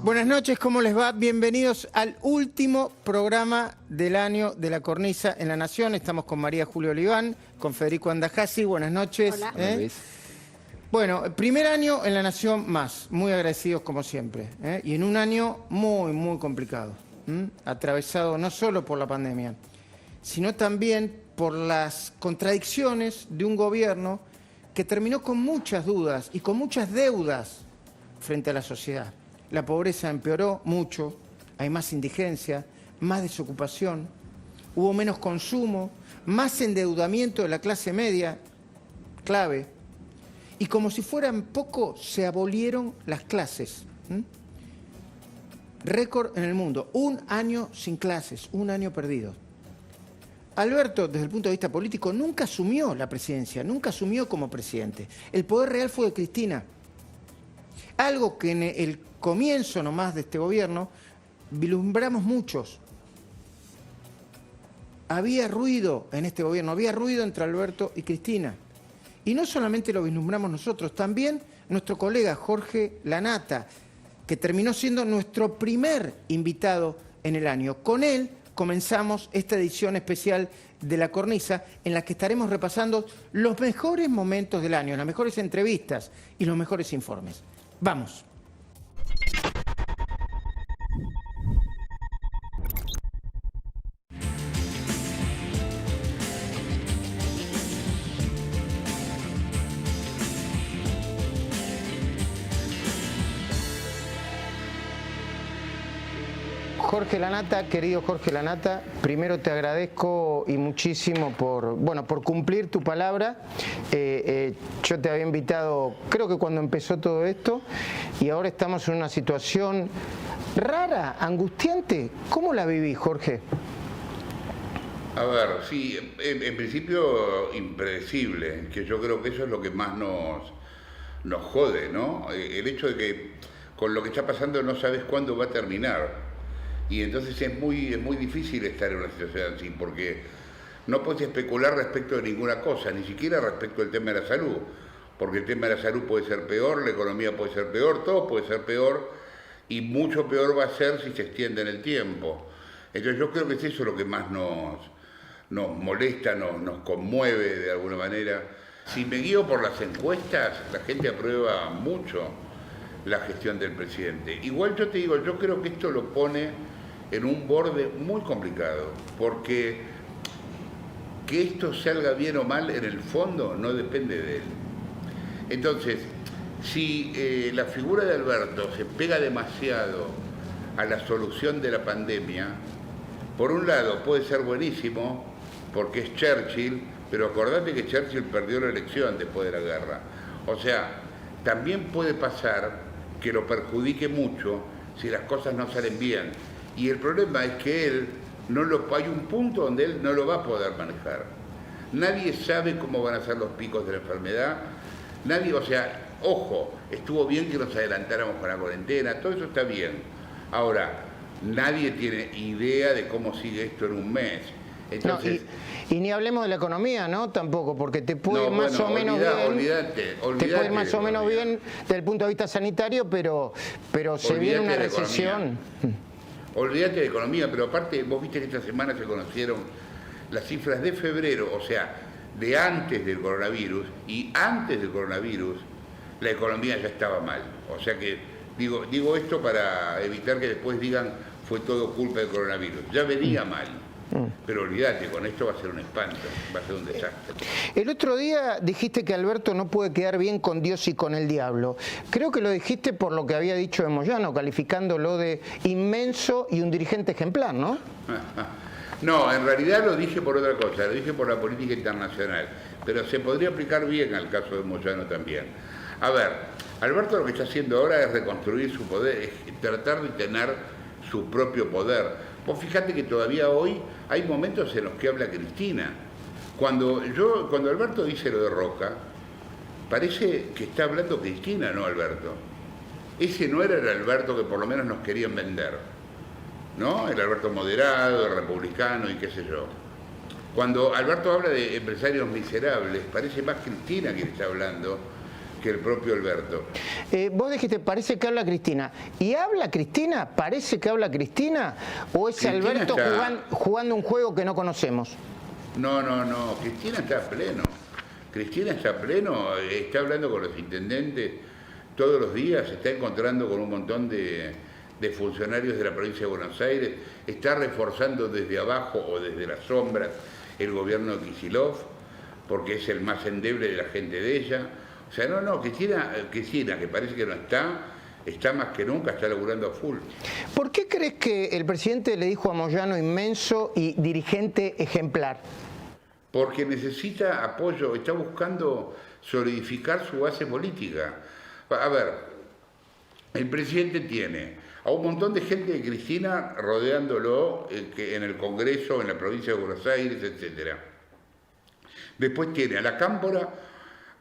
Buenas noches, ¿cómo les va? Bienvenidos al último programa del año de La Cornisa en La Nación. Estamos con María Julia Oliván, con Federico Andajasi. Buenas noches. Hola. Hola, Luis. Bueno, primer año en La Nación más, muy agradecidos como siempre. Y en un año muy complicado, atravesado no solo por la pandemia, sino también por las contradicciones de un gobierno que terminó con muchas dudas y con muchas deudas frente a la sociedad. La pobreza empeoró mucho, hay más indigencia, más desocupación, hubo menos consumo, más endeudamiento de la clase media, clave. Y como si fueran poco, se abolieron las clases. Récord en el mundo, un año sin clases, un año perdido. Alberto, desde el punto de vista político, nunca asumió la presidencia, nunca asumió como presidente. El poder real fue de Cristina. Algo que en el comienzo nomás de este gobierno vislumbramos muchos. Había ruido en este gobierno, había ruido entre Alberto y Cristina. Y no solamente lo vislumbramos nosotros, también nuestro colega Jorge Lanata, que terminó siendo nuestro primer invitado en el año. Con él comenzamos esta edición especial de La Cornisa, en la que estaremos repasando los mejores momentos del año, las mejores entrevistas y los mejores informes. Vamos. Jorge Lanata, querido Jorge Lanata, primero te agradezco y muchísimo por cumplir tu palabra. Yo te había invitado, creo que cuando empezó todo esto, y ahora estamos en una situación rara, angustiante. ¿Cómo la vivís, Jorge? A ver, sí, en principio impredecible, que yo creo que eso es lo que más nos jode, ¿no? El hecho de que con lo que está pasando no sabes cuándo va a terminar. Y entonces es muy difícil estar en una situación así, porque no puedes especular respecto de ninguna cosa, ni siquiera respecto del tema de la salud, porque el tema de la salud puede ser peor, la economía puede ser peor, todo puede ser peor, y mucho peor va a ser si se extiende en el tiempo. Entonces yo creo que es eso lo que más nos molesta, nos conmueve de alguna manera. Si me guío por las encuestas, la gente aprueba mucho la gestión del presidente. Igual yo te digo, yo creo que esto lo pone en un borde muy complicado, porque que esto salga bien o mal en el fondo no depende de él. Entonces, si la figura de Alberto se pega demasiado a la solución de la pandemia, por un lado puede ser buenísimo, porque es Churchill, pero acordate que Churchill perdió la elección después de la guerra. O sea, también puede pasar que lo perjudique mucho si las cosas no salen bien. Y el problema es que hay un punto donde él no lo va a poder manejar. Nadie sabe cómo van a ser los picos de la enfermedad. Nadie, o sea, ojo, estuvo bien que nos adelantáramos con la cuarentena, todo eso está bien. Ahora, nadie tiene idea de cómo sigue esto en un mes. Entonces, y ni hablemos de la economía, ¿no? Tampoco, porque te puede ir más o menos bien. Olvídate te puede ir más o menos bien desde el punto de vista sanitario, pero se viene una recesión. Olvídate de economía, pero aparte, vos viste que esta semana se conocieron las cifras de febrero, o sea, de antes del coronavirus, y antes del coronavirus la economía ya estaba mal. O sea que, digo esto para evitar que después digan fue todo culpa del coronavirus. Ya venía mal. Pero olvídate, con esto va a ser un espanto, va a ser un desastre. El otro día dijiste que Alberto no puede quedar bien con Dios y con el diablo. Creo que lo dijiste por lo que había dicho de Moyano, calificándolo de inmenso y un dirigente ejemplar, ¿no? No, en realidad lo dije por otra cosa, lo dije por la política internacional, pero se podría aplicar bien al caso de Moyano también. A ver, Alberto lo que está haciendo ahora es reconstruir su poder, es tratar de tener su propio poder. Vos fíjate que todavía hoy hay momentos en los que habla Cristina. Cuando Alberto dice lo de Roca, parece que está hablando Cristina, no Alberto. Ese no era el Alberto que por lo menos nos querían vender, ¿no? El Alberto moderado, el republicano y qué sé yo. Cuando Alberto habla de empresarios miserables, parece más Cristina quien está hablando que el propio Alberto. Vos dijiste, parece que habla Cristina. ¿Y habla Cristina? ¿Parece que habla Cristina? ¿O es Cristina Alberto jugando un juego que no conocemos? No, Cristina está a pleno. Cristina está a pleno, está hablando con los intendentes todos los días, se está encontrando con un montón de funcionarios de la provincia de Buenos Aires, está reforzando desde abajo o desde las sombras el gobierno de Kicillof, porque es el más endeble de la gente de ella. O sea, Cristina, que parece que no está más que nunca, está laburando a full. ¿Por qué crees que el presidente le dijo a Moyano inmenso y dirigente ejemplar? Porque necesita apoyo, está buscando solidificar su base política. A ver, el presidente tiene a un montón de gente de Cristina rodeándolo en el Congreso, en la provincia de Buenos Aires, etc. Después tiene a la Cámpora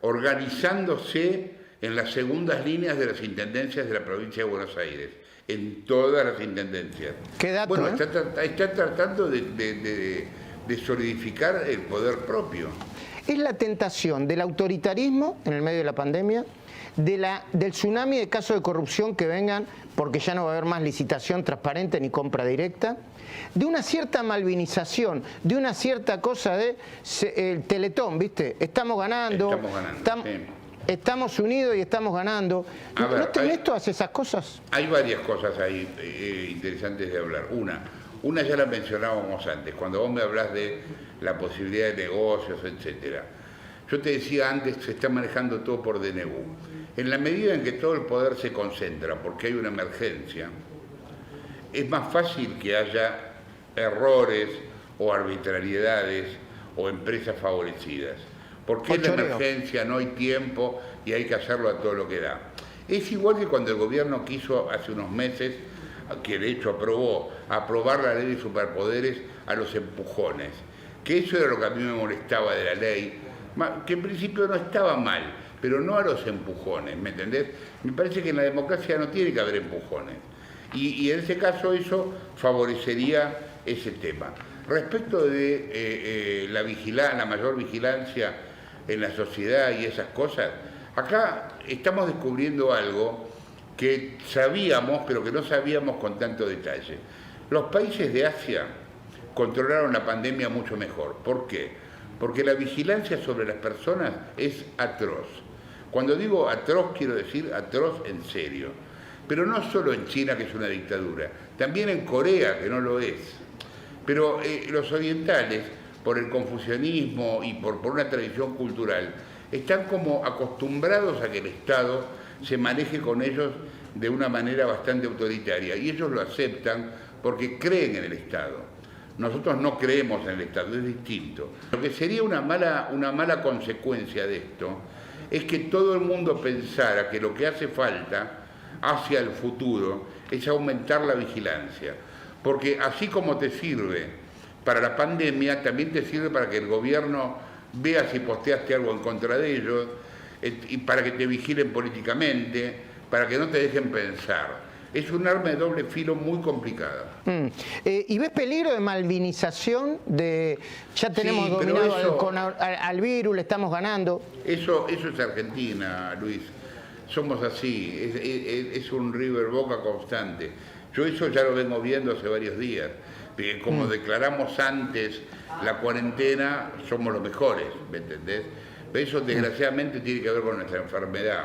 organizándose en las segundas líneas de las intendencias de la provincia de Buenos Aires, en todas las intendencias. ¿Qué dato, bueno, está tratando de solidificar el poder propio. Es la tentación del autoritarismo en el medio de la pandemia, del tsunami de casos de corrupción que vengan, porque ya no va a haber más licitación transparente ni compra directa, de una cierta malvinización, de una cierta cosa de el Teletón, ¿viste? Estamos ganando, estamos unidos y estamos ganando. ¿No tenés todas esas cosas? Hay varias cosas ahí interesantes de hablar. Una ya la mencionábamos antes, cuando vos me hablas de la posibilidad de negocios, etcétera. Yo te decía antes, se está manejando todo por DNU. En la medida en que todo el poder se concentra, porque hay una emergencia, es más fácil que haya errores o arbitrariedades o empresas favorecidas. Porque es la emergencia, no hay tiempo y hay que hacerlo a todo lo que da. Es igual que cuando el gobierno quiso hace unos meses, que de hecho aprobar la ley de superpoderes a los empujones, que eso era lo que a mí me molestaba de la ley, que en principio no estaba mal, pero no a los empujones, ¿me entendés? Me parece que en la democracia no tiene que haber empujones, y en ese caso eso favorecería ese tema. Respecto de la mayor vigilancia en la sociedad y esas cosas, acá estamos descubriendo algo que sabíamos, pero que no sabíamos con tanto detalle. Los países de Asia controlaron la pandemia mucho mejor. ¿Por qué? Porque la vigilancia sobre las personas es atroz. Cuando digo atroz, quiero decir atroz en serio. Pero no solo en China, que es una dictadura, también en Corea, que no lo es. Pero los orientales, por el confucianismo y por una tradición cultural, están como acostumbrados a que el Estado se maneje con ellos de una manera bastante autoritaria, y ellos lo aceptan porque creen en el Estado. Nosotros no creemos en el Estado, es distinto. Lo que sería una mala consecuencia de esto es que todo el mundo pensara que lo que hace falta hacia el futuro es aumentar la vigilancia, porque así como te sirve para la pandemia, también te sirve para que el gobierno vea si posteaste algo en contra de ellos, y para que te vigilen políticamente, para que no te dejen pensar. Es un arma de doble filo muy complicada. ¿Y ves peligro de malvinización? Ya tenemos dominado al virus, le estamos ganando. Eso es Argentina, Luis. Somos así, es un River Boca constante. Yo eso ya lo vengo viendo hace varios días. Como declaramos antes la cuarentena, somos los mejores, ¿me entendés? Pero eso desgraciadamente tiene que ver con nuestra enfermedad.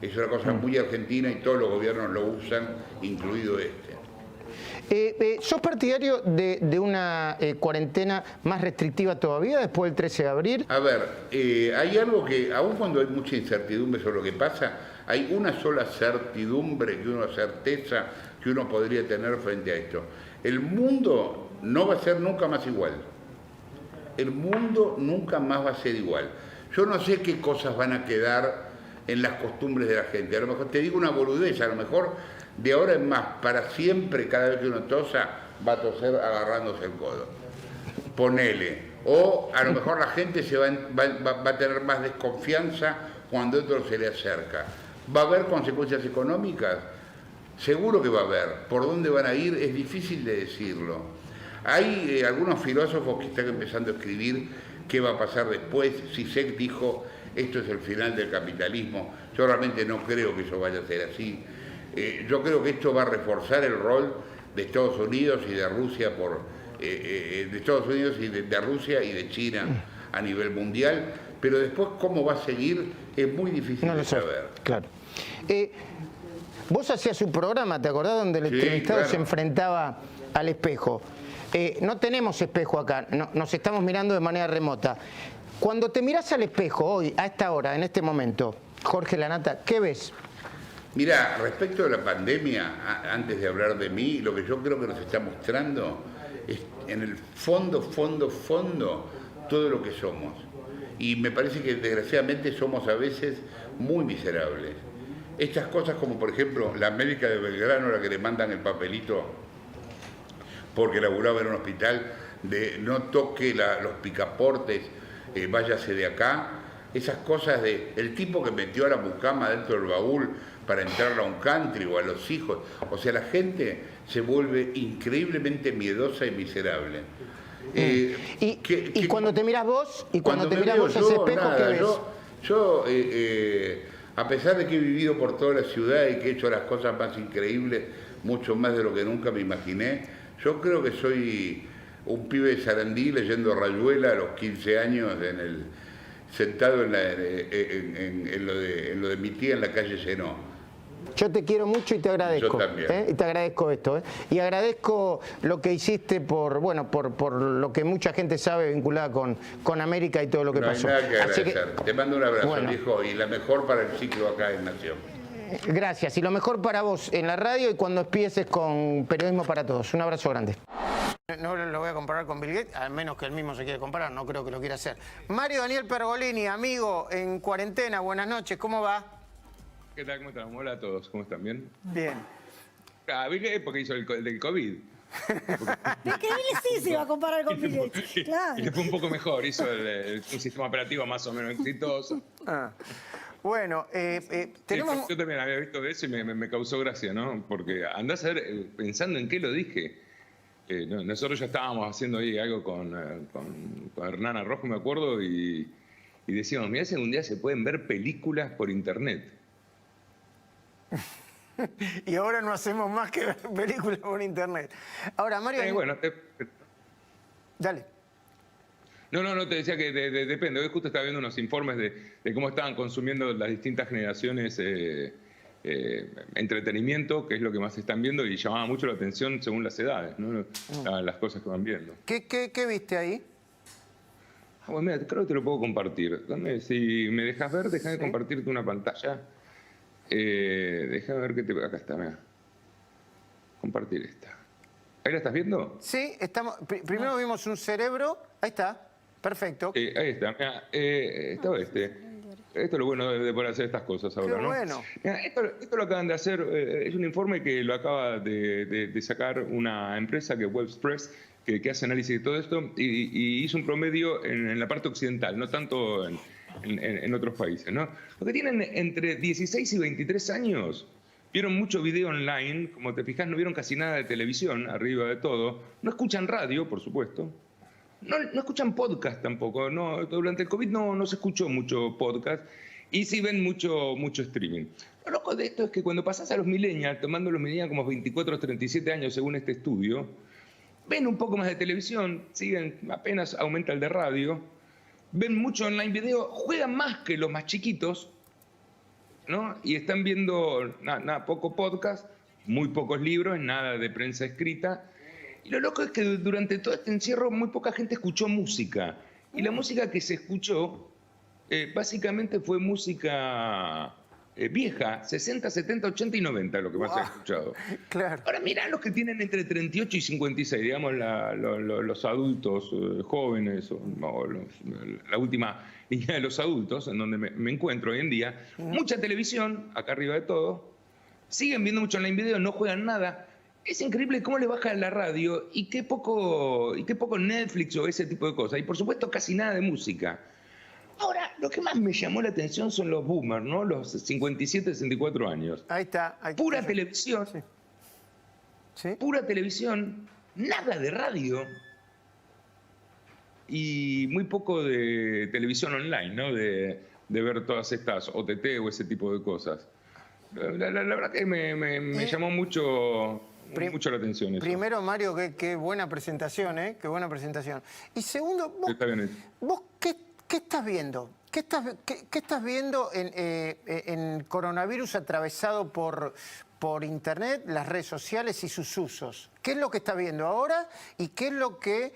Es una cosa muy argentina y todos los gobiernos lo usan, incluido este. ¿Sos partidario de una cuarentena más restrictiva todavía después del 13 de abril? A ver, hay algo que, aun cuando hay mucha incertidumbre sobre lo que pasa, hay una sola certidumbre, certeza que uno podría tener frente a esto. El mundo no va a ser nunca más igual. El mundo nunca más va a ser igual. Yo no sé qué cosas van a quedar en las costumbres de la gente. A lo mejor te digo una boludez, a lo mejor de ahora en más, para siempre, cada vez que uno tosa, va a toser agarrándose el codo. Ponele. O a lo mejor la gente va a tener más desconfianza cuando otro se le acerca. ¿Va a haber consecuencias económicas? Seguro que va a haber. ¿Por dónde van a ir? Es difícil de decirlo. Hay algunos filósofos que están empezando a escribir qué va a pasar después. Zizek dijo, esto es el final del capitalismo. Yo realmente no creo que eso vaya a ser así. Yo creo que esto va a reforzar el rol de Estados Unidos y de Rusia de Estados Unidos y de Rusia y de China a nivel mundial, pero después cómo va a seguir es muy difícil de saber. Claro. Vos hacías un programa, ¿te acordás? Donde el entrevistado se enfrentaba al espejo. No tenemos espejo acá, nos estamos mirando de manera remota. Cuando te mirás al espejo hoy, a esta hora, en este momento, Jorge Lanata, ¿qué ves? Mirá, respecto a la pandemia, antes de hablar de mí, lo que yo creo que nos está mostrando es en el fondo, todo lo que somos. Y me parece que desgraciadamente somos a veces muy miserables. Estas cosas como por ejemplo la médica de Belgrano, la que le mandan el papelito porque laburaba en un hospital, de no toque los picaportes, váyase de acá. Esas cosas de el tipo que metió a la mucama dentro del baúl para entrar a un country o a los hijos. O sea, la gente se vuelve increíblemente miedosa y miserable. Y cuando te miras vos, y cuando te miras vos a ese espejo, ¿qué ves? Yo a pesar de que he vivido por toda la ciudad y que he hecho las cosas más increíbles, mucho más de lo que nunca me imaginé, yo creo que soy un pibe de Sarandí leyendo Rayuela a los 15 años sentado en lo de mi tía en la calle Llenó. Yo te quiero mucho y te agradezco. Yo también. Y te agradezco esto. Y agradezco lo que hiciste por lo que mucha gente sabe vinculada con América y todo lo que pasó. No hay nada que agradecer. Te mando un abrazo, viejo, y la mejor para el ciclo acá en Nación. Gracias. Y lo mejor para vos en la radio y cuando empieces con Periodismo para Todos. Un abrazo grande. No lo voy a comparar con Bill Gates, al menos que él mismo se quiere comparar, no creo que lo quiera hacer. Mario Daniel Pergolini, amigo en cuarentena, buenas noches, ¿cómo va? ¿Qué tal? ¿Cómo están? Hola a todos. ¿Cómo están? ¿Bien? Bien. Bill Gates porque hizo el del COVID. De que Bill sí se iba a comparar con Bill Gates. Claro. Y le fue un poco mejor. Hizo un sistema operativo más o menos exitoso. Bueno, tenemos... Sí, yo también había visto de eso y me causó gracia, ¿no? Porque andás a ver, pensando en qué lo dije. Nosotros ya estábamos haciendo ahí algo con Hernán Arrojo, me acuerdo, y decíamos, mirá si un día se pueden ver películas por internet. Y ahora no hacemos más que ver películas por internet. Ahora, Mario... Bueno, dale. No, te decía que depende. Hoy justo estaba viendo unos informes de cómo estaban consumiendo las distintas generaciones entretenimiento, que es lo que más están viendo, y llamaba mucho la atención según las edades, ¿no? Las cosas que van viendo. ¿Qué viste ahí? Bueno, mira, creo que te lo puedo compartir. Si me dejas ver, déjame compartirte una pantalla. Déjame ver qué te... Acá está, mira. Compartir esta. ¿Ahí la estás viendo? Sí, estamos... Primero vimos un cerebro. Ahí está. Perfecto. Ahí está. Mira, estaba Esto es lo bueno de poder hacer estas cosas ahora, ¿no? Bueno. Mira, esto lo acaban de hacer, es un informe que lo acaba de sacar una empresa que es WebSpress, que hace análisis de todo esto, y hizo un promedio en la parte occidental, no tanto en otros países, ¿no? Los que tienen entre 16 y 23 años vieron mucho video online, como te fijas, no vieron casi nada de televisión, arriba de todo, no escuchan radio, por supuesto, no escuchan podcast tampoco, no, durante el COVID no se escuchó mucho podcast, y sí ven mucho streaming. Lo loco de esto es que cuando pasás a los millennials, tomando los millennials como 24 o 37 años según este estudio, ven un poco más de televisión, siguen, apenas aumenta el de radio, ven mucho online video, juegan más que los más chiquitos, ¿no? Y están viendo poco podcast, muy pocos libros, nada de prensa escrita. Y lo loco es que durante todo este encierro muy poca gente escuchó música. Y la música que se escuchó básicamente fue música vieja, 60, 70, 80 y 90, lo que más se ha escuchado. Claro. Ahora mirá los que tienen entre 38 y 56, digamos los adultos jóvenes, la última línea de los adultos, en donde me encuentro hoy en día. Mucha televisión, acá arriba de todo, siguen viendo mucho online video, no juegan nada. Es increíble cómo le bajan la radio y qué poco Netflix o ese tipo de cosas. Y por supuesto casi nada de música. Ahora, lo que más me llamó la atención son los boomers, ¿no? Los 57, 64 años. Ahí está. Pura televisión. Sí. ¿Sí? Pura televisión, nada de radio. Y muy poco de televisión online, ¿no? de ver todas estas OTT o ese tipo de cosas. La verdad que me llamó mucho la atención eso. Primero, Mario, qué buena presentación, ¿eh? Qué buena presentación. Y segundo, vos ¿qué estás viendo? ¿Qué estás viendo en coronavirus atravesado por Internet, las redes sociales y sus usos? ¿Qué es lo que estás viendo ahora y qué es lo que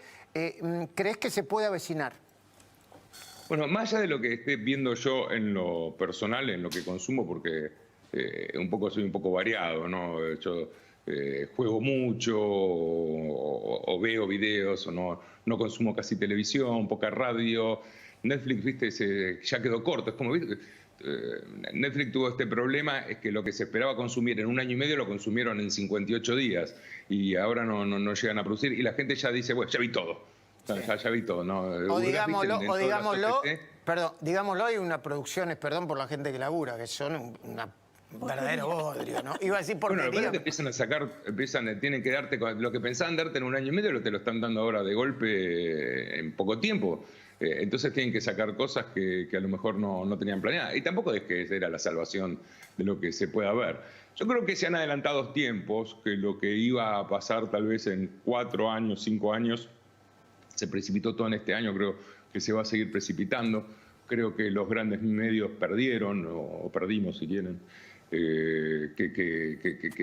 crees que se puede avecinar? Bueno, más allá de lo que esté viendo yo en lo personal, en lo que consumo, porque soy un poco variado, ¿no? Yo juego mucho o veo videos o no consumo casi televisión, poca radio. Netflix, viste, ya quedó corto. Es como, ¿viste? Netflix tuvo este problema, es que lo que se esperaba consumir en 1 año y medio lo consumieron en 58 días y ahora no llegan a producir y la gente ya dice, bueno, ya vi todo. Ya vi todo, ¿no? O digámoslo, hay unas producciones, perdón por la gente que labura, que son una verdadero bodrio, ¿no? Iba a decir porquería. Bueno, te empiezan a sacar, tienen que darte, lo que pensaban darte en 1 año y medio, te lo están dando ahora de golpe en poco tiempo. Entonces tienen que sacar cosas que a lo mejor no tenían planeadas. Y tampoco es que era la salvación de lo que se pueda ver. Yo creo que se han adelantado tiempos, que lo que iba a pasar tal vez en 4 años, 5 años, se precipitó todo en este año, creo que se va a seguir precipitando. Creo que los grandes medios perdieron, o perdimos si quieren, que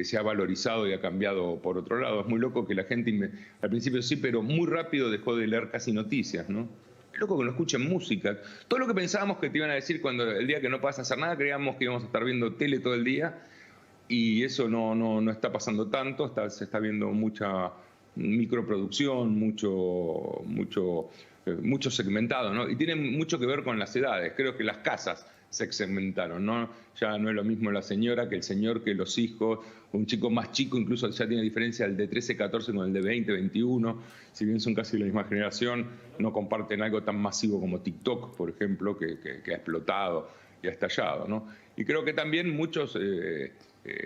se ha valorizado y ha cambiado por otro lado. Es muy loco que la gente, al principio sí, pero muy rápido dejó de leer casi noticias, ¿no? Es loco que no escuchen música. Todo lo que pensábamos que te iban a decir cuando el día que no vas a hacer nada, creíamos que íbamos a estar viendo tele todo el día, y eso no está pasando tanto, se está viendo mucha microproducción, mucho segmentado, ¿no? Y tiene mucho que ver con las edades. Creo que las casas se segmentaron, ¿no? Ya no es lo mismo la señora que el señor, que los hijos. Un chico más chico incluso ya tiene diferencia el de 13, 14 con el de 20, 21. Si bien son casi la misma generación, no comparten algo tan masivo como TikTok, por ejemplo, que ha explotado y ha estallado, ¿no? Y creo que también muchos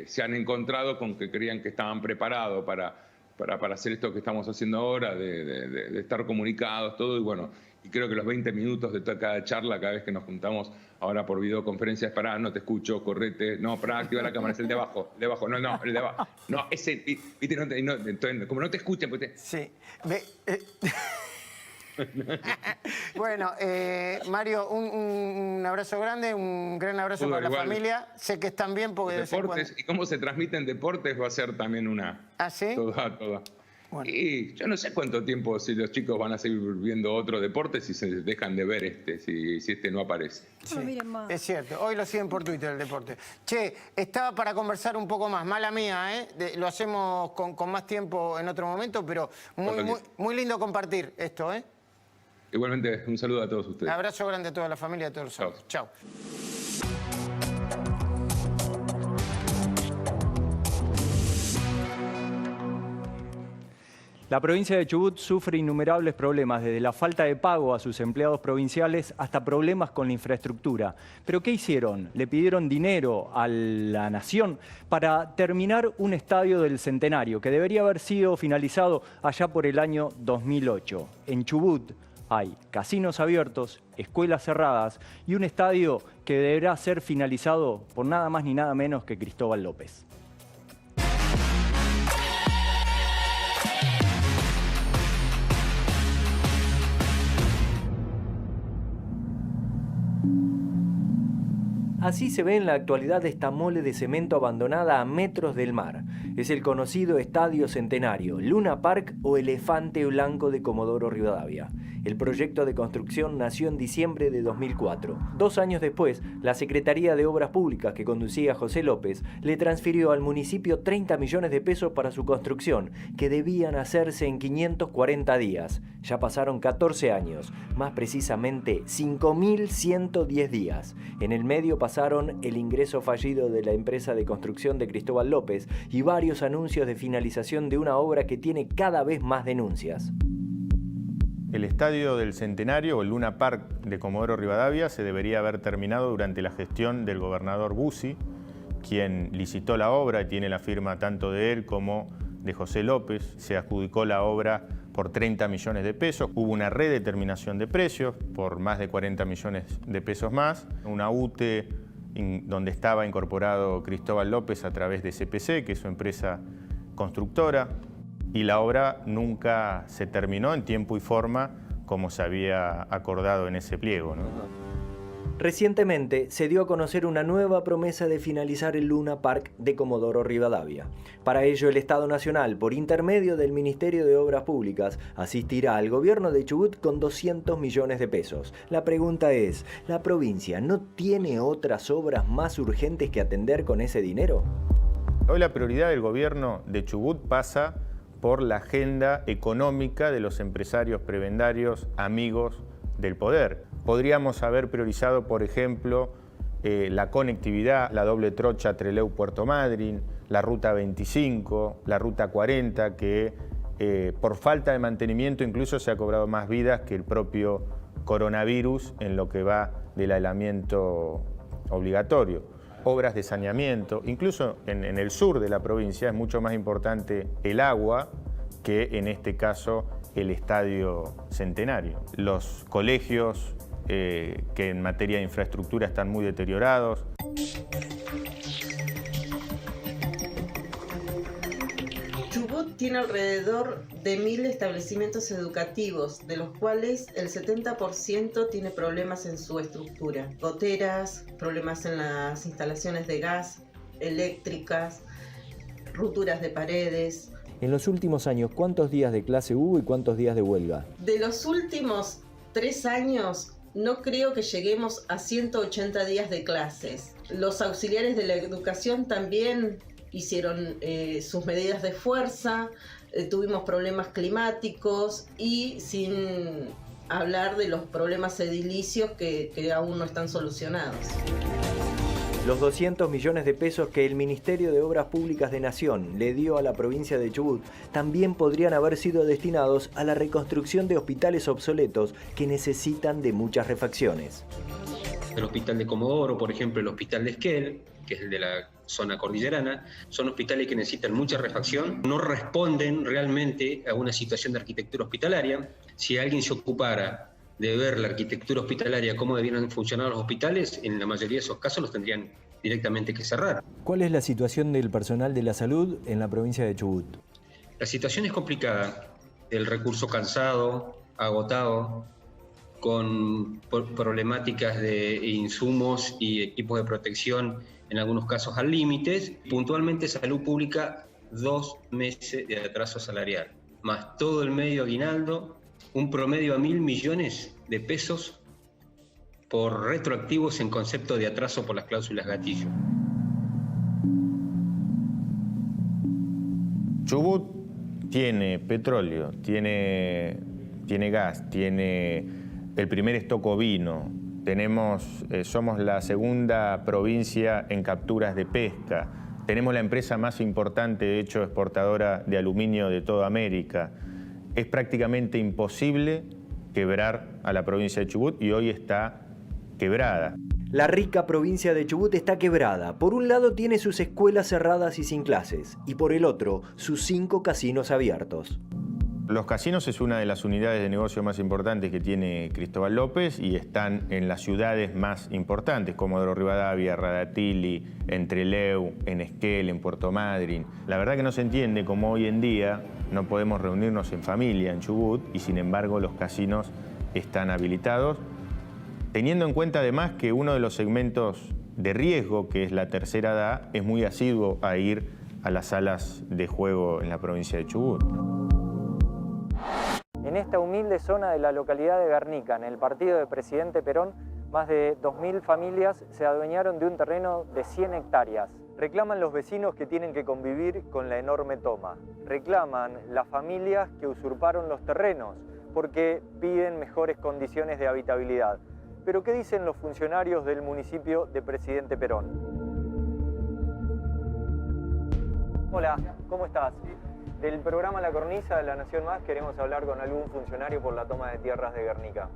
se han encontrado con que creían que estaban preparados para hacer esto que estamos haciendo ahora, de estar comunicados, todo, y bueno, y creo que los 20 minutos de cada charla, cada vez que nos juntamos ahora por videoconferencias, pará, no te escucho, correte, no, pará, activa la cámara, es el de abajo, el de abajo, no, el de abajo, no, ese, viste, entonces, como no te escuchan, pues Sí, Bueno, Mario, un abrazo grande, un gran abrazo para la familia. Sé que están bien porque... Deportes, y cómo se transmiten deportes va a ser también una... ¿Ah, sí? Toda. Bueno. Y yo no sé cuánto tiempo si los chicos van a seguir viendo otro deporte si se dejan de ver si este no aparece. Sí, es cierto, hoy lo siguen por Twitter el deporte. Che, estaba para conversar un poco más, mala mía, ¿eh? Lo hacemos con más tiempo en otro momento, pero muy lindo compartir esto, ¿eh? Igualmente, un saludo a todos ustedes. Un abrazo grande a toda la familia, a todos los amigos. Chao. La provincia de Chubut sufre innumerables problemas, desde la falta de pago a sus empleados provinciales hasta problemas con la infraestructura. ¿Pero qué hicieron? Le pidieron dinero a la nación para terminar un estadio del Centenario que debería haber sido finalizado allá por el año 2008. En Chubut hay casinos abiertos, escuelas cerradas y un estadio que deberá ser finalizado por nada más ni nada menos que Cristóbal López. Así se ve en la actualidad esta mole de cemento abandonada a metros del mar. Es el conocido Estadio Centenario, Luna Park o Elefante Blanco de Comodoro Rivadavia. El proyecto de construcción nació en diciembre de 2004. 2 años después, la Secretaría de Obras Públicas que conducía José López le transfirió al municipio 30 millones de pesos para su construcción, que debían hacerse en 540 días. Ya pasaron 14 años, más precisamente 5.110 días. En el medio pasaron el ingreso fallido de la empresa de construcción de Cristóbal López y varios anuncios de finalización de una obra que tiene cada vez más denuncias. El Estadio del Centenario, o el Luna Park de Comodoro Rivadavia, se debería haber terminado durante la gestión del gobernador Bussi, quien licitó la obra y tiene la firma tanto de él como de José López. Se adjudicó la obra por 30 millones de pesos. Hubo una redeterminación de precios por más de 40 millones de pesos más. Una UTE donde estaba incorporado Cristóbal López a través de CPC, que es su empresa constructora. Y la obra nunca se terminó en tiempo y forma como se había acordado en ese pliego, ¿no? Recientemente se dio a conocer una nueva promesa de finalizar el Luna Park de Comodoro Rivadavia. Para ello, el Estado Nacional, por intermedio del Ministerio de Obras Públicas, asistirá al gobierno de Chubut con 200 millones de pesos. La pregunta es, ¿la provincia no tiene otras obras más urgentes que atender con ese dinero? Hoy la prioridad del gobierno de Chubut pasa por la agenda económica de los empresarios prebendarios amigos del poder. Podríamos haber priorizado, por ejemplo, la conectividad, la doble trocha Trelew-Puerto Madryn, la Ruta 25, la Ruta 40, que por falta de mantenimiento incluso se ha cobrado más vidas que el propio coronavirus en lo que va del aislamiento obligatorio. Obras de saneamiento, incluso en el sur de la provincia es mucho más importante el agua que en este caso el Estadio Centenario. Los colegios que en materia de infraestructura están muy deteriorados. Chubut tiene alrededor de 1.000 establecimientos educativos, de los cuales el 70% tiene problemas en su estructura. Goteras, problemas en las instalaciones de gas, eléctricas, rupturas de paredes. En los últimos años, ¿cuántos días de clase hubo y cuántos días de huelga? De los últimos 3 años, no creo que lleguemos a 180 días de clases. Los auxiliares de la educación también hicieron sus medidas de fuerza, tuvimos problemas climáticos y sin hablar de los problemas edilicios que aún no están solucionados. Los 200 millones de pesos que el Ministerio de Obras Públicas de Nación le dio a la provincia de Chubut también podrían haber sido destinados a la reconstrucción de hospitales obsoletos que necesitan de muchas refacciones. El hospital de Comodoro, por ejemplo, el hospital de Esquel, que es el de la zona cordillerana, son hospitales que necesitan mucha refacción, no responden realmente a una situación de arquitectura hospitalaria. Si alguien se ocupara de ver la arquitectura hospitalaria, cómo debieran funcionar los hospitales, en la mayoría de esos casos los tendrían directamente que cerrar. ¿Cuál es la situación del personal de la salud en la provincia de Chubut? La situación es complicada, el recurso cansado, agotado, con problemáticas de insumos y equipos de protección, en algunos casos al límite. Puntualmente Salud Pública, 2 meses de atraso salarial, más todo el medio aguinaldo, un promedio a 1.000 millones de pesos por retroactivos en concepto de atraso por las cláusulas gatillo. Chubut tiene petróleo, tiene gas, tiene el primer stock ovino, somos la segunda provincia en capturas de pesca, tenemos la empresa más importante, de hecho, exportadora de aluminio de toda América. Es prácticamente imposible quebrar a la provincia de Chubut y hoy está quebrada. La rica provincia de Chubut está quebrada. Por un lado tiene sus escuelas cerradas y sin clases, y por el otro, sus 5 casinos abiertos. Los casinos es una de las unidades de negocio más importantes que tiene Cristóbal López y están en las ciudades más importantes, Comodoro Rivadavia, Radatili, en Trelew, en Esquel, en Puerto Madryn. La verdad que no se entiende cómo hoy en día no podemos reunirnos en familia en Chubut y sin embargo los casinos están habilitados, teniendo en cuenta además que uno de los segmentos de riesgo, que es la tercera edad, es muy asiduo a ir a las salas de juego en la provincia de Chubut. En esta humilde zona de la localidad de Guernica, en el partido de Presidente Perón, más de 2.000 familias se adueñaron de un terreno de 100 hectáreas. Reclaman los vecinos que tienen que convivir con la enorme toma. Reclaman las familias que usurparon los terrenos, porque piden mejores condiciones de habitabilidad. Pero ¿qué dicen los funcionarios del municipio de Presidente Perón? Hola, ¿cómo estás? Del programa La Cornisa de La Nación Más queremos hablar con algún funcionario por la toma de tierras de Guernica.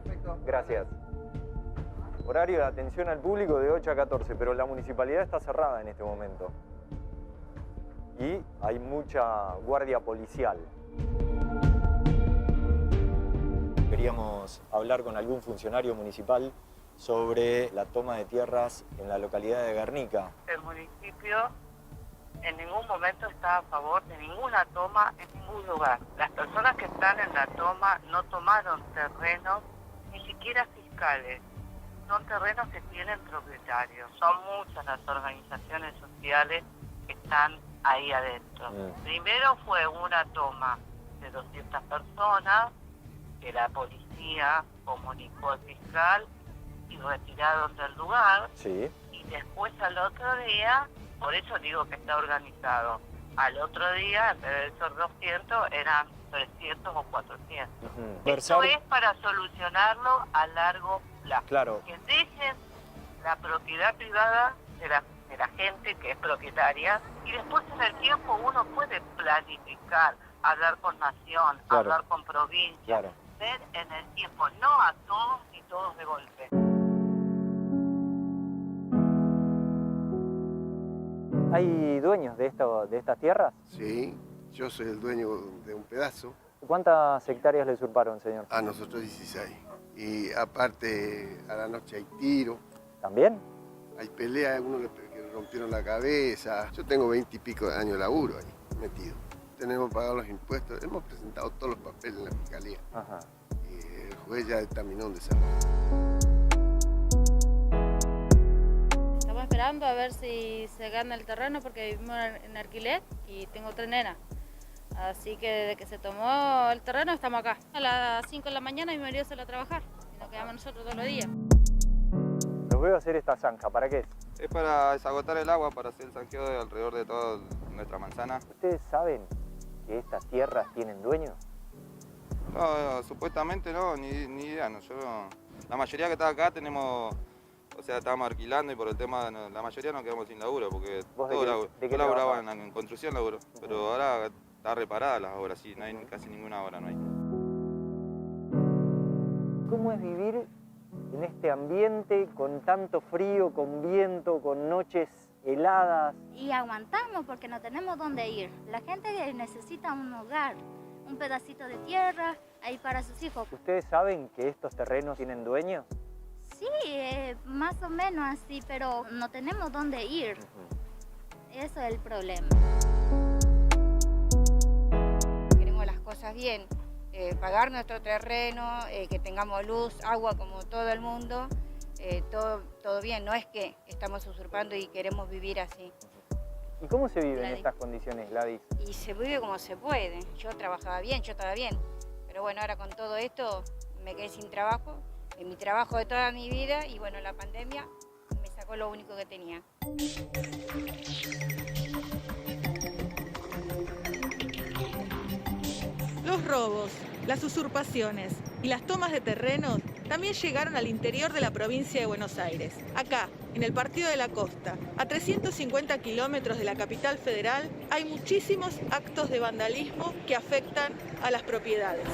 Perfecto. Gracias. Horario de atención al público de 8 a 14, pero la municipalidad está cerrada en este momento. Y hay mucha guardia policial. queríamos hablar con algún funcionario municipal sobre la toma de tierras en la localidad de Guernica. El municipio en ningún momento está a favor de ninguna toma en ningún lugar. Las personas que están en la toma no tomaron terrenos, ni siquiera fiscales. Son terrenos que tienen propietarios. Son muchas las organizaciones sociales que están ahí adentro. Primero fue una toma de 200 personas que la policía comunicó al fiscal y retiraron del lugar. Sí. Y después al otro día, por eso digo que está organizado, al otro día en vez de ser 200 eran 300 o 400. Esto es para solucionarlo a largo plazo. Claro. Que dejen la propiedad privada de la gente que es propietaria y después en el tiempo uno puede planificar, hablar con Nación, claro, hablar con provincia, claro, ver en el tiempo, no a todos y todos de golpe. ¿Hay dueños de estas tierras? Sí, yo soy el dueño de un pedazo. ¿Cuántas hectáreas le usurparon, señor? A nosotros 16. Y aparte, a la noche hay tiro. ¿También? Hay peleas, algunos le rompieron la cabeza. Yo tengo 20 y pico de años de laburo ahí metido. Tenemos que pagar los impuestos. Hemos presentado todos los papeles en la fiscalía. Ajá. Y el juez ya determinó dónde se va. Estamos esperando a ver si se gana el terreno porque vivimos en alquiler y tengo 3 nenas. Así que desde que se tomó el terreno estamos acá. A las 5 de la mañana mi marido sale a trabajar y nos quedamos nosotros todos los días. Los veo hacer esta zanja, ¿para qué es? Es para desagotar el agua, para hacer el saqueo alrededor de toda nuestra manzana. ¿Ustedes saben que estas tierras tienen dueños? No, supuestamente no, ni idea. No, la mayoría que está acá tenemos, o sea, estábamos alquilando y por el tema, la mayoría nos quedamos sin laburo, porque todos laburaban en construcción laburo, pero ahora está reparada las obras, sí, no hay casi ninguna obra, no hay. ¿Cómo es vivir en este ambiente con tanto frío, con viento, con noches heladas? Y aguantamos porque no tenemos dónde ir. La gente necesita un hogar, un pedacito de tierra ahí para sus hijos. ¿Ustedes saben que estos terrenos tienen dueños? Sí, más o menos así, pero no tenemos dónde ir. Eso es el problema. Queremos las cosas bien. Pagar nuestro terreno, que tengamos luz, agua como todo el mundo, todo bien, no es que estamos usurpando y queremos vivir así. ¿Y cómo se vive en estas condiciones, Gladys? Y se vive como se puede. Yo trabajaba bien, yo estaba bien, pero bueno, ahora con todo esto me quedé sin trabajo, en mi trabajo de toda mi vida y bueno, la pandemia me sacó lo único que tenía. Los robos, las usurpaciones y las tomas de terrenos también llegaron al interior de la provincia de Buenos Aires. Acá, en el Partido de la Costa, a 350 kilómetros de la capital federal, hay muchísimos actos de vandalismo que afectan a las propiedades.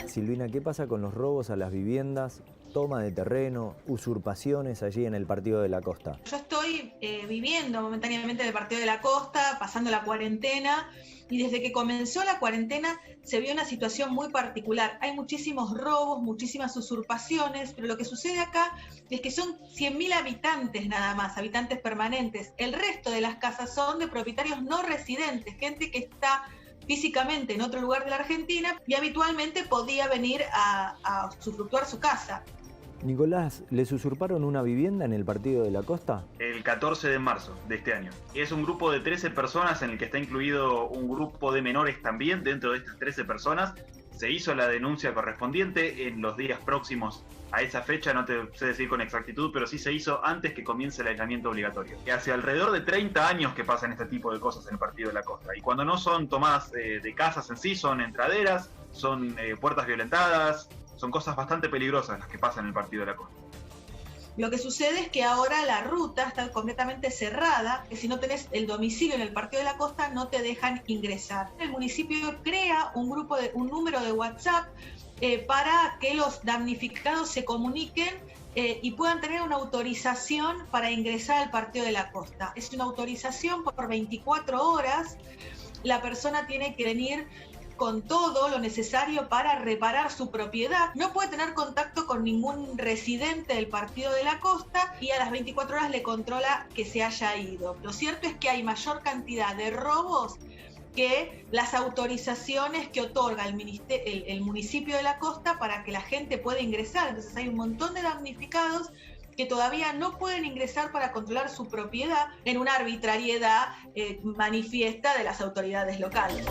Silvina, ¿qué pasa con los robos a las viviendas, toma de terreno, usurpaciones allí en el Partido de la Costa? Yo estoy viviendo momentáneamente en el Partido de la Costa, pasando la cuarentena, y desde que comenzó la cuarentena se vio una situación muy particular. Hay muchísimos robos, muchísimas usurpaciones, pero lo que sucede acá es que son 100.000 habitantes nada más, habitantes permanentes. El resto de las casas son de propietarios no residentes, gente que está físicamente en otro lugar de la Argentina y habitualmente podía venir a usufructuar su casa. Nicolás, ¿les usurparon una vivienda en el Partido de la Costa? El 14 de marzo de este año. Es un grupo de 13 personas en el que está incluido un grupo de menores también. Dentro de estas 13 personas se hizo la denuncia correspondiente en los días próximos a esa fecha, no te sé decir con exactitud, pero sí se hizo antes que comience el aislamiento obligatorio. Que hace alrededor de 30 años que pasan este tipo de cosas en el Partido de la Costa. Y cuando no son tomadas de casas en sí, son entraderas, son puertas violentadas, son cosas bastante peligrosas las que pasan en el Partido de la Costa. Lo que sucede es que ahora la ruta está completamente cerrada, que si no tenés el domicilio en el Partido de la Costa no te dejan ingresar. El municipio crea un número de WhatsApp para que los damnificados se comuniquen y puedan tener una autorización para ingresar al Partido de la Costa. Es una autorización por 24 horas la persona tiene que venir con todo lo necesario para reparar su propiedad. No puede tener contacto con ningún residente del Partido de la Costa y a las 24 horas le controla que se haya ido. Lo cierto es que hay mayor cantidad de robos que las autorizaciones que otorga el municipio de la Costa para que la gente pueda ingresar. Entonces hay un montón de damnificados que todavía no pueden ingresar para controlar su propiedad en una arbitrariedad manifiesta de las autoridades locales.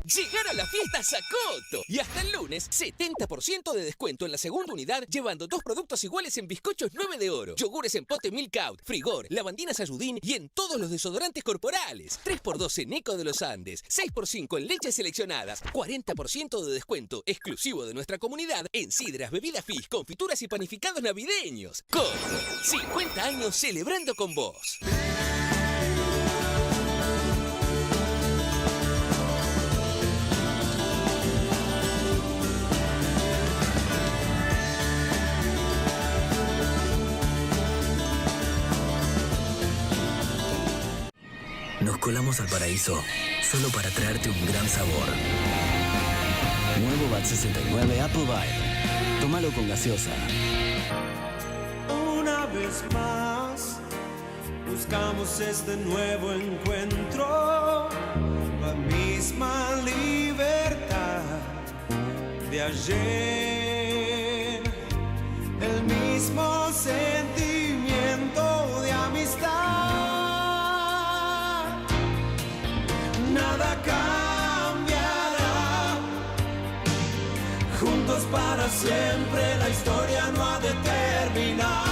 Llegaron las fiestas a Coto y hasta el lunes 70% de descuento en la segunda unidad llevando 2 productos iguales en bizcochos 9 de oro, yogures en pote Milk Out, Frigor, lavandinas Ayudín y en todos los desodorantes corporales. 3x2 en Eco de los Andes, 6x5 en leches seleccionadas, 40% de descuento exclusivo de nuestra comunidad en sidras, bebidas Fizz, confituras y panificados navideños. Coto, 50 años celebrando con vos. Nos colamos al paraíso solo para traerte un gran sabor. Nuevo Bat 69 Apple Vibe. Tómalo con gaseosa. Una vez más, buscamos este nuevo encuentro. La misma libertad de ayer. El mismo sentimiento de amistad. Nada cambiará. Juntos para siempre, la historia no ha de terminar.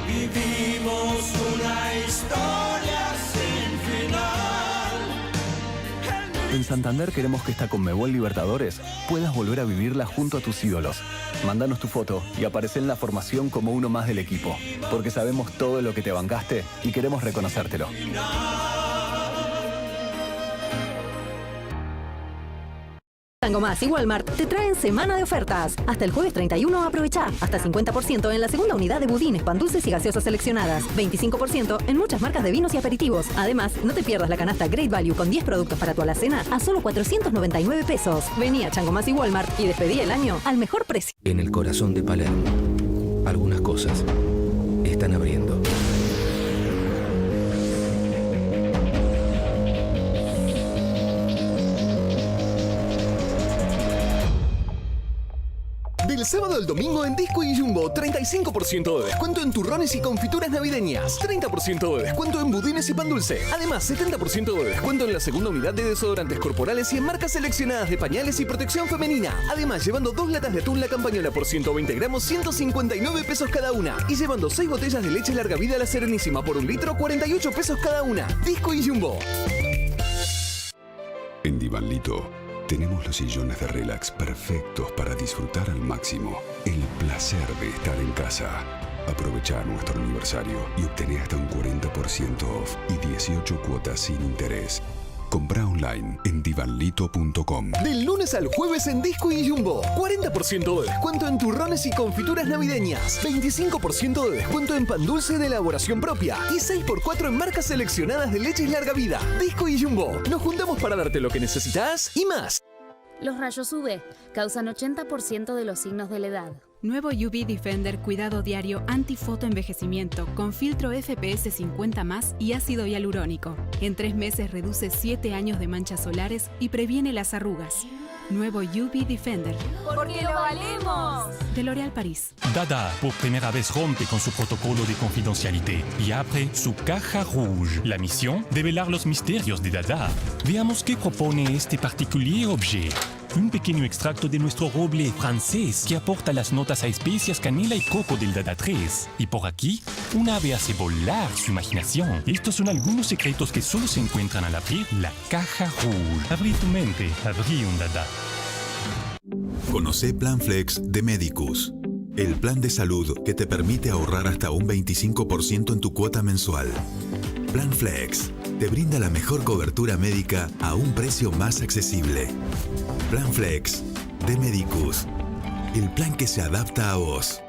Vivimos una historia sin final. En Santander queremos que esta Conmebol Libertadores puedas volver a vivirla junto a tus ídolos. Mándanos tu foto y aparece en la formación como uno más del equipo, porque sabemos todo lo que te bancaste y queremos reconocértelo. Chango Más y Walmart te traen semana de ofertas. Hasta el jueves 31 aprovecha. Hasta 50% en la segunda unidad de budines, pan dulces y gaseosas seleccionadas. 25% en muchas marcas de vinos y aperitivos. Además, no te pierdas la canasta Great Value con 10 productos para tu alacena a solo 499 pesos. Vení a Chango Más y Walmart y despedí el año al mejor precio. En el corazón de Palermo, algunas cosas están abriendo. Del sábado al domingo en Disco y Jumbo, 35% de descuento en turrones y confituras navideñas, 30% de descuento en budines y pan dulce. Además, 70% de descuento en la segunda unidad de desodorantes corporales y en marcas seleccionadas de pañales y protección femenina. Además, llevando 2 latas de atún La Campañola por 120 gramos, 159 pesos cada una. Y llevando 6 botellas de leche larga vida La Serenísima por 1 litro, 48 pesos cada una. Disco y Jumbo. En Divanlito tenemos los sillones de relax perfectos para disfrutar al máximo el placer de estar en casa. Aprovecha nuestro aniversario y obtené hasta un 40% off y 18 cuotas sin interés. Compra online en divanlito.com. Del lunes al jueves en Disco y Jumbo, 40% de descuento en turrones y confituras navideñas, 25% de descuento en pan dulce de elaboración propia y 6x4 en marcas seleccionadas de leches larga vida. Disco y Jumbo, nos juntamos para darte lo que necesitas y más. Los rayos UV causan 80% de los signos de la edad. Nuevo UV Defender Cuidado Diario Anti-Fotoenvejecimiento con filtro FPS 50+ y ácido hialurónico. En 3 meses reduce 7 años de manchas solares y previene las arrugas. Nuevo UV Defender. ¡Porque lo valemos! De L'Oréal París. Dada por primera vez rompe con su protocolo de confidencialité y abre su caja rouge. La misión, develar los misterios de Dada. Veamos qué propone este particular objeto. Un pequeño extracto de nuestro roble francés que aporta las notas a especias, canela y coco del Dada 3. Y por aquí, un ave hace volar su imaginación. Estos son algunos secretos que solo se encuentran al abrir la caja rouge. Abrí tu mente, abrí un Dada. Conocé Plan Flex de Medicus, el plan de salud que te permite ahorrar hasta un 25% en tu cuota mensual. Plan Flex te brinda la mejor cobertura médica a un precio más accesible. Plan Flex de Medicus. el plan que se adapta a vos.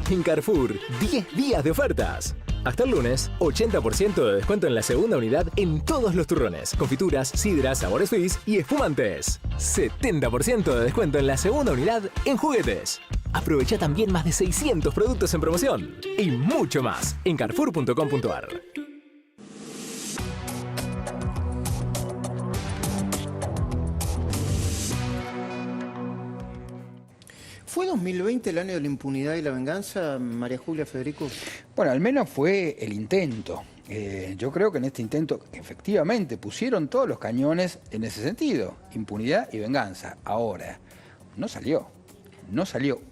En Carrefour, 10 días de ofertas. Hasta el lunes, 80% de descuento en la segunda unidad en todos los turrones, confituras, sidras, sabores suiz y espumantes. 70% de descuento en la segunda unidad en juguetes. Aprovecha también más de 600 productos en promoción. Y mucho más en carrefour.com.ar. ¿Fue 2020 el año de la impunidad y la venganza, María Julia, Federico? Bueno, al menos fue el intento. Yo creo que en este intento efectivamente pusieron todos los cañones en ese sentido, impunidad y venganza. Ahora, no salió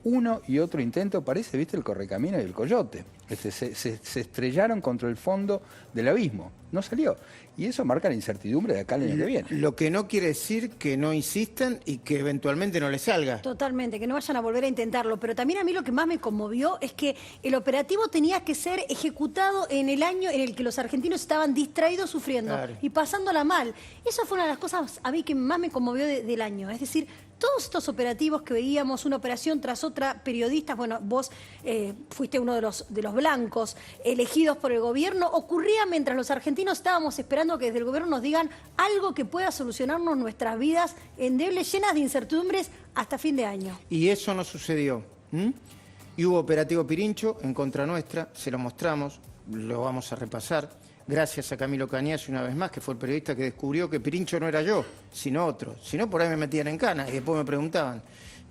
uno y otro intento, parece, viste, el correcamino y el coyote. Se estrellaron contra el fondo del abismo, no salió. Y eso marca la incertidumbre de acá al año que viene. Lo que no quiere decir que no insistan y que eventualmente no les salga. Totalmente, que no vayan a volver a intentarlo. Pero también a mí lo que más me conmovió es que el operativo tenía que ser ejecutado en el año en el que los argentinos estaban distraídos, sufriendo y pasándola mal. Eso fue una de las cosas a mí que más me conmovió del año. Es decir, todos estos operativos que veíamos, una operación tras otra, periodistas, bueno, vos fuiste uno de los blancos elegidos por el gobierno, ocurría mientras los argentinos estábamos esperando que desde el gobierno nos digan algo que pueda solucionarnos nuestras vidas endebles, llenas de incertidumbres hasta fin de año. Y eso no sucedió. Y hubo operativo Pirincho en contra nuestra, se lo mostramos, lo vamos a repasar. Gracias a Camilo Cañas, una vez más, que fue el periodista que descubrió que Pirincho no era yo, sino otro. Si no, por ahí me metían en cana y después me preguntaban.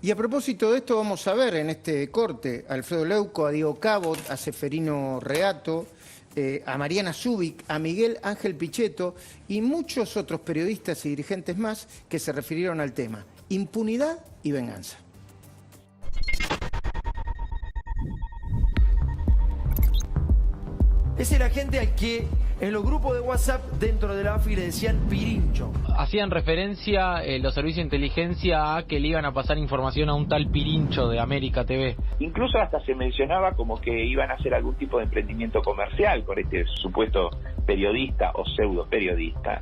Y a propósito de esto, vamos a ver en este corte a Alfredo Leuco, a Diego Cabot, a Seferino Reato, a Mariana Zubik, a Miguel Ángel Pichetto y muchos otros periodistas y dirigentes más que se refirieron al tema. Impunidad y venganza. Es el agente al que en los grupos de WhatsApp dentro de la AFI le decían Pirincho. Hacían referencia los servicios de inteligencia a que le iban a pasar información a un tal Pirincho de América TV. Incluso hasta se mencionaba como que iban a hacer algún tipo de emprendimiento comercial con este supuesto periodista o pseudo periodista,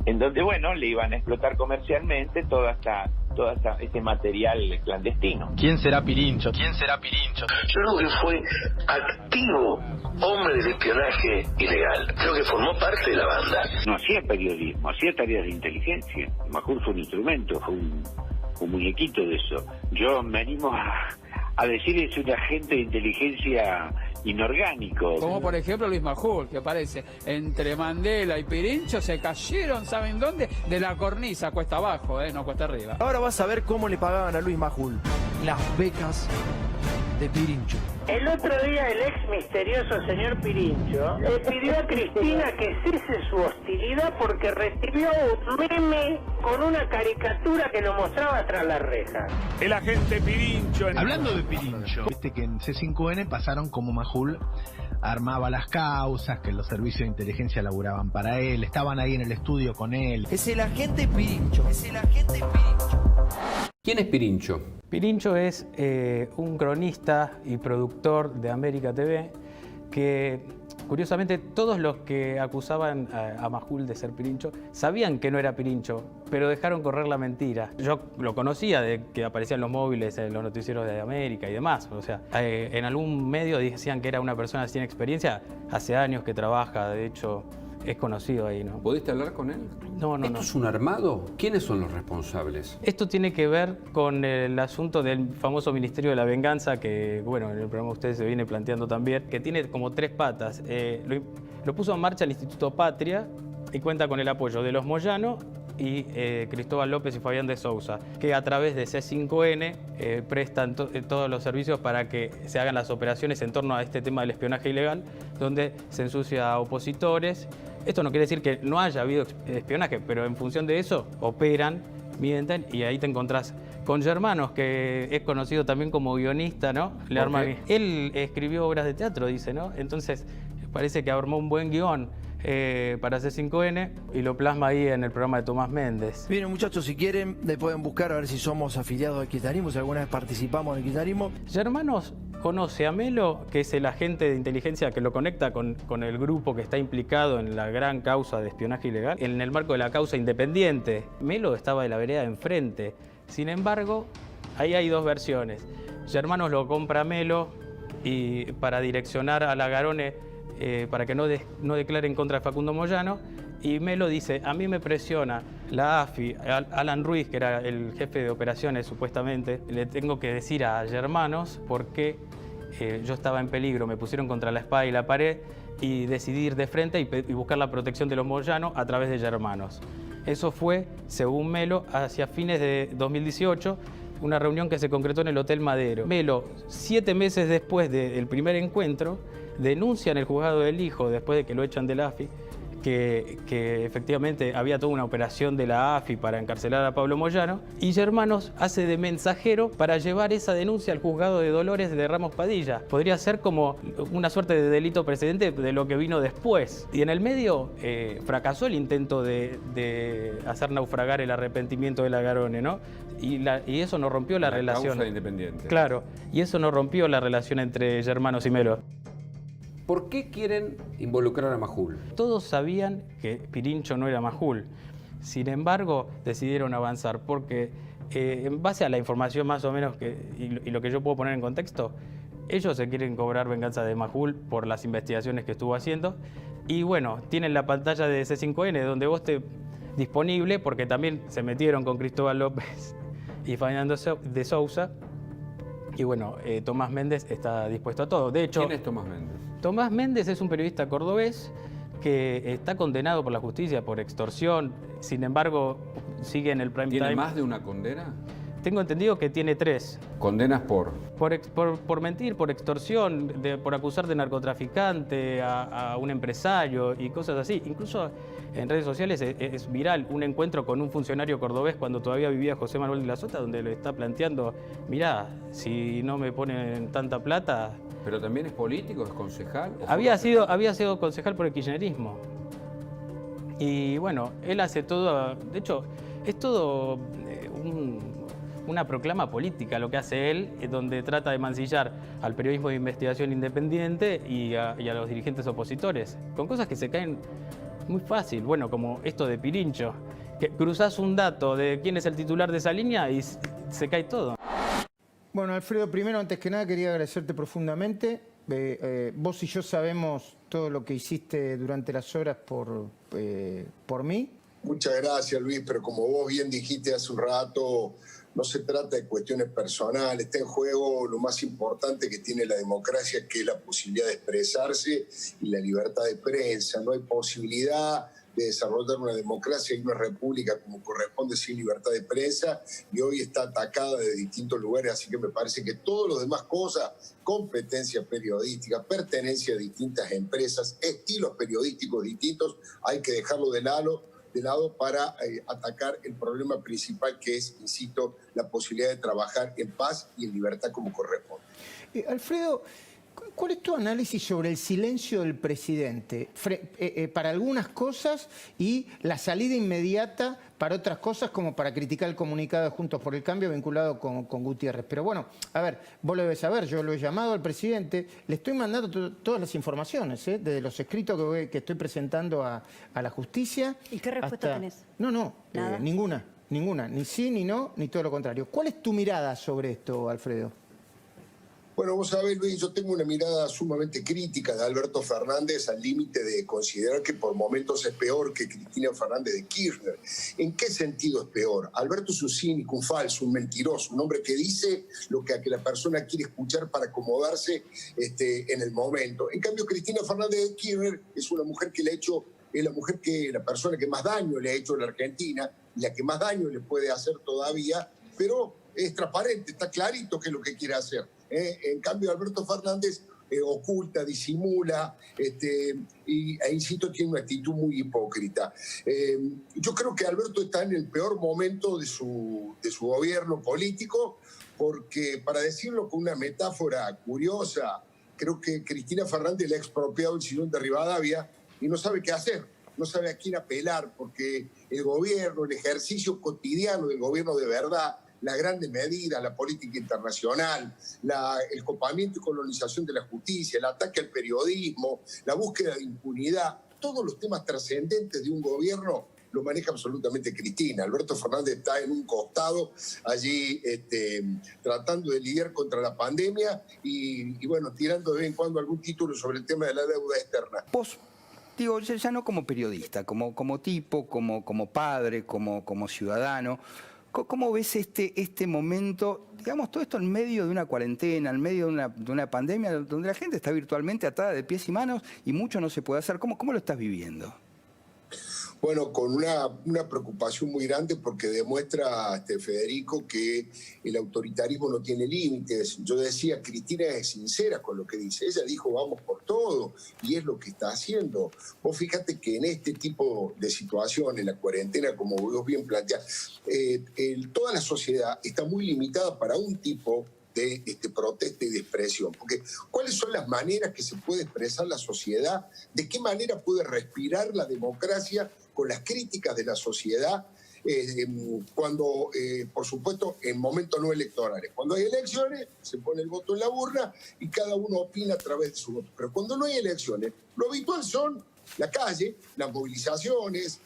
en donde, bueno, le iban a explotar comercialmente todo este material clandestino. ¿Quién será Pirincho? ¿Quién será Pirincho? Yo creo que fue activo hombre de espionaje ilegal. Creo que formó parte de la banda. No hacía periodismo, hacía tareas de inteligencia. Majul fue un instrumento, fue un muñequito de eso. Yo me animo a decir que es un agente de inteligencia inorgánico. Como por ejemplo Luis Majul, que aparece entre Mandela y Pirincho, se cayeron, ¿saben dónde? De la cornisa, cuesta abajo, no cuesta arriba. Ahora vas a ver cómo le pagaban a Luis Majul las becas de Pirincho. El otro día el ex misterioso señor Pirincho le pidió a Cristina que cese su hostilidad porque recibió un meme con una caricatura que lo mostraba tras las rejas. El agente Pirincho. Hablando de Pirincho, viste que en C5N pasaron como Majul armaba las causas, que los servicios de inteligencia laburaban para él, estaban ahí en el estudio con él. Es el agente Pirincho. Es el agente Pirincho. ¿Quién es Pirincho? Pirincho es un cronista y productor de América TV que, curiosamente, todos los que acusaban a Majul de ser Pirincho sabían que no era Pirincho, pero dejaron correr la mentira. Yo lo conocía de que aparecían los móviles en los noticieros de América y demás. O sea, en algún medio decían que era una persona sin experiencia. Hace años que trabaja, de hecho, es conocido ahí, ¿no? ¿Pudiste hablar con él? No. ¿Esto es un armado? ¿Quiénes son los responsables? Esto tiene que ver con el asunto del famoso Ministerio de la Venganza, que, bueno, en el programa ustedes se viene planteando también, que tiene como tres patas. Lo puso en marcha el Instituto Patria y cuenta con el apoyo de los Moyano y Cristóbal López y Fabián de Sousa, que a través de C5N prestan todos los servicios para que se hagan las operaciones en torno a este tema del espionaje ilegal, donde se ensucia a opositores. Esto no quiere decir que no haya habido espionaje, pero en función de eso operan, mienten, y ahí te encontrás con Germanos, que es conocido también como guionista, ¿no? Él escribió obras de teatro, dice, ¿no? Entonces parece que armó un buen guión para C5N y lo plasma ahí en el programa de Tomás Méndez. Bien, muchachos, si quieren, le pueden buscar a ver si somos afiliados al kirchnerismo, si alguna vez participamos en el kirchnerismo. Germanos conoce a Melo, que es el agente de inteligencia que lo conecta con el grupo que está implicado en la gran causa de espionaje ilegal, en el marco de la causa independiente. Melo estaba de la vereda de enfrente. Sin embargo, ahí hay dos versiones. Germanos lo compra Melo y para direccionar a la Garone para que no declare en contra de Facundo Moyano, y Melo dice, a mí me presiona la AFI, Alan Ruiz, que era el jefe de operaciones supuestamente, le tengo que decir a Germanos porque yo estaba en peligro, me pusieron contra la espada y la pared y decidí ir de frente y buscar la protección de los Moyano a través de Germanos. Eso fue, según Melo, hacia fines de 2018, una reunión que se concretó en el Hotel Madero. Melo, 7 meses después del primer encuentro, denuncia en el juzgado del hijo, después de que lo echan de la AFI, que efectivamente había toda una operación de la AFI para encarcelar a Pablo Moyano, y Germanos hace de mensajero para llevar esa denuncia al juzgado de Dolores de Ramos Padilla. Podría ser como una suerte de delito precedente de lo que vino después. Y en el medio fracasó el intento de hacer naufragar el arrepentimiento de la Garone, ¿no? Y eso no rompió la relación. Causa independiente. Claro, y eso no rompió la relación entre Germanos y Melo. ¿Por qué quieren involucrar a Majul? Todos sabían que Pirincho no era Majul. Sin embargo, decidieron avanzar porque, en base a la información más o menos y lo que yo puedo poner en contexto, ellos se quieren cobrar venganza de Majul por las investigaciones que estuvo haciendo. Y bueno, tienen la pantalla de C5N donde vos estés disponible, porque también se metieron con Cristóbal López y Fernando de Sousa. Y bueno, Tomás Méndez está dispuesto a todo. De hecho, ¿quién es Tomás Méndez? Tomás Méndez es un periodista cordobés que está condenado por la justicia por extorsión. Sin embargo, sigue en el prime time. ¿Tiene más de una condena? Tengo entendido que tiene 3. ¿Condenas por? Por mentir, por extorsión, por acusar de narcotraficante a un empresario y cosas así. Incluso en redes sociales es viral un encuentro con un funcionario cordobés cuando todavía vivía José Manuel de la Sota, donde le está planteando, mirá, si no me ponen tanta plata... ¿Pero también es político, es concejal? Había sido concejal por el kirchnerismo. Y bueno, él hace todo... De hecho, es todo una proclama política lo que hace él, donde trata de mancillar al periodismo de investigación independiente y a los dirigentes opositores, con cosas que se caen muy fácil. Bueno, como esto de Pirincho, que cruzás un dato de quién es el titular de esa línea y se cae todo. Bueno, Alfredo, primero, antes que nada, quería agradecerte profundamente. Vos y yo sabemos todo lo que hiciste durante las horas por mí. Muchas gracias, Luis, pero como vos bien dijiste hace un rato, no se trata de cuestiones personales, está en juego lo más importante que tiene la democracia, que es la posibilidad de expresarse y la libertad de prensa. No hay posibilidad de desarrollar una democracia y una república como corresponde sin libertad de prensa, y hoy está atacada de distintos lugares, así que me parece que todas las demás cosas, competencia periodística, pertenencia a distintas empresas, estilos periodísticos distintos, hay que dejarlo de lado para atacar el problema principal, que es, insisto, la posibilidad de trabajar en paz y en libertad como corresponde. Alfredo, ¿cuál es tu análisis sobre el silencio del presidente para algunas cosas y la salida inmediata para otras cosas, como para criticar el comunicado de Juntos por el Cambio vinculado con Gutiérrez? Pero bueno, a ver, vos lo debes saber, yo lo he llamado al presidente, le estoy mandando todas las informaciones, desde los escritos que estoy presentando a la justicia. ¿Y qué respuesta tenés? No, ninguna, ni sí, ni no, ni todo lo contrario. ¿Cuál es tu mirada sobre esto, Alfredo? Bueno, vos sabés, Luis, yo tengo una mirada sumamente crítica de Alberto Fernández, al límite de considerar que por momentos es peor que Cristina Fernández de Kirchner. ¿En qué sentido es peor? Alberto es un cínico, un falso, un mentiroso, un hombre que dice lo que la persona quiere escuchar para acomodarse en el momento. En cambio, Cristina Fernández de Kirchner es una mujer que la persona que más daño le ha hecho a la Argentina, y la que más daño le puede hacer todavía, pero es transparente, está clarito qué es lo que quiere hacer. En cambio, Alberto Fernández oculta, disimula e insisto, tiene una actitud muy hipócrita. Yo creo que Alberto está en el peor momento de su gobierno político, porque, para decirlo con una metáfora curiosa, creo que Cristina Fernández le ha expropiado el sillón de Rivadavia y no sabe qué hacer, no sabe a quién apelar, porque el gobierno, el ejercicio cotidiano del gobierno de verdad, la grande medida, la política internacional, el copamiento y colonización de la justicia, el ataque al periodismo, la búsqueda de impunidad, todos los temas trascendentes de un gobierno lo maneja absolutamente Cristina. Alberto Fernández está en un costado allí tratando de lidiar contra la pandemia y bueno, tirando de vez en cuando algún título sobre el tema de la deuda externa. Vos, digo, ya no como periodista, como tipo, como padre, como ciudadano, ¿cómo ves este momento, digamos, todo esto en medio de una cuarentena, en medio de una pandemia, donde la gente está virtualmente atada de pies y manos y mucho no se puede hacer? ¿Cómo lo estás viviendo? Bueno, con una preocupación muy grande porque demuestra Federico que el autoritarismo no tiene límites. Yo decía, Cristina es sincera con lo que dice. Ella dijo, vamos por todo, y es lo que está haciendo. Vos fíjate que en este tipo de situación, en la cuarentena, como vos bien planteás, toda la sociedad está muy limitada para un tipo de protesta y de expresión. Porque ¿cuáles son las maneras que se puede expresar la sociedad? ¿De qué manera puede respirar la democracia con las críticas de la sociedad cuando, por supuesto, en momentos no electorales? Cuando hay elecciones, se pone el voto en la urna y cada uno opina a través de su voto. Pero cuando no hay elecciones, lo habitual son la calle, las movilizaciones,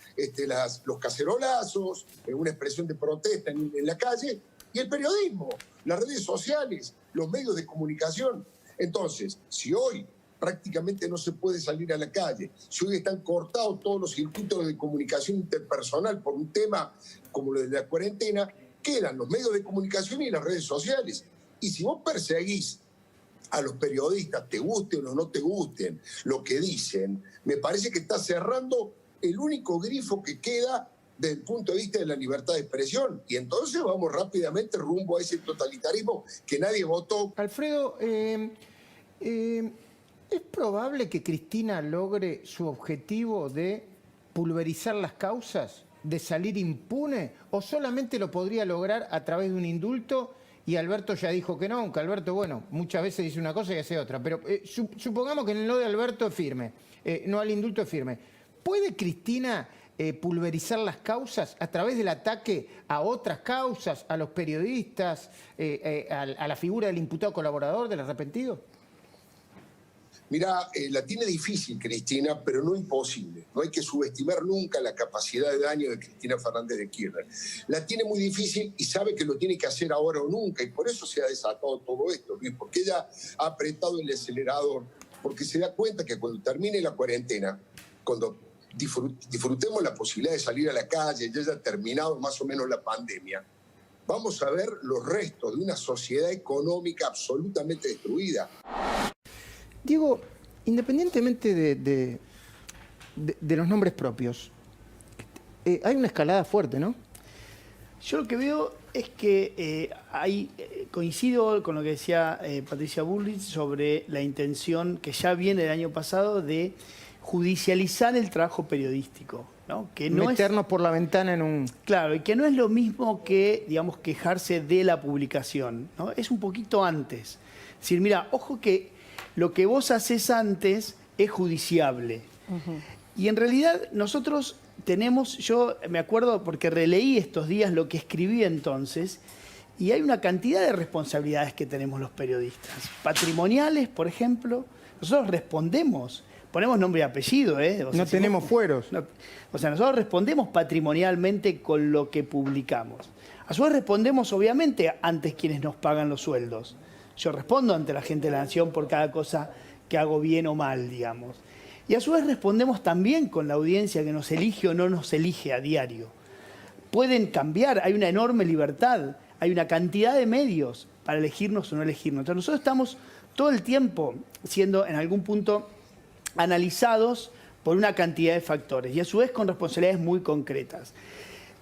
los cacerolazos, una expresión de protesta en la calle, y el periodismo, las redes sociales, los medios de comunicación. Entonces, si hoy prácticamente no se puede salir a la calle, si hoy están cortados todos los circuitos de comunicación interpersonal por un tema como lo de la cuarentena, quedan los medios de comunicación y las redes sociales. Y si vos perseguís a los periodistas, te gusten o no te gusten lo que dicen, me parece que está cerrando el único grifo que queda desde el punto de vista de la libertad de expresión. Y entonces vamos rápidamente rumbo a ese totalitarismo que nadie votó. Alfredo, ¿es probable que Cristina logre su objetivo de pulverizar las causas, de salir impune, o solamente lo podría lograr a través de un indulto? Y Alberto ya dijo que no, aunque Alberto, bueno, muchas veces dice una cosa y hace otra. Pero supongamos que en el no de Alberto es firme, no al indulto es firme. ¿Puede Cristina pulverizar las causas a través del ataque a otras causas, a los periodistas, a la figura del imputado colaborador, del arrepentido? Mirá, la tiene difícil Cristina, pero no imposible. No hay que subestimar nunca la capacidad de daño de Cristina Fernández de Kirchner. La tiene muy difícil y sabe que lo tiene que hacer ahora o nunca, y por eso se ha desatado todo esto, Luis, porque ella ha apretado el acelerador, porque se da cuenta que cuando termine la cuarentena, cuando disfrutemos la posibilidad de salir a la calle, ya haya terminado más o menos la pandemia, vamos a ver los restos de una sociedad económica absolutamente destruida. Diego, independientemente de los nombres propios, hay una escalada fuerte, ¿no? Yo lo que veo es que coincido con lo que decía Patricia Bullrich sobre la intención que ya viene del año pasado de judicializar el trabajo periodístico, ¿no? Que no meternos por la ventana en un... Claro, y que no es lo mismo que, digamos, quejarse de la publicación, ¿no? Es un poquito antes. Es decir, mira, ojo que lo que vos haces antes es judiciable. Y en realidad nosotros tenemos, yo me acuerdo porque releí estos días lo que escribí entonces, y hay una cantidad de responsabilidades que tenemos los periodistas. Patrimoniales, por ejemplo, nosotros respondemos, ponemos nombre y apellido, ¿eh? O sea, no tenemos fueros. No, o sea, nosotros respondemos patrimonialmente con lo que publicamos. A su vez respondemos, obviamente, ante quienes nos pagan los sueldos. Yo respondo ante la gente de la Nación por cada cosa que hago bien o mal, digamos. Y a su vez respondemos también con la audiencia que nos elige o no nos elige a diario. Pueden cambiar, hay una enorme libertad, hay una cantidad de medios para elegirnos o no elegirnos. Entonces nosotros estamos todo el tiempo siendo en algún punto analizados por una cantidad de factores y a su vez con responsabilidades muy concretas.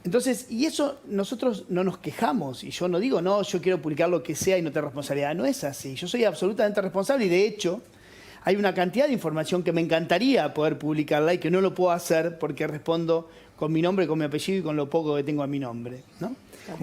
Entonces, y eso nosotros no nos quejamos, y yo no digo, no, yo quiero publicar lo que sea y no tener responsabilidad. No es así, yo soy absolutamente responsable y de hecho hay una cantidad de información que me encantaría poder publicarla y que no lo puedo hacer porque respondo con mi nombre, con mi apellido y con lo poco que tengo a mi nombre, ¿no?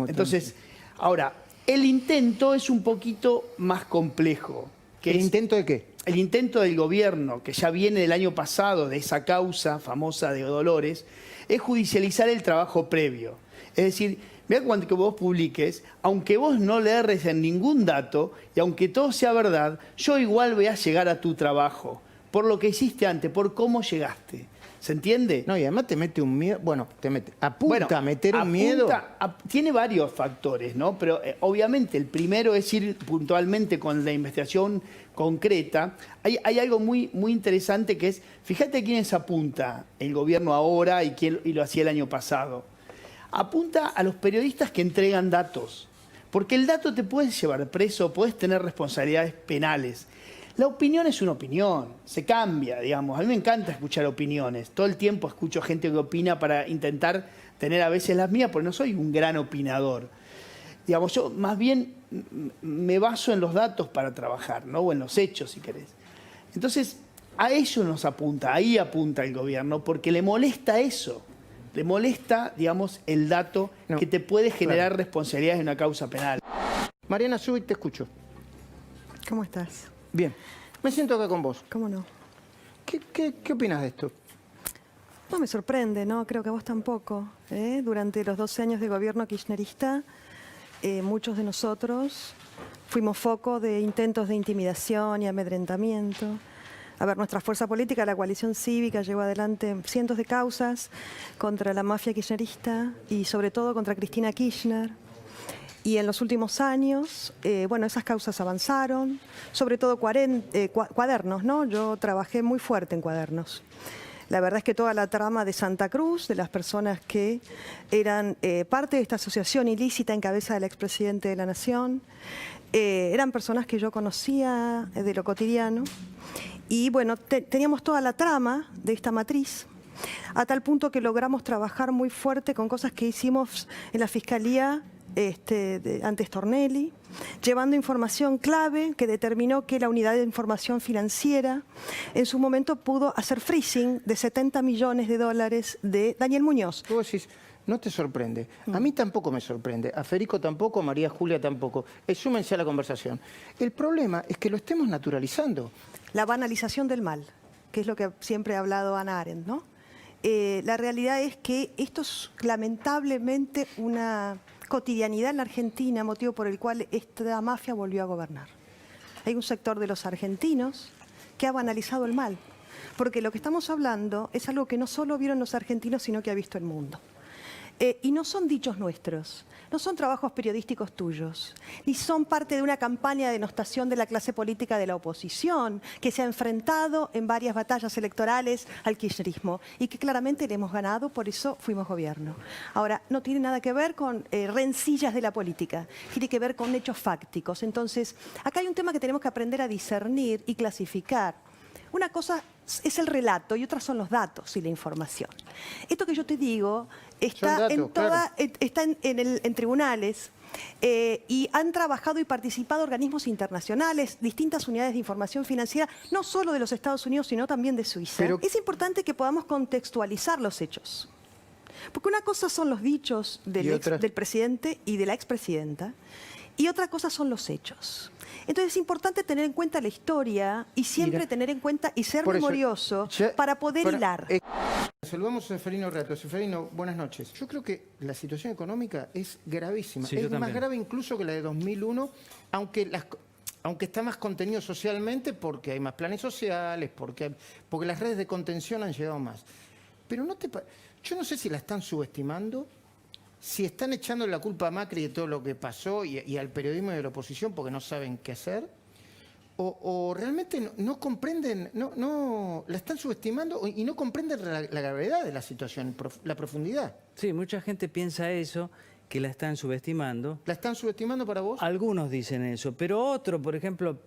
Entonces, ahora, el intento es un poquito más complejo. ¿El intento de qué? El intento del gobierno, que ya viene del año pasado, de esa causa famosa de Dolores, es judicializar el trabajo previo. Es decir, mira cuando que vos publiques, aunque vos no le erres en ningún dato, y aunque todo sea verdad, yo igual voy a llegar a tu trabajo, por lo que hiciste antes, por cómo llegaste. ¿Se entiende? No, y además te mete un miedo, apunta a meter un miedo. Tiene varios factores, ¿no? Pero obviamente el primero es ir puntualmente con la investigación concreta. Hay algo muy interesante que es, fíjate quiénes apunta el gobierno ahora y lo hacía el año pasado. Apunta a los periodistas que entregan datos, porque el dato te puede llevar preso, puedes tener responsabilidades penales. La opinión es una opinión, se cambia, digamos. A mí me encanta escuchar opiniones. Todo el tiempo escucho gente que opina para intentar tener a veces las mías, porque no soy un gran opinador. Digamos, yo más bien me baso en los datos para trabajar, ¿no? O en los hechos, si querés. Entonces, a eso nos apunta, ahí apunta el gobierno, porque le molesta eso. Le molesta, digamos, el dato que te puede generar responsabilidades en una causa penal. Mariana Zubik, te escucho. ¿Cómo estás? Bien. Me siento acá con vos. ¿Cómo no? ¿Qué opinas de esto? No me sorprende, ¿no? Creo que a vos tampoco. Durante los 12 años de gobierno kirchnerista, muchos de nosotros fuimos foco de intentos de intimidación y amedrentamiento. A ver, nuestra fuerza política, la coalición cívica, llevó adelante cientos de causas contra la mafia kirchnerista y sobre todo contra Cristina Kirchner. Y en los últimos años, esas causas avanzaron, sobre todo cuadernos, ¿no? Yo trabajé muy fuerte en cuadernos. La verdad es que toda la trama de Santa Cruz, de las personas que eran parte de esta asociación ilícita en cabeza del expresidente de la Nación, eran personas que yo conocía de lo cotidiano. Y bueno, teníamos toda la trama de esta matriz, a tal punto que logramos trabajar muy fuerte con cosas que hicimos en la Fiscalía ante Stornelli, llevando información clave que determinó que la unidad de información financiera en su momento pudo hacer freezing de 70 millones de dólares de Daniel Muñoz. Vos decís, no te sorprende. A mí tampoco me sorprende. A Federico tampoco, a María Julia tampoco. Súmense a la conversación. El problema es que lo estemos naturalizando. La banalización del mal, que es lo que siempre ha hablado Hannah Arendt, ¿no? La realidad es que esto es lamentablemente una cotidianidad en la Argentina, motivo por el cual esta mafia volvió a gobernar. Hay un sector de los argentinos que ha banalizado el mal, porque lo que estamos hablando es algo que no solo vieron los argentinos, sino que ha visto el mundo. Y no son dichos nuestros, no son trabajos periodísticos tuyos, ni son parte de una campaña de denostación de la clase política de la oposición, que se ha enfrentado en varias batallas electorales al kirchnerismo y que claramente le hemos ganado, por eso fuimos gobierno. Ahora, no tiene nada que ver con rencillas de la política, tiene que ver con hechos fácticos. Entonces, acá hay un tema que tenemos que aprender a discernir y clasificar. Una cosa es el relato y otra son los datos y la información. Esto que yo te digo está en tribunales y han trabajado y participado organismos internacionales, distintas unidades de información financiera, no solo de los Estados Unidos, sino también de Suiza. Es importante que podamos contextualizar los hechos. Porque una cosa son los dichos del presidente y de la expresidenta y otra cosa son los hechos. Entonces es importante tener en cuenta la historia y siempre tener en cuenta y ser memorioso para poder hilar. Saludamos a Seferino Rato. Seferino, buenas noches. Yo creo que la situación económica es gravísima. Es más grave incluso que la de 2001, aunque está más contenido socialmente porque hay más planes sociales, porque las redes de contención han llegado más. Pero yo no sé si la están subestimando, si están echando la culpa a Macri de todo lo que pasó y al periodismo y a la oposición porque no saben qué hacer, o realmente no comprenden, la están subestimando y no comprenden la gravedad de la situación, la profundidad. Sí, mucha gente piensa eso, que la están subestimando. ¿La están subestimando para vos? Algunos dicen eso, pero otro, por ejemplo,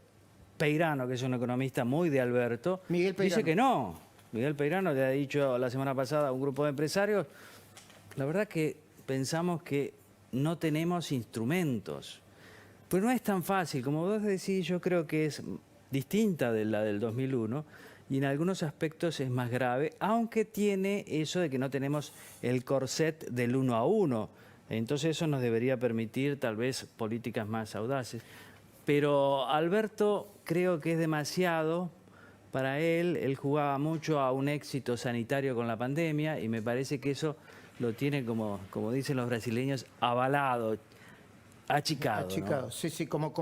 Peirano, que es un economista muy de Alberto, dice que no. Miguel Peirano le ha dicho la semana pasada a un grupo de empresarios, la verdad que pensamos que no tenemos instrumentos. Pues no es tan fácil. Como vos decís, yo creo que es distinta de la del 2001 y en algunos aspectos es más grave, aunque tiene eso de que no tenemos el corset del 1 a 1. Entonces eso nos debería permitir tal vez políticas más audaces. Pero Alberto creo que es demasiado para él. Él jugaba mucho a un éxito sanitario con la pandemia y me parece que eso lo tiene, como dicen los brasileños, avalado, achicado. Achicado, ¿no? Sí, como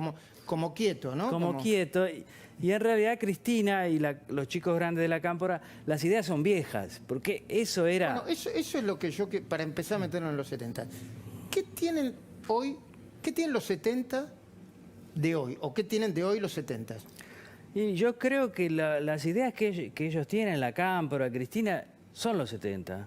Como quieto, ¿no? Como quieto. Y en realidad Cristina y los chicos grandes de la Cámpora, las ideas son viejas, porque eso era... Bueno, eso es lo que yo, para empezar a meternos en los 70. ¿Qué tienen hoy, qué tienen los 70 de hoy? ¿O qué tienen de hoy los 70? Y yo creo que las ideas que ellos tienen, la Cámpora, Cristina, son los 70.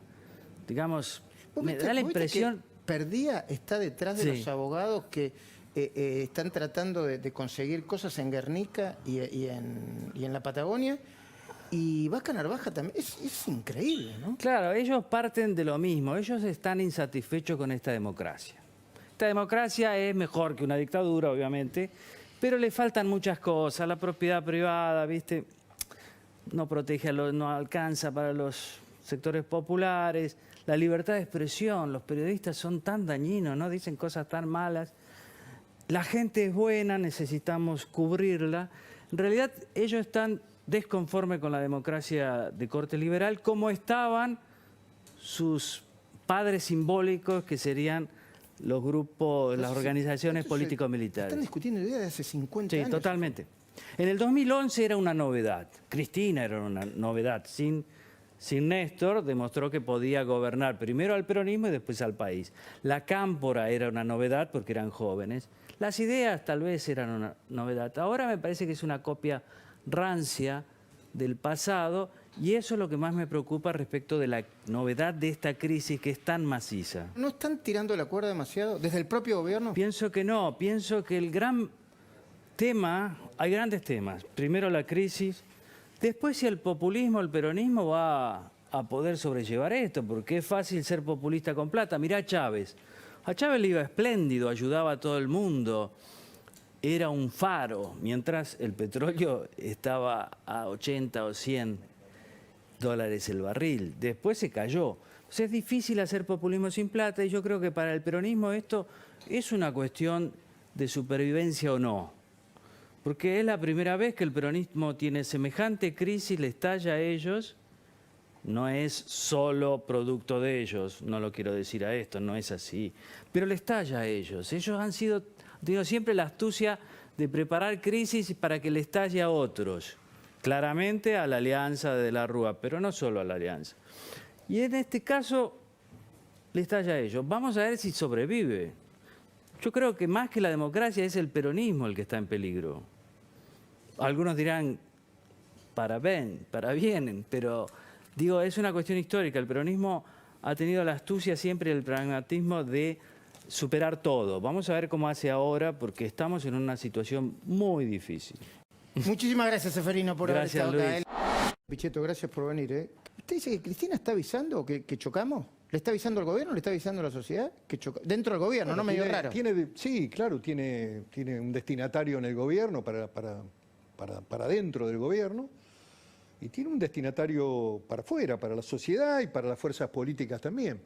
Digamos, me da la impresión... Perdía está detrás de los abogados que están tratando de conseguir cosas en Guernica y en la Patagonia. Y Vaca Narvaja también. Es increíble, ¿no? Claro, ellos parten de lo mismo. Ellos están insatisfechos con esta democracia. Esta democracia es mejor que una dictadura, obviamente, pero le faltan muchas cosas. La propiedad privada, ¿viste? No protege, no alcanza para los sectores populares. La libertad de expresión, los periodistas son tan dañinos, ¿no? Dicen cosas tan malas. La gente es buena, necesitamos cubrirla. En realidad, ellos están desconformes con la democracia de corte liberal, como estaban sus padres simbólicos, que serían los grupos, las organizaciones político-militares. Están discutiendo ideas de hace 50 años. Sí, totalmente. En el 2011 era una novedad. Cristina era una novedad. Sin Néstor demostró que podía gobernar primero al peronismo y después al país. La Cámpora era una novedad porque eran jóvenes. Las ideas tal vez eran una novedad. Ahora me parece que es una copia rancia del pasado y eso es lo que más me preocupa respecto de la novedad de esta crisis que es tan maciza. ¿No están tirando la cuerda demasiado desde el propio gobierno? Pienso que no. Pienso que el gran tema, hay grandes temas. Primero la crisis. Después, si el populismo, el peronismo va a poder sobrellevar esto, porque es fácil ser populista con plata. Mirá a Chávez. A Chávez le iba espléndido, ayudaba a todo el mundo. Era un faro, mientras el petróleo estaba a 80 o 100 dólares el barril. Después se cayó. O sea, es difícil hacer populismo sin plata y yo creo que para el peronismo esto es una cuestión de supervivencia o no. Porque es la primera vez que el peronismo tiene semejante crisis, le estalla a ellos, no es solo producto de ellos, no lo quiero decir a esto, no es así, pero le estalla a ellos. Ellos han tenido siempre la astucia de preparar crisis para que le estalle a otros, claramente a la Alianza de la Rúa, pero no solo a la Alianza. Y en este caso le estalla a ellos. Vamos a ver si sobrevive. Yo creo que más que la democracia es el peronismo el que está en peligro. Algunos dirán para bien, pero digo, es una cuestión histórica. El peronismo ha tenido la astucia siempre y el pragmatismo de superar todo. Vamos a ver cómo hace ahora, porque estamos en una situación muy difícil. Muchísimas gracias, Seferino, por haber estado acá. Luis. Pichetto, gracias por venir. ¿Usted dice que Cristina está avisando que chocamos? ¿Le está avisando al gobierno? ¿Le está avisando a la sociedad? Dentro del gobierno, bueno, ¿no? Medio raro. Sí, claro, tiene un destinatario en el gobierno para dentro del gobierno y tiene un destinatario para afuera, para la sociedad y para las fuerzas políticas también.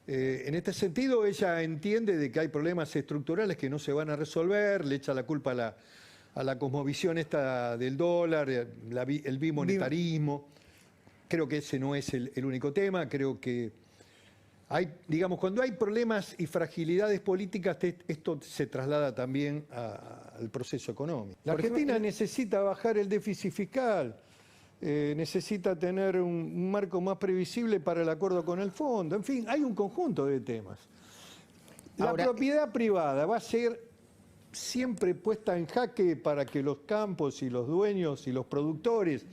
En este sentido, ella entiende de que hay problemas estructurales que no se van a resolver, le echa la culpa a la cosmovisión esta del dólar, el bimonetarismo. Creo que ese no es el único tema, creo que cuando hay problemas y fragilidades políticas, esto se traslada también al proceso económico. La Argentina necesita bajar el déficit fiscal, necesita tener un marco más previsible para el acuerdo con el fondo. En fin, hay un conjunto de temas. La propiedad privada va a ser siempre puesta en jaque para que los campos y los dueños y los productores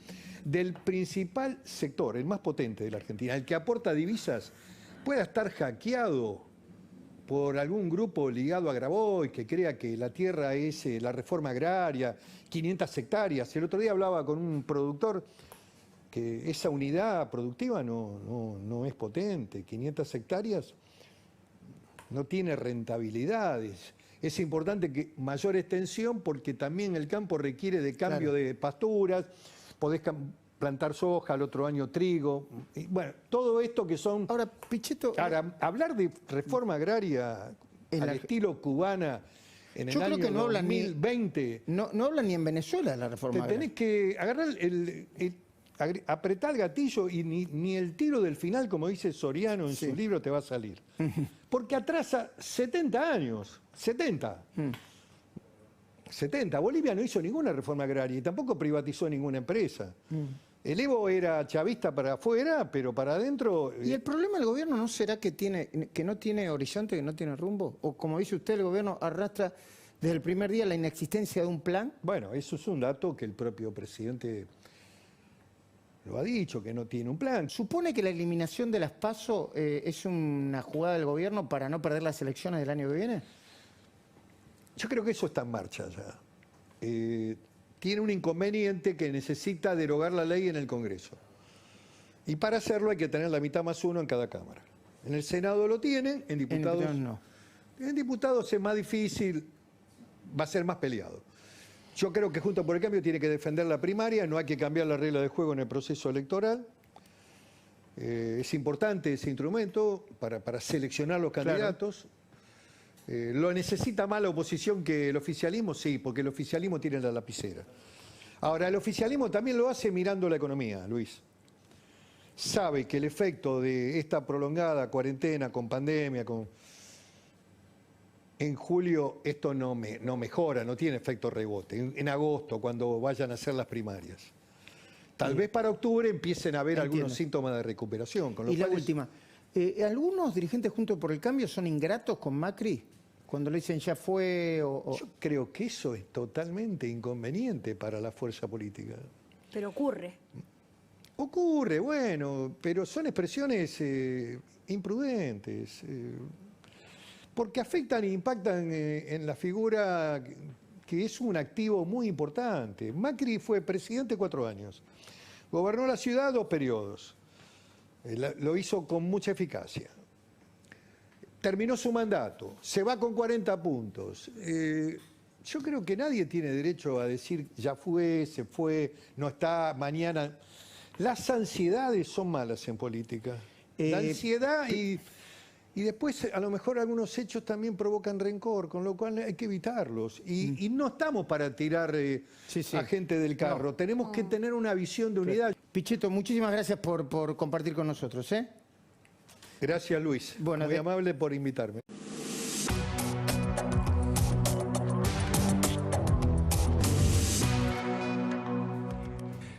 del principal sector, el más potente de la Argentina, el que aporta divisas, pueda estar hackeado por algún grupo ligado a Grabois que crea que la tierra es la reforma agraria, 500 hectáreas. El otro día hablaba con un productor que esa unidad productiva no es potente, 500 hectáreas no tiene rentabilidades. Es importante que mayor extensión porque también el campo requiere de cambio de pasturas, podés plantar soja, al otro año trigo. Y bueno, todo esto que son... Ahora, Pichetto... Ahora, hablar de reforma agraria al estilo cubana en el año 2020... No hablan ni en Venezuela de la reforma agraria. Tenés que agarrar apretar el gatillo y ni el tiro del final, como dice Soriano en su libro, te va a salir. Porque atrasa 70 años. 70. 70. Bolivia no hizo ninguna reforma agraria y tampoco privatizó ninguna empresa. El Evo era chavista para afuera, pero para adentro... ¿Y el problema del gobierno no será que no tiene horizonte, que no tiene rumbo? O como dice usted, el gobierno arrastra desde el primer día la inexistencia de un plan. Bueno, eso es un dato que el propio presidente lo ha dicho, que no tiene un plan. ¿Supone que la eliminación de las PASO es una jugada del gobierno para no perder las elecciones del año que viene? Yo creo que eso está en marcha ya. Tiene un inconveniente que necesita derogar la ley en el Congreso. Y para hacerlo hay que tener la mitad más uno en cada Cámara. En el Senado lo tiene, en diputados no. En diputados es más difícil, va a ser más peleado. Yo creo que Juntos por el Cambio tiene que defender la primaria, no hay que cambiar la regla de juego en el proceso electoral. Es importante ese instrumento para seleccionar los candidatos. ¿Lo necesita más la oposición que el oficialismo? Sí, porque el oficialismo tiene la lapicera. Ahora, el oficialismo también lo hace mirando la economía, Luis. Sabe que el efecto de esta prolongada cuarentena con pandemia, en julio esto no mejora, no tiene efecto rebote. En agosto, cuando vayan a hacer las primarias. Tal vez para octubre empiecen a haber algunos síntomas de recuperación. Con lo y la cual última, ¿algunos dirigentes Juntos por el Cambio son ingratos con Macri? Cuando le dicen ya fue Yo creo que eso es totalmente inconveniente para la fuerza política. Pero ocurre. Ocurre, bueno, pero son expresiones imprudentes, porque afectan e impactan en la figura que es un activo muy importante. Macri fue presidente 4 años, gobernó la ciudad 2 periodos, lo hizo con mucha eficacia. Terminó su mandato, se va con 40 puntos. Yo creo que nadie tiene derecho a decir ya fue, se fue, no está, mañana. Las ansiedades son malas en política. La ansiedad y después a lo mejor algunos hechos también provocan rencor, con lo cual hay que evitarlos. Y no estamos para tirar a gente del carro, tenemos que tener una visión de unidad. Pichetto, muchísimas gracias por compartir con nosotros. Gracias, Luis. Muy amable por invitarme.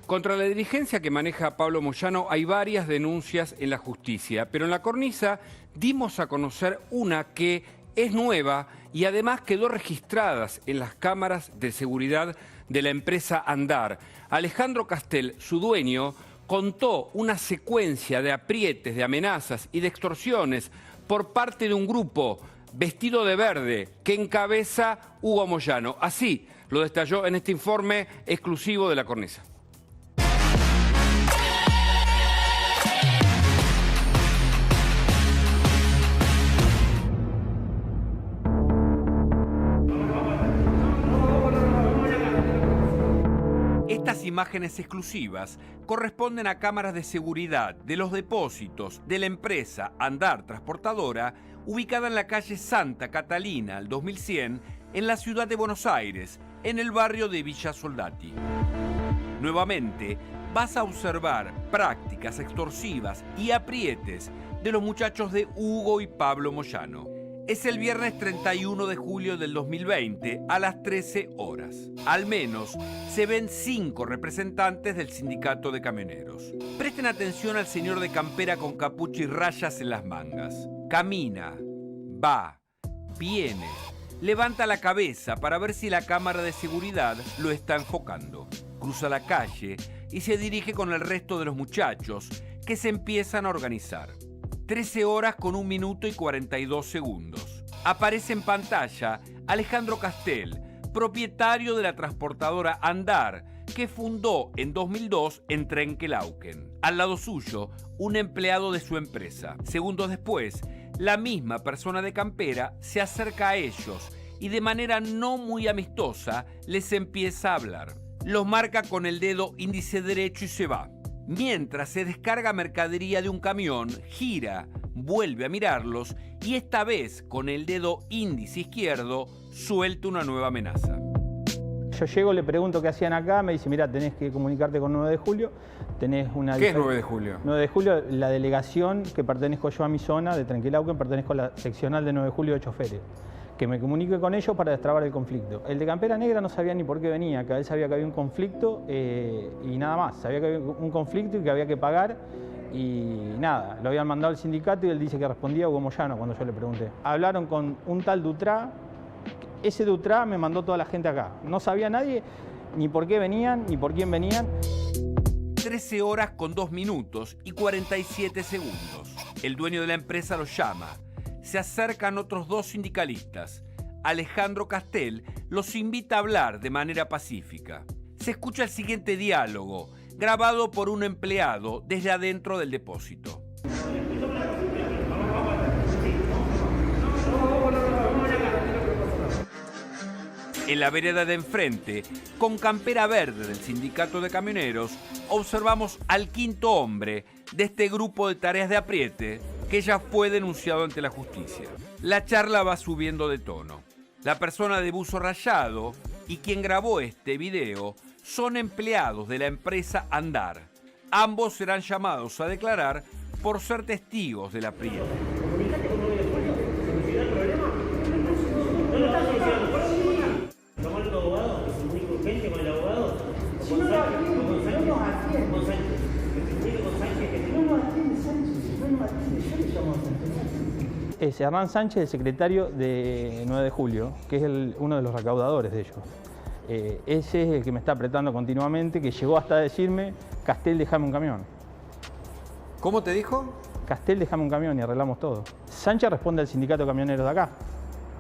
Contra la dirigencia que maneja Pablo Moyano hay varias denuncias en la justicia, pero en la cornisa dimos a conocer una que es nueva y además quedó registrada en las cámaras de seguridad de la empresa Andar. Alejandro Castel, su dueño, contó una secuencia de aprietes, de amenazas y de extorsiones por parte de un grupo vestido de verde que encabeza Hugo Moyano. Así lo detalló en este informe exclusivo de La Cornisa. Estas imágenes exclusivas corresponden a cámaras de seguridad de los depósitos de la empresa Andar Transportadora, ubicada en la calle Santa Catalina, al 2100, en la ciudad de Buenos Aires, en el barrio de Villa Soldati. Nuevamente, vas a observar prácticas extorsivas y aprietes de los muchachos de Hugo y Pablo Moyano. Es el viernes 31 de julio del 2020 a las 13 horas. Al menos se ven 5 representantes del sindicato de camioneros. Presten atención al señor de campera con capucha y rayas en las mangas. Camina, va, viene, levanta la cabeza para ver si la cámara de seguridad lo está enfocando. Cruza la calle y se dirige con el resto de los muchachos que se empiezan a organizar. 13 horas con 1 minuto y 42 segundos. Aparece en pantalla Alejandro Castel, propietario de la transportadora Andar, que fundó en 2002 en Trenquelauquen. Al lado suyo, un empleado de su empresa. Segundos después, la misma persona de campera se acerca a ellos y de manera no muy amistosa les empieza a hablar. Los marca con el dedo índice derecho y se va. Mientras se descarga mercadería de un camión, gira, vuelve a mirarlos y esta vez con el dedo índice izquierdo suelta una nueva amenaza. Yo llego, le pregunto qué hacían acá, me dice, mira, tenés que comunicarte con 9 de julio. Tenés una ¿Qué es 9 de julio? 9 de julio, la delegación que pertenezco yo a mi zona de Trenquelauquen, pertenezco a la seccional de 9 de julio de choferes, que me comunique con ellos para destrabar el conflicto. El de Campera Negra no sabía ni por qué venía, que él sabía que había un conflicto y nada más. Sabía que había un conflicto y que había que pagar y nada. Lo habían mandado al sindicato y él dice que respondía Hugo Moyano cuando yo le pregunté. Hablaron con un tal Dutrá. Ese Dutrá me mandó toda la gente acá. No sabía nadie ni por qué venían, ni por quién venían. 13 horas con 2 minutos y 47 segundos. El dueño de la empresa los llama. Se acercan otros 2 sindicalistas. Alejandro Castel los invita a hablar de manera pacífica. Se escucha el siguiente diálogo, grabado por un empleado desde adentro del depósito. En la vereda de enfrente, con campera verde del sindicato de camioneros, observamos al 5.º hombre de este grupo de tareas de apriete que ya fue denunciado ante la justicia. La charla va subiendo de tono. La persona de buzo rayado y quien grabó este video son empleados de la empresa Andar. Ambos serán llamados a declarar por ser testigos del apriete. Es Hernán Sánchez, el secretario de 9 de julio, que es uno de los recaudadores de ellos. Ese es el que me está apretando continuamente, que llegó hasta decirme, Castel, déjame un camión. ¿Cómo te dijo? Castel, déjame un camión y arreglamos todo. Sánchez responde al sindicato de camioneros de acá,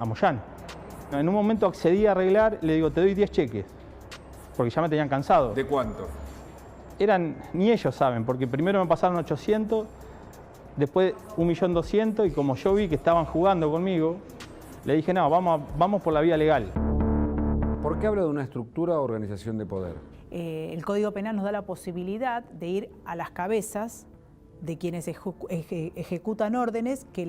a Moyano. En un momento accedí a arreglar, le digo, te doy 10 cheques, porque ya me tenían cansado. ¿De cuánto? Ni ellos saben, porque primero me pasaron 800, después 1.200.000 y como yo vi que estaban jugando conmigo, le dije, no, vamos por la vía legal. ¿Por qué habla de una estructura o organización de poder? El Código Penal nos da la posibilidad de ir a las cabezas de quienes ejecutan órdenes que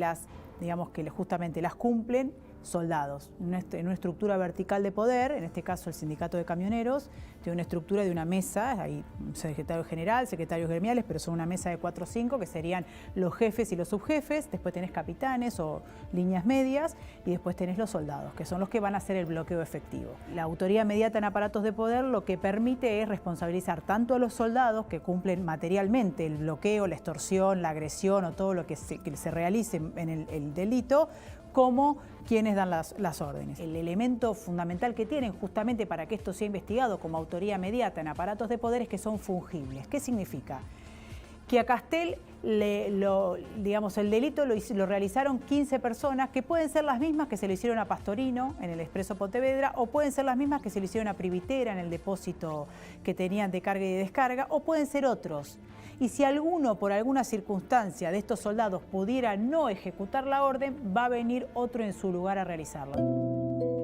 justamente las cumplen soldados. En una estructura vertical de poder, en este caso el sindicato de camioneros, tiene una estructura de una mesa, hay un secretario general, secretarios gremiales, pero son una mesa de 4 o 5 que serían los jefes y los subjefes, después tenés capitanes o líneas medias y después tenés los soldados, que son los que van a hacer el bloqueo efectivo. La autoría inmediata en aparatos de poder lo que permite es responsabilizar tanto a los soldados que cumplen materialmente el bloqueo, la extorsión, la agresión o todo lo que se realice en el delito, como quienes dan las órdenes. El elemento fundamental que tienen justamente para que esto sea investigado como autoría inmediata en aparatos de poder es que son fungibles. ¿Qué significa? Que a Castel, el delito lo realizaron 15 personas que pueden ser las mismas que se lo hicieron a Pastorino en el Expreso Pontevedra o pueden ser las mismas que se lo hicieron a Privitera en el depósito que tenían de carga y de descarga o pueden ser otros. Y si alguno, por alguna circunstancia de estos soldados pudiera no ejecutar la orden, va a venir otro en su lugar a realizarla.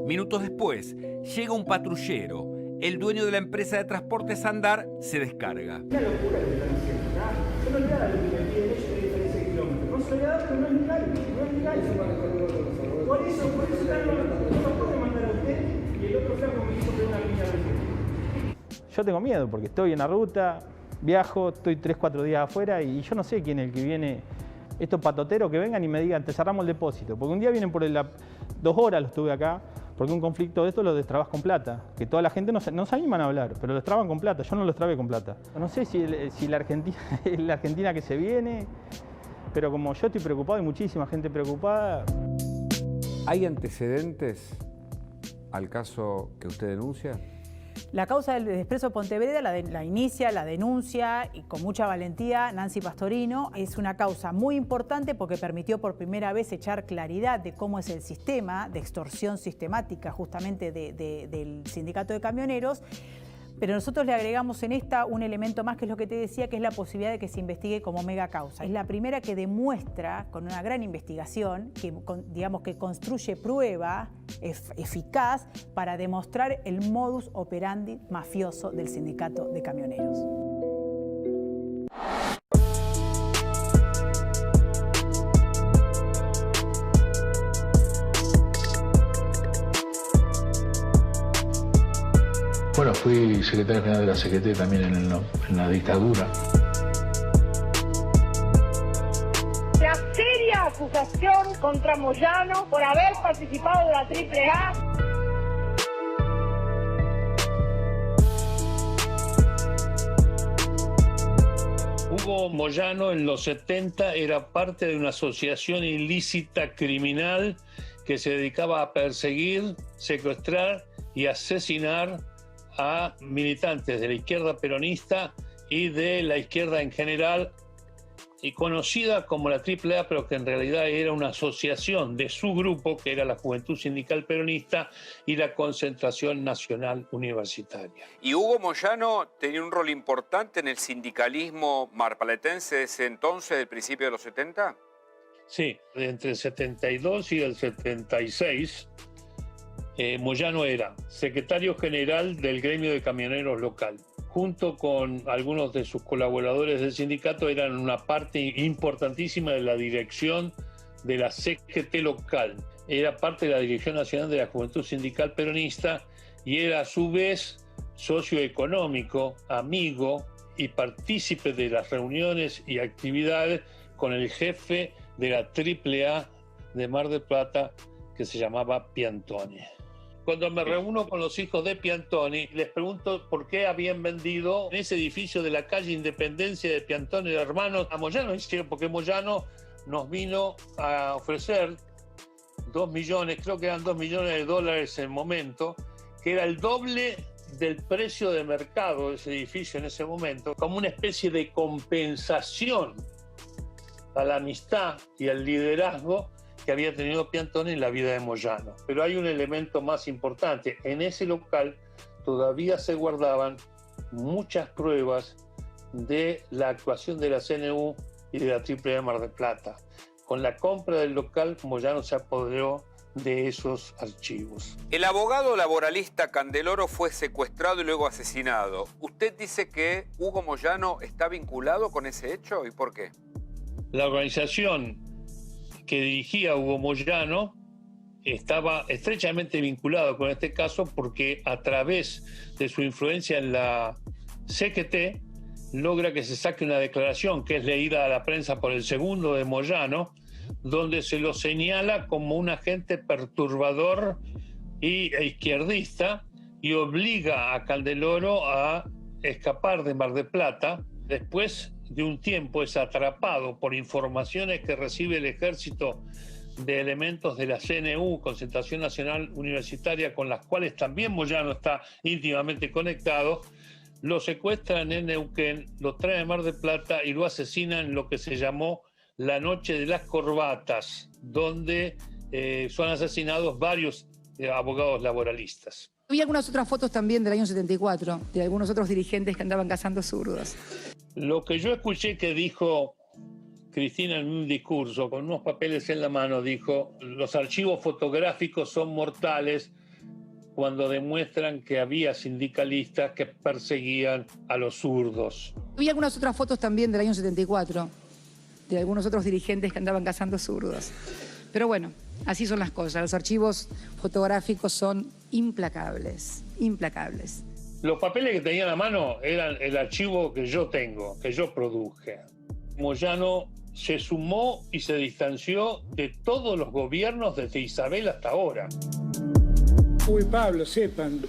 Minutos después, llega un patrullero. El dueño de la empresa de transportes Andar se descarga. Qué locura que están haciendo, ¿verdad? Yo no olvidara lo que me piden ellos de diferencia de kilómetros. Consolidador, pero no es legal, no es legal. Por eso no lo puede mandar a usted y el otro flaco me dijo que una línea de... Yo tengo miedo porque estoy en la ruta, viajo, estoy 3-4 días afuera y yo no sé quién es el que viene, estos patoteros que vengan y me digan, te cerramos el depósito. Porque un día vienen por 2 horas los tuve acá, porque un conflicto de esto lo destrabas con plata. Que toda la gente no se animan a hablar, pero lo destraban con plata, yo no lo destrabé con plata. No sé si la Argentina es la Argentina que se viene, pero como yo estoy preocupado, hay muchísima gente preocupada. ¿Hay antecedentes al caso que usted denuncia? La causa del Expreso Pontevedra la inicia, la denuncia y con mucha valentía Nancy Pastorino. Es una causa muy importante porque permitió por primera vez echar claridad de cómo es el sistema de extorsión sistemática justamente del sindicato de camioneros. Pero nosotros le agregamos en esta un elemento más, que es lo que te decía, que es la posibilidad de que se investigue como mega causa. Es la primera que demuestra, con una gran investigación, que construye prueba eficaz para demostrar el modus operandi mafioso del sindicato de camioneros. Bueno, fui secretario general de la CGT también en la dictadura. La seria acusación contra Moyano por haber participado de la AAA. Hugo Moyano en los 70 era parte de una asociación ilícita criminal que se dedicaba a perseguir, secuestrar y asesinar a militantes de la izquierda peronista y de la izquierda en general, y conocida como la AAA, pero que en realidad era una asociación de su grupo, que era la Juventud Sindical Peronista y la Concentración Nacional Universitaria. ¿Y Hugo Moyano tenía un rol importante en el sindicalismo marplatense de ese entonces, del principio de los 70? Sí, entre el 72 y el 76, Moyano era secretario general del gremio de camioneros local. Junto con algunos de sus colaboradores del sindicato, eran una parte importantísima de la dirección de la CGT local. Era parte de la Dirección Nacional de la Juventud Sindical Peronista y era a su vez socio económico, amigo y partícipe de las reuniones y actividades con el jefe de la AAA de Mar del Plata, que se llamaba Piantoni. Cuando me reúno con los hijos de Piantoni, les pregunto por qué habían vendido en ese edificio de la calle Independencia de Piantoni de Hermanos a Moyano. Porque Moyano nos vino a ofrecer 2 millones, creo que eran $2 millones en el momento, que era el doble del precio de mercado de ese edificio en ese momento, como una especie de compensación a la amistad y al liderazgo que había tenido Piantoni en la vida de Moyano. Pero hay un elemento más importante. En ese local todavía se guardaban muchas pruebas de la actuación de la CNU y de la AAA de Mar del Plata. Con la compra del local, Moyano se apoderó de esos archivos. El abogado laboralista Candeloro fue secuestrado y luego asesinado. ¿Usted dice que Hugo Moyano está vinculado con ese hecho y por qué? La organización que dirigía Hugo Moyano estaba estrechamente vinculado con este caso porque a través de su influencia en la CGT logra que se saque una declaración que es leída a la prensa por el segundo de Moyano, donde se lo señala como un agente perturbador e izquierdista y obliga a Candeloro a escapar de Mar del Plata. Después de un tiempo es atrapado por informaciones que recibe el ejército de elementos de la CNU, Concentración Nacional Universitaria, con las cuales también Moyano está íntimamente conectado. Lo secuestran en Neuquén, lo traen a Mar del Plata y lo asesinan en lo que se llamó la Noche de las Corbatas, donde son asesinados varios abogados laboralistas. Había algunas otras fotos también del año 74, de algunos otros dirigentes que andaban cazando zurdos. Lo que yo escuché que dijo Cristina en un discurso, con unos papeles en la mano, dijo: los archivos fotográficos son mortales cuando demuestran que había sindicalistas que perseguían a los zurdos. Había algunas otras fotos también del año 74, de algunos otros dirigentes que andaban cazando zurdos. Pero bueno, así son las cosas. Los archivos fotográficos son implacables, implacables. Los papeles que tenía en la mano eran el archivo que yo tengo, que yo produje. Moyano se sumó y se distanció de todos los gobiernos desde Isabel hasta ahora. Hugo y Pablo, sepan,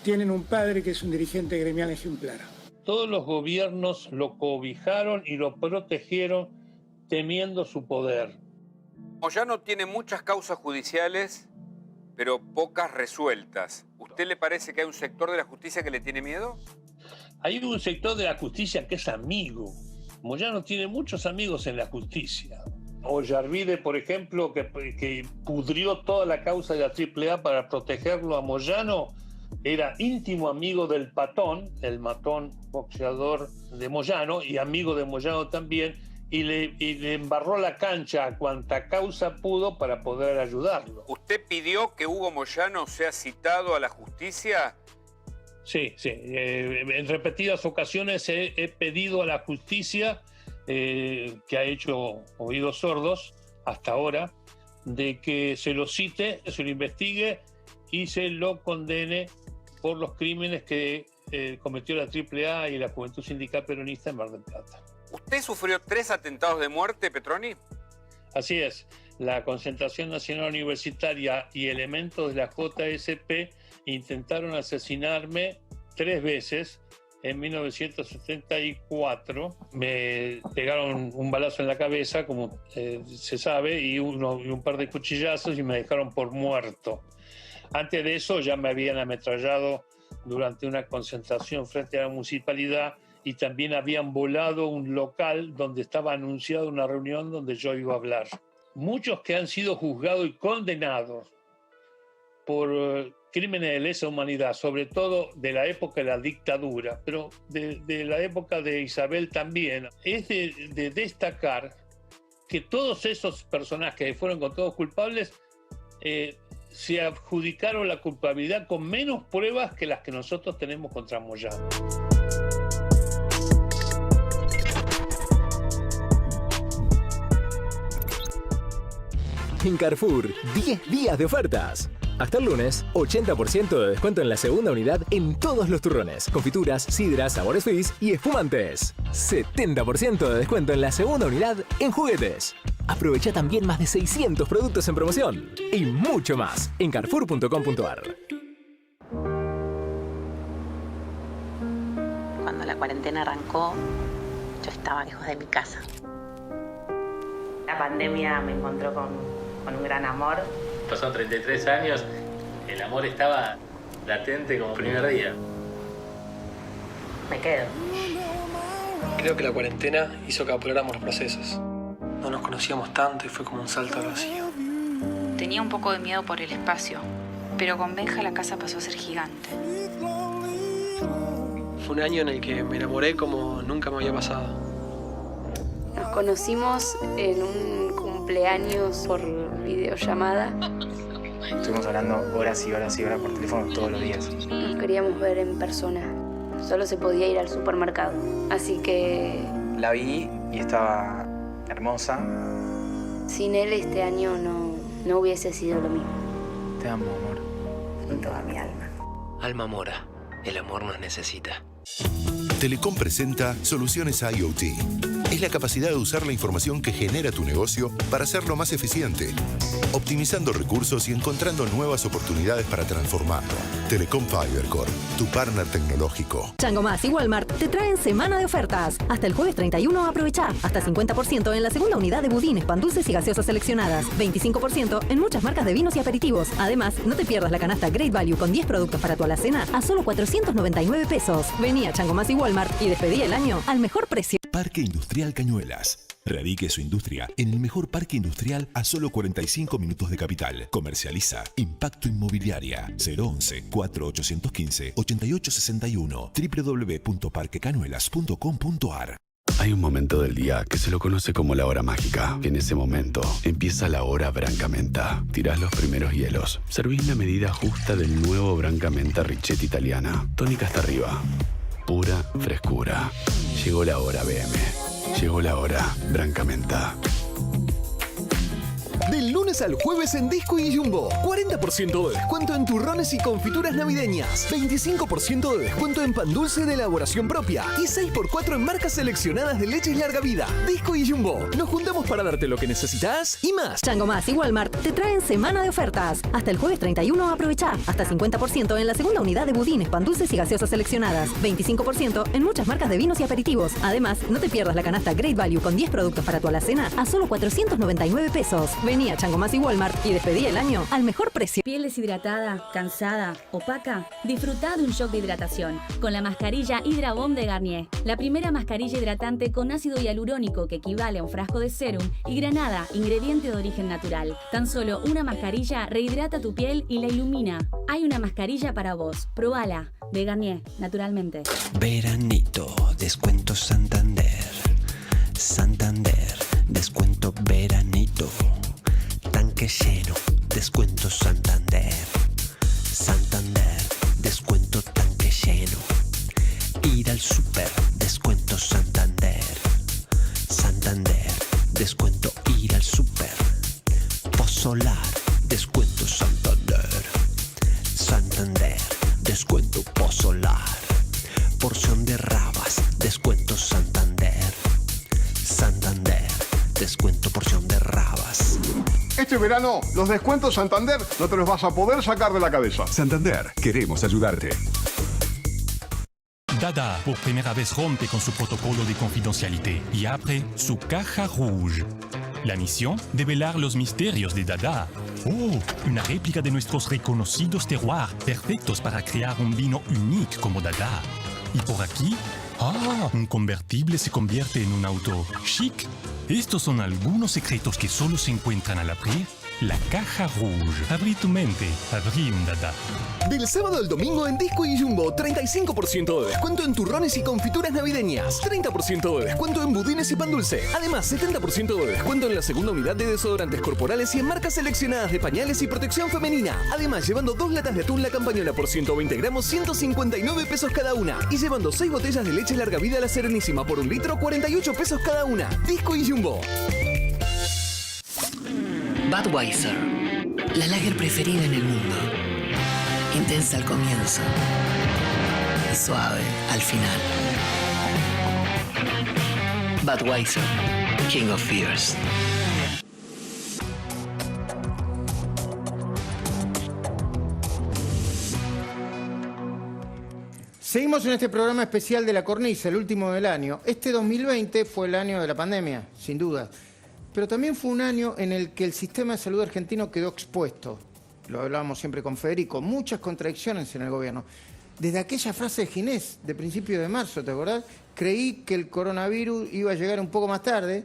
tienen un padre que es un dirigente gremial ejemplar. Todos los gobiernos lo cobijaron y lo protegieron temiendo su poder. Moyano tiene muchas causas judiciales, pero pocas resueltas. ¿Usted le parece que hay un sector de la justicia que le tiene miedo? Hay un sector de la justicia que es amigo. Moyano tiene muchos amigos en la justicia. Ollarvide, por ejemplo, que pudrió toda la causa de la AAA para protegerlo a Moyano, era íntimo amigo del Patón, el matón boxeador de Moyano, y amigo de Moyano también, y le embarró la cancha a cuanta causa pudo para poder ayudarlo. ¿Usted pidió que Hugo Moyano sea citado a la justicia? Sí. En repetidas ocasiones he pedido a la justicia, que ha hecho oídos sordos hasta ahora, de que se lo cite, se lo investigue y se lo condene por los crímenes que cometió la AAA y la Juventud Sindical Peronista en Mar del Plata. ¿Usted sufrió 3 atentados de muerte, Petroni? Así es. La Concentración Nacional Universitaria y elementos de la JSP intentaron asesinarme 3 veces. En 1974 me pegaron un balazo en la cabeza, como se sabe, y un par de cuchillazos y me dejaron por muerto. Antes de eso ya me habían ametrallado durante una concentración frente a la municipalidad y también habían volado un local donde estaba anunciada una reunión donde yo iba a hablar. Muchos que han sido juzgados y condenados por crímenes de lesa humanidad, sobre todo de la época de la dictadura, pero de la época de Isabel también, es de destacar que todos esos personajes que fueron encontrados culpables se adjudicaron la culpabilidad con menos pruebas que las que nosotros tenemos contra Moyano. En Carrefour, 10 días de ofertas. Hasta el lunes, 80% de descuento en la segunda unidad en todos los turrones, confituras, sidras, sabores fizz y espumantes. 70% de descuento en la segunda unidad en juguetes. Aprovecha también más de 600 productos en promoción. Y mucho más en carrefour.com.ar. Cuando la cuarentena arrancó, yo estaba lejos de mi casa. La pandemia me encontró con un gran amor. Pasaron 33 años, el amor estaba latente como el primer día. Me quedo. Creo que la cuarentena hizo que apuráramos los procesos. No nos conocíamos tanto y fue como un salto al vacío. Tenía un poco de miedo por el espacio, pero con Benja la casa pasó a ser gigante. Fue un año en el que me enamoré como nunca me había pasado. Nos conocimos en un cumpleaños por videollamada. Estuvimos hablando horas y horas y horas por teléfono todos los días. Nos queríamos ver en persona. Solo se podía ir al supermercado. Así que... La vi y estaba hermosa. Sin él este año no hubiese sido lo mismo. Te amo, amor. Con toda mi alma. Alma Mora. El amor nos necesita. Telecom presenta Soluciones IoT. Es la capacidad de usar la información que genera tu negocio para hacerlo más eficiente, optimizando recursos y encontrando nuevas oportunidades para transformarlo. Telecom Fibercorp, tu partner tecnológico. Chango Más y Walmart te traen semana de ofertas. Hasta el jueves 31 aprovecha. Hasta 50% en la segunda unidad de budines, pan dulces y gaseosas seleccionadas. 25% en muchas marcas de vinos y aperitivos. Además, no te pierdas la canasta Great Value con 10 productos para tu alacena a solo 499 pesos. Vení a Chango Más y Walmart y despedí el año al mejor precio. Parque Industrial Cañuelas. Radique su industria en el mejor parque industrial a solo 45 minutos de Capital. Comercializa Impacto Inmobiliaria 011-4815-8861 www.parquecañuelas.com.ar. Hay un momento del día que se lo conoce como la hora mágica. En ese momento empieza la hora Brancamenta. Tirás los primeros hielos. Servís la medida justa del nuevo Brancamenta Richetti Italiana. Tónica hasta arriba. Pura frescura. Llegó la hora BM. Llegó la hora Brancamenta. Del lunes al jueves en Disco y Jumbo. 40% de descuento en turrones y confituras navideñas. 25% de descuento en pan dulce de elaboración propia. Y 6x4 en marcas seleccionadas de leches larga vida. Disco y Jumbo. Nos juntamos para darte lo que necesitas y más. Chango Más y Walmart te traen semana de ofertas. Hasta el jueves 31 aprovecha. Hasta 50% en la segunda unidad de budines, pan dulces y gaseosas seleccionadas. 25% en muchas marcas de vinos y aperitivos. Además, no te pierdas la canasta Great Value con 10 productos para tu alacena a solo 499 pesos. Vení a Chango Más y Walmart y despedí el año al mejor precio. Piel deshidratada, cansada, opaca. Disfrutá de un shock de hidratación con la mascarilla Hydra Bomb de Garnier. La primera mascarilla hidratante con ácido hialurónico que equivale a un frasco de serum y granada, ingrediente de origen natural. Tan solo una mascarilla rehidrata tu piel y la ilumina. Hay una mascarilla para vos. Probala. De Garnier, naturalmente. Veranito, descuento Santander. Santander, descuento veranito. Tanque lleno, descuento Santander. Santander, descuento tanque lleno. Ir al super, descuento Santander. Santander, descuento ir al super. Pozolar, descuento Santander. Santander, descuento Pozolar. Porción de rabas, descuento Santander. descuento porción de rabas. Este verano, los descuentos Santander no te los vas a poder sacar de la cabeza. Santander, queremos ayudarte. Dada, por primera vez, rompe con su protocolo de confidencialité y abre su caja rouge. La misión, develar los misterios de Dada. Oh, una réplica de nuestros reconocidos terroirs, perfectos para crear un vino único como Dada. Y por aquí, un convertible se convierte en un auto chic. Estos son algunos secretos que solo se encuentran al abrir la caja rouge. Abrí tu mente, abrí un Dada. Del sábado al domingo en Disco y Jumbo, 35% de descuento en turrones y confituras navideñas, 30% de descuento en budines y pan dulce. Además, 70% de descuento en la segunda unidad de desodorantes corporales y en marcas seleccionadas de pañales y protección femenina. Además, llevando 2 latas de atún La Campañola por 120 gramos, 159 pesos cada una. Y llevando 6 botellas de leche larga vida La Serenísima por 1 litro, 48 pesos cada una. Disco y Jumbo. Budweiser, la lager preferida en el mundo. Intensa al comienzo y suave al final. Budweiser, King of Beers. Seguimos en este programa especial de La Cornisa, el último del año. Este 2020 fue el año de la pandemia, sin duda. Pero también fue un año en el que el sistema de salud argentino quedó expuesto. Lo hablábamos siempre con Federico, muchas contradicciones en el gobierno. Desde aquella frase de Ginés, de principio de marzo, ¿te acordás? Creí que el coronavirus iba a llegar un poco más tarde,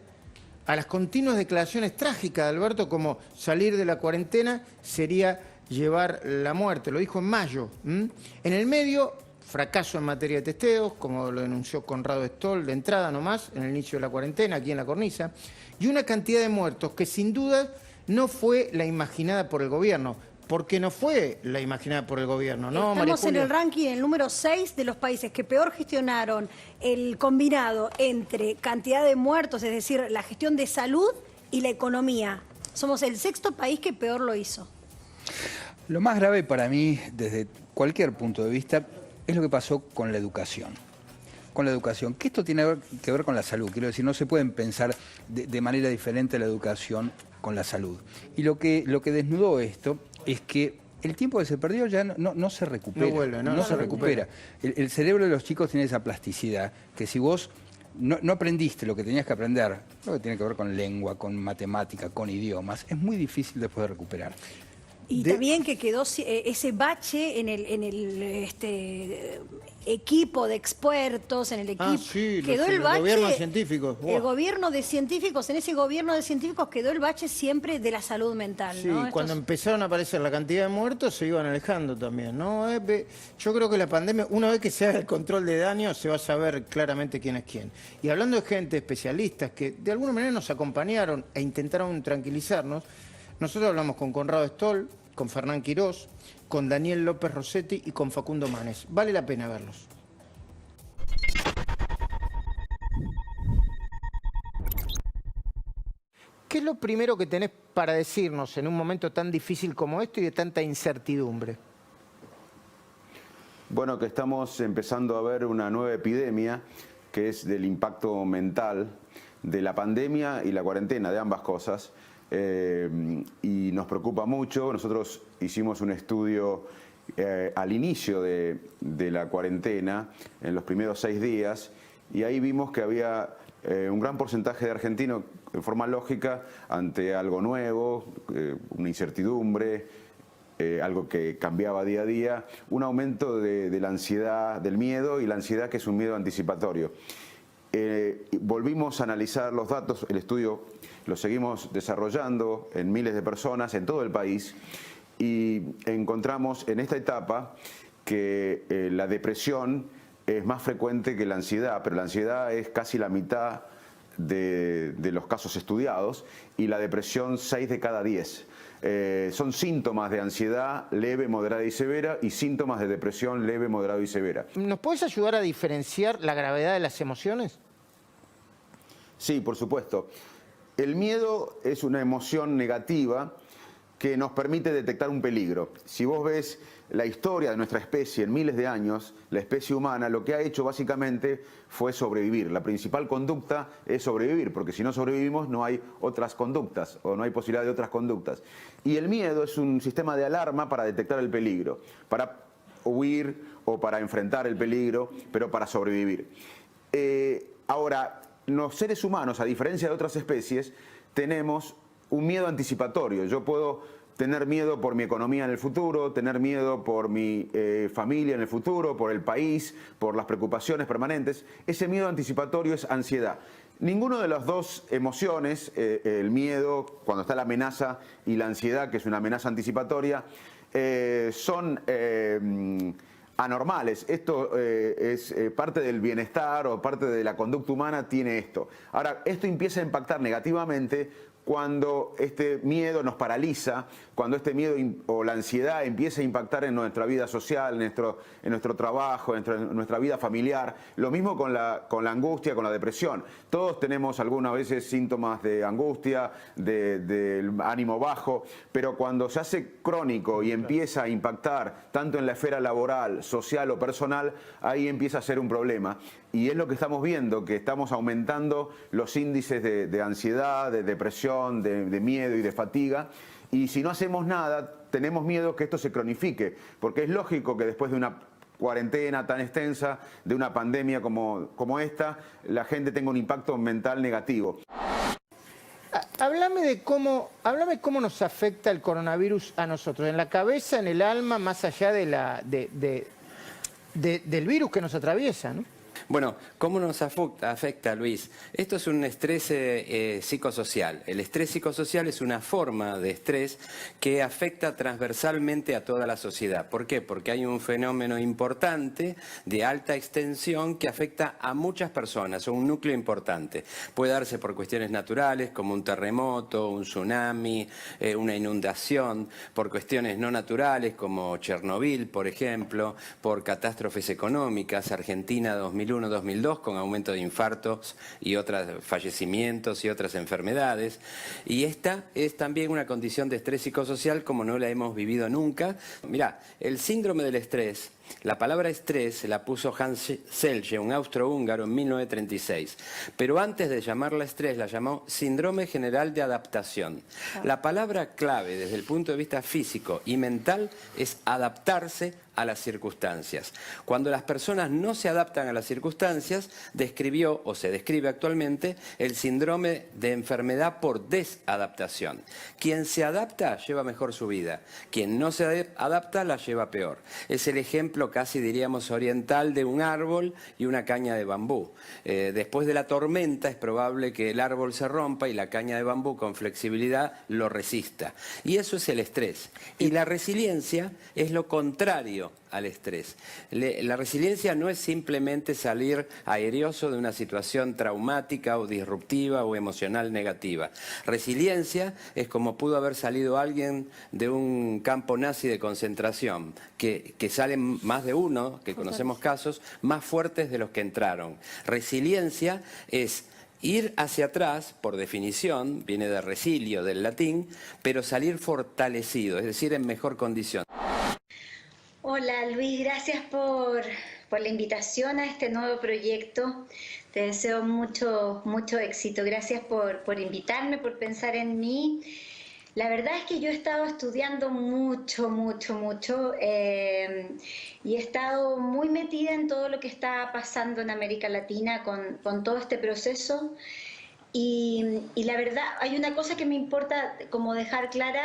a las continuas declaraciones trágicas de Alberto, como salir de la cuarentena sería llevar la muerte. Lo dijo en mayo. En el medio, fracaso en materia de testeos, como lo denunció Conrado Stoll de entrada nomás, en el inicio de la cuarentena, aquí en La Cornisa, y una cantidad de muertos que sin duda no fue la imaginada por el gobierno, porque no fue la imaginada por el gobierno, ¿no, María Estamos Julia? en el ranking, el número 6 de los países que peor gestionaron el combinado entre cantidad de muertos, es decir, la gestión de salud y la economía. Somos el 6º país que peor lo hizo. Lo más grave para mí, desde cualquier punto de vista, es lo que pasó con la educación. Con la educación, que esto tiene que ver con la salud. Quiero decir, no se pueden pensar de manera diferente la educación con la salud. Y lo que desnudó esto es que el tiempo que se perdió ya no se recupera. No vuelve, no se recupera. El cerebro de los chicos tiene esa plasticidad, que si vos no aprendiste lo que tenías que aprender, lo que tiene que ver con lengua, con matemática, con idiomas, es muy difícil después de recuperar. Y también que quedó ese bache en el equipo de expertos, en el equipo. Quedó el bache. Gobierno de científicos. Wow. El gobierno de científicos, en ese gobierno de científicos quedó el bache siempre de la salud mental. Sí, ¿no? cuando empezaron a aparecer la cantidad de muertos se iban alejando también, ¿no? Yo creo que la pandemia, una vez que se haga el control de daño, se va a saber claramente quién es quién. Y hablando de gente, especialistas, que de alguna manera nos acompañaron e intentaron tranquilizarnos, nosotros hablamos con Conrado Stoll, con Fernán Quirós, con Daniel López Rossetti y con Facundo Manes. Vale la pena verlos. ¿Qué es lo primero que tenés para decirnos en un momento tan difícil como este y de tanta incertidumbre? Bueno, que estamos empezando a ver una nueva epidemia que es del impacto mental de la pandemia y la cuarentena, de ambas cosas. Y nos preocupa mucho. Nosotros hicimos un estudio al inicio de la cuarentena, en los primeros 6 días, y ahí vimos que había un gran porcentaje de argentinos, de forma lógica, ante algo nuevo, una incertidumbre, algo que cambiaba día a día, un aumento de la ansiedad, del miedo, y la ansiedad, que es un miedo anticipatorio. Volvimos a analizar los datos, el estudio lo seguimos desarrollando en miles de personas en todo el país, y encontramos en esta etapa que la depresión es más frecuente que la ansiedad, pero la ansiedad es casi la mitad de los casos estudiados, y la depresión 6 de cada 10. Son síntomas de ansiedad leve, moderada y severa, y síntomas de depresión leve, moderada y severa. ¿Nos puedes ayudar a diferenciar la gravedad de las emociones? Sí, por supuesto. El miedo es una emoción negativa que nos permite detectar un peligro. Si vos ves la historia de nuestra especie en miles de años, la especie humana, lo que ha hecho básicamente fue sobrevivir. La principal conducta es sobrevivir, porque si no sobrevivimos no hay otras conductas o no hay posibilidad de otras conductas. Y el miedo es un sistema de alarma para detectar el peligro, para huir o para enfrentar el peligro, pero para sobrevivir. Ahora, los seres humanos, a diferencia de otras especies, tenemos un miedo anticipatorio. Yo puedo tener miedo por mi economía en el futuro, tener miedo por mi familia en el futuro, por el país, por las preocupaciones permanentes. Ese miedo anticipatorio es ansiedad. Ninguno de las dos emociones, el miedo, cuando está la amenaza, y la ansiedad, que es una amenaza anticipatoria, son anormales. Esto es parte del bienestar o parte de la conducta humana tiene esto. Ahora, esto empieza a impactar negativamente cuando este miedo nos paraliza, cuando este miedo o la ansiedad empieza a impactar en nuestra vida social, en nuestro trabajo, en nuestra vida familiar. Lo mismo con la angustia, con la depresión. Todos tenemos algunas veces síntomas de angustia, de ánimo bajo, pero cuando se hace crónico y empieza a impactar tanto en la esfera laboral, social o personal, ahí empieza a ser un problema. Y es lo que estamos viendo, que estamos aumentando los índices de ansiedad, de depresión, de miedo y de fatiga. Y si no hacemos nada, tenemos miedo que esto se cronifique, porque es lógico que después de una cuarentena tan extensa, de una pandemia como esta, la gente tenga un impacto mental negativo. Háblame cómo nos afecta el coronavirus a nosotros, en la cabeza, en el alma, más allá del virus que nos atraviesa, ¿no? Bueno, ¿cómo nos afecta, Luis? Esto es un estrés psicosocial. El estrés psicosocial es una forma de estrés que afecta transversalmente a toda la sociedad. ¿Por qué? Porque hay un fenómeno importante de alta extensión que afecta a muchas personas, un núcleo importante. Puede darse por cuestiones naturales como un terremoto, un tsunami, una inundación, por cuestiones no naturales como Chernobyl, por ejemplo, por catástrofes económicas, Argentina 2001-2002 con aumento de infartos y otros fallecimientos y otras enfermedades. Y esta es también una condición de estrés psicosocial como no la hemos vivido nunca. Mirá, el síndrome del estrés, la palabra estrés la puso Hans Selye, un austrohúngaro, en 1936. Pero antes de llamarla estrés, la llamó síndrome general de adaptación. La palabra clave desde el punto de vista físico y mental es adaptarse a las circunstancias. Cuando las personas no se adaptan a las circunstancias, describió o se describe actualmente el síndrome de enfermedad por desadaptación. Quien se adapta lleva mejor su vida, quien no se adapta la lleva peor. Es el ejemplo casi diríamos oriental de un árbol y una caña de bambú. Después de la tormenta es probable que el árbol se rompa y la caña de bambú con flexibilidad lo resista. Y eso es el estrés. Y la resiliencia es lo contrario al estrés. La resiliencia no es simplemente salir airioso de una situación traumática o disruptiva o emocional negativa. Resiliencia es como pudo haber salido alguien de un campo nazi de concentración, que salen más de uno, que conocemos casos, más fuertes de los que entraron. Resiliencia es ir hacia atrás, por definición, viene de resilio, del latín, pero salir fortalecido, es decir, en mejor condición. Hola Luis, gracias por la invitación a este nuevo proyecto. Te deseo mucho éxito. Gracias por invitarme, por pensar en mí. La verdad es que yo he estado estudiando mucho y he estado muy metida en todo lo que está pasando en América Latina con todo este proceso. Y la verdad, hay una cosa que me importa como dejar clara,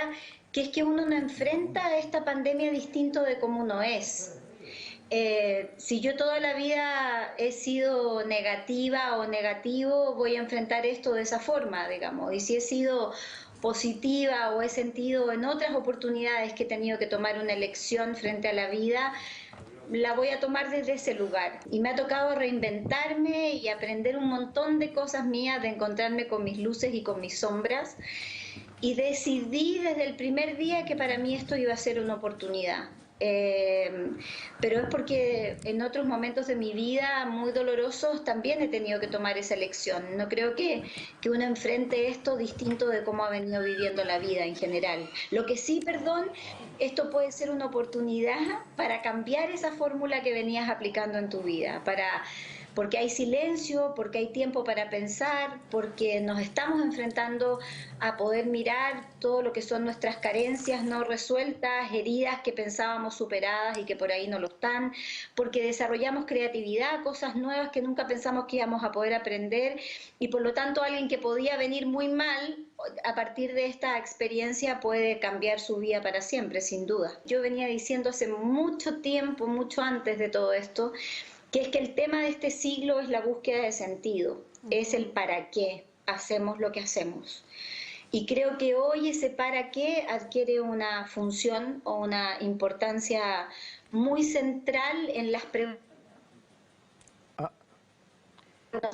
que es que uno no enfrenta esta pandemia distinto de como uno es. Si yo toda la vida he sido negativa o negativo, voy a enfrentar esto de esa forma, digamos. Y si he sido positiva o he sentido en otras oportunidades que he tenido que tomar una elección frente a la vida, la voy a tomar desde ese lugar. Y me ha tocado reinventarme y aprender un montón de cosas mías, de encontrarme con mis luces y con mis sombras. Y decidí desde el primer día que para mí esto iba a ser una oportunidad. pero es porque en otros momentos de mi vida muy dolorosos también he tenido que tomar esa elección. No creo que uno enfrente esto distinto de cómo ha venido viviendo la vida en general. Lo que sí, perdón, esto puede ser una oportunidad para cambiar esa fórmula que venías aplicando en tu vida, porque hay silencio, porque hay tiempo para pensar, porque nos estamos enfrentando a poder mirar todo lo que son nuestras carencias no resueltas, heridas que pensábamos superadas y que por ahí no lo están, porque desarrollamos creatividad, cosas nuevas que nunca pensamos que íbamos a poder aprender, y por lo tanto alguien que podía venir muy mal, a partir de esta experiencia puede cambiar su vida para siempre, sin duda. Yo venía diciendo hace mucho tiempo, mucho antes de todo esto, que es que el tema de este siglo es la búsqueda de sentido, es el para qué hacemos lo que hacemos. Y creo que hoy ese para qué adquiere una función o una importancia muy central en las preguntas.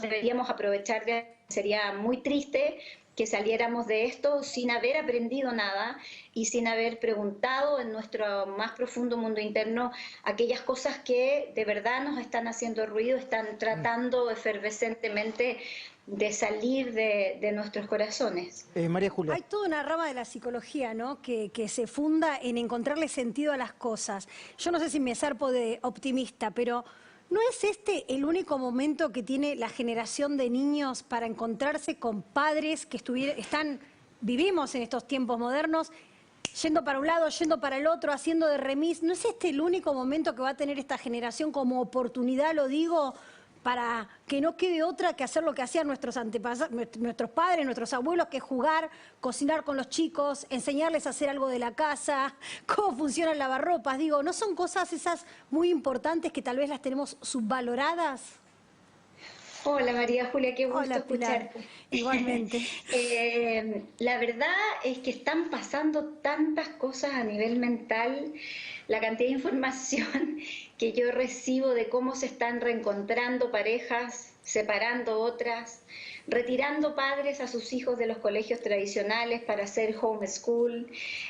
Deberíamos aprovechar sería muy triste que saliéramos de esto sin haber aprendido nada y sin haber preguntado en nuestro más profundo mundo interno aquellas cosas que de verdad nos están haciendo ruido, están tratando efervescentemente de salir de nuestros corazones. María Julia. Hay toda una rama de la psicología, ¿no?, que se funda en encontrarle sentido a las cosas. Yo no sé si me zarpo de optimista, pero ¿no es este el único momento que tiene la generación de niños para encontrarse con padres que vivimos en estos tiempos modernos, yendo para un lado, yendo para el otro, haciendo de remis? ¿No es este el único momento que va a tener esta generación como oportunidad, lo digo, para que no quede otra que hacer lo que hacían nuestros antepasados, nuestros padres, nuestros abuelos, que es jugar, cocinar con los chicos, enseñarles a hacer algo de la casa, cómo funciona el lavarropas? Digo, ¿no son cosas esas muy importantes que tal vez las tenemos subvaloradas? Hola María Julia, qué gusto escucharte. Igualmente. La verdad es que están pasando tantas cosas a nivel mental, la cantidad de información que yo recibo de cómo se están reencontrando parejas, separando otras, retirando padres a sus hijos de los colegios tradicionales para hacer homeschool,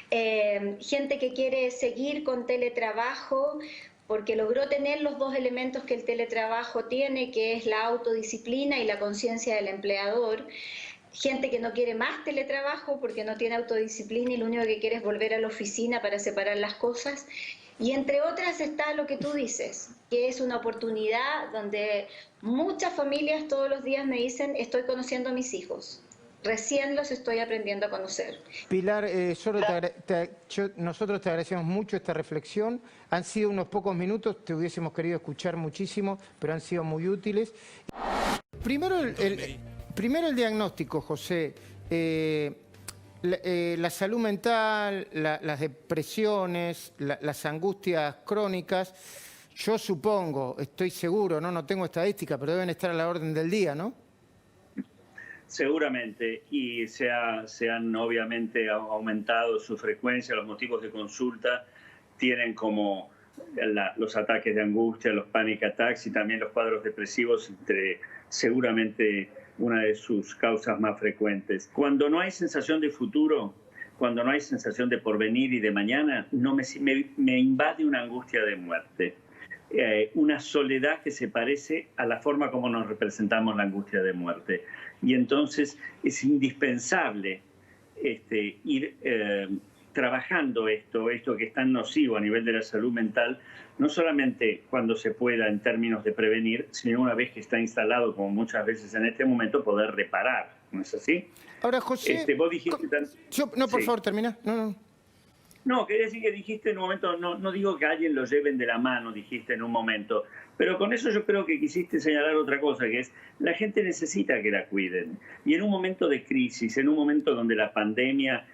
gente que quiere seguir con teletrabajo porque logró tener los dos elementos que el teletrabajo tiene, que es la autodisciplina y la conciencia del empleador. Gente que no quiere más teletrabajo porque no tiene autodisciplina y lo único que quiere es volver a la oficina para separar las cosas. Y entre otras está lo que tú dices, que es una oportunidad donde muchas familias todos los días me dicen: estoy conociendo a mis hijos, recién los estoy aprendiendo a conocer. Pilar, nosotros te agradecemos mucho esta reflexión. Han sido unos pocos minutos, te hubiésemos querido escuchar muchísimo, pero han sido muy útiles. Primero el diagnóstico, José. La salud mental, las depresiones, las angustias crónicas, yo supongo, estoy seguro, no tengo estadística, pero deben estar a la orden del día, ¿no? Seguramente, y se han obviamente aumentado su frecuencia, los motivos de consulta tienen como los ataques de angustia, los panic attacks y también los cuadros depresivos entre seguramente una de sus causas más frecuentes. Cuando no hay sensación de futuro, cuando no hay sensación de porvenir y de mañana, me invade una angustia de muerte. Una soledad que se parece a la forma como nos representamos la angustia de muerte. Y entonces es indispensable ir trabajando esto que es tan nocivo a nivel de la salud mental, no solamente cuando se pueda en términos de prevenir, sino una vez que está instalado, como muchas veces en este momento, poder reparar. ¿No es así? Ahora, José... vos dijiste... por favor, termina. No, quería decir que dijiste en un momento, no digo que a alguien lo lleven de la mano, dijiste en un momento, pero con eso yo creo que quisiste señalar otra cosa, que es la gente necesita que la cuiden. Y en un momento de crisis, en un momento donde la pandemia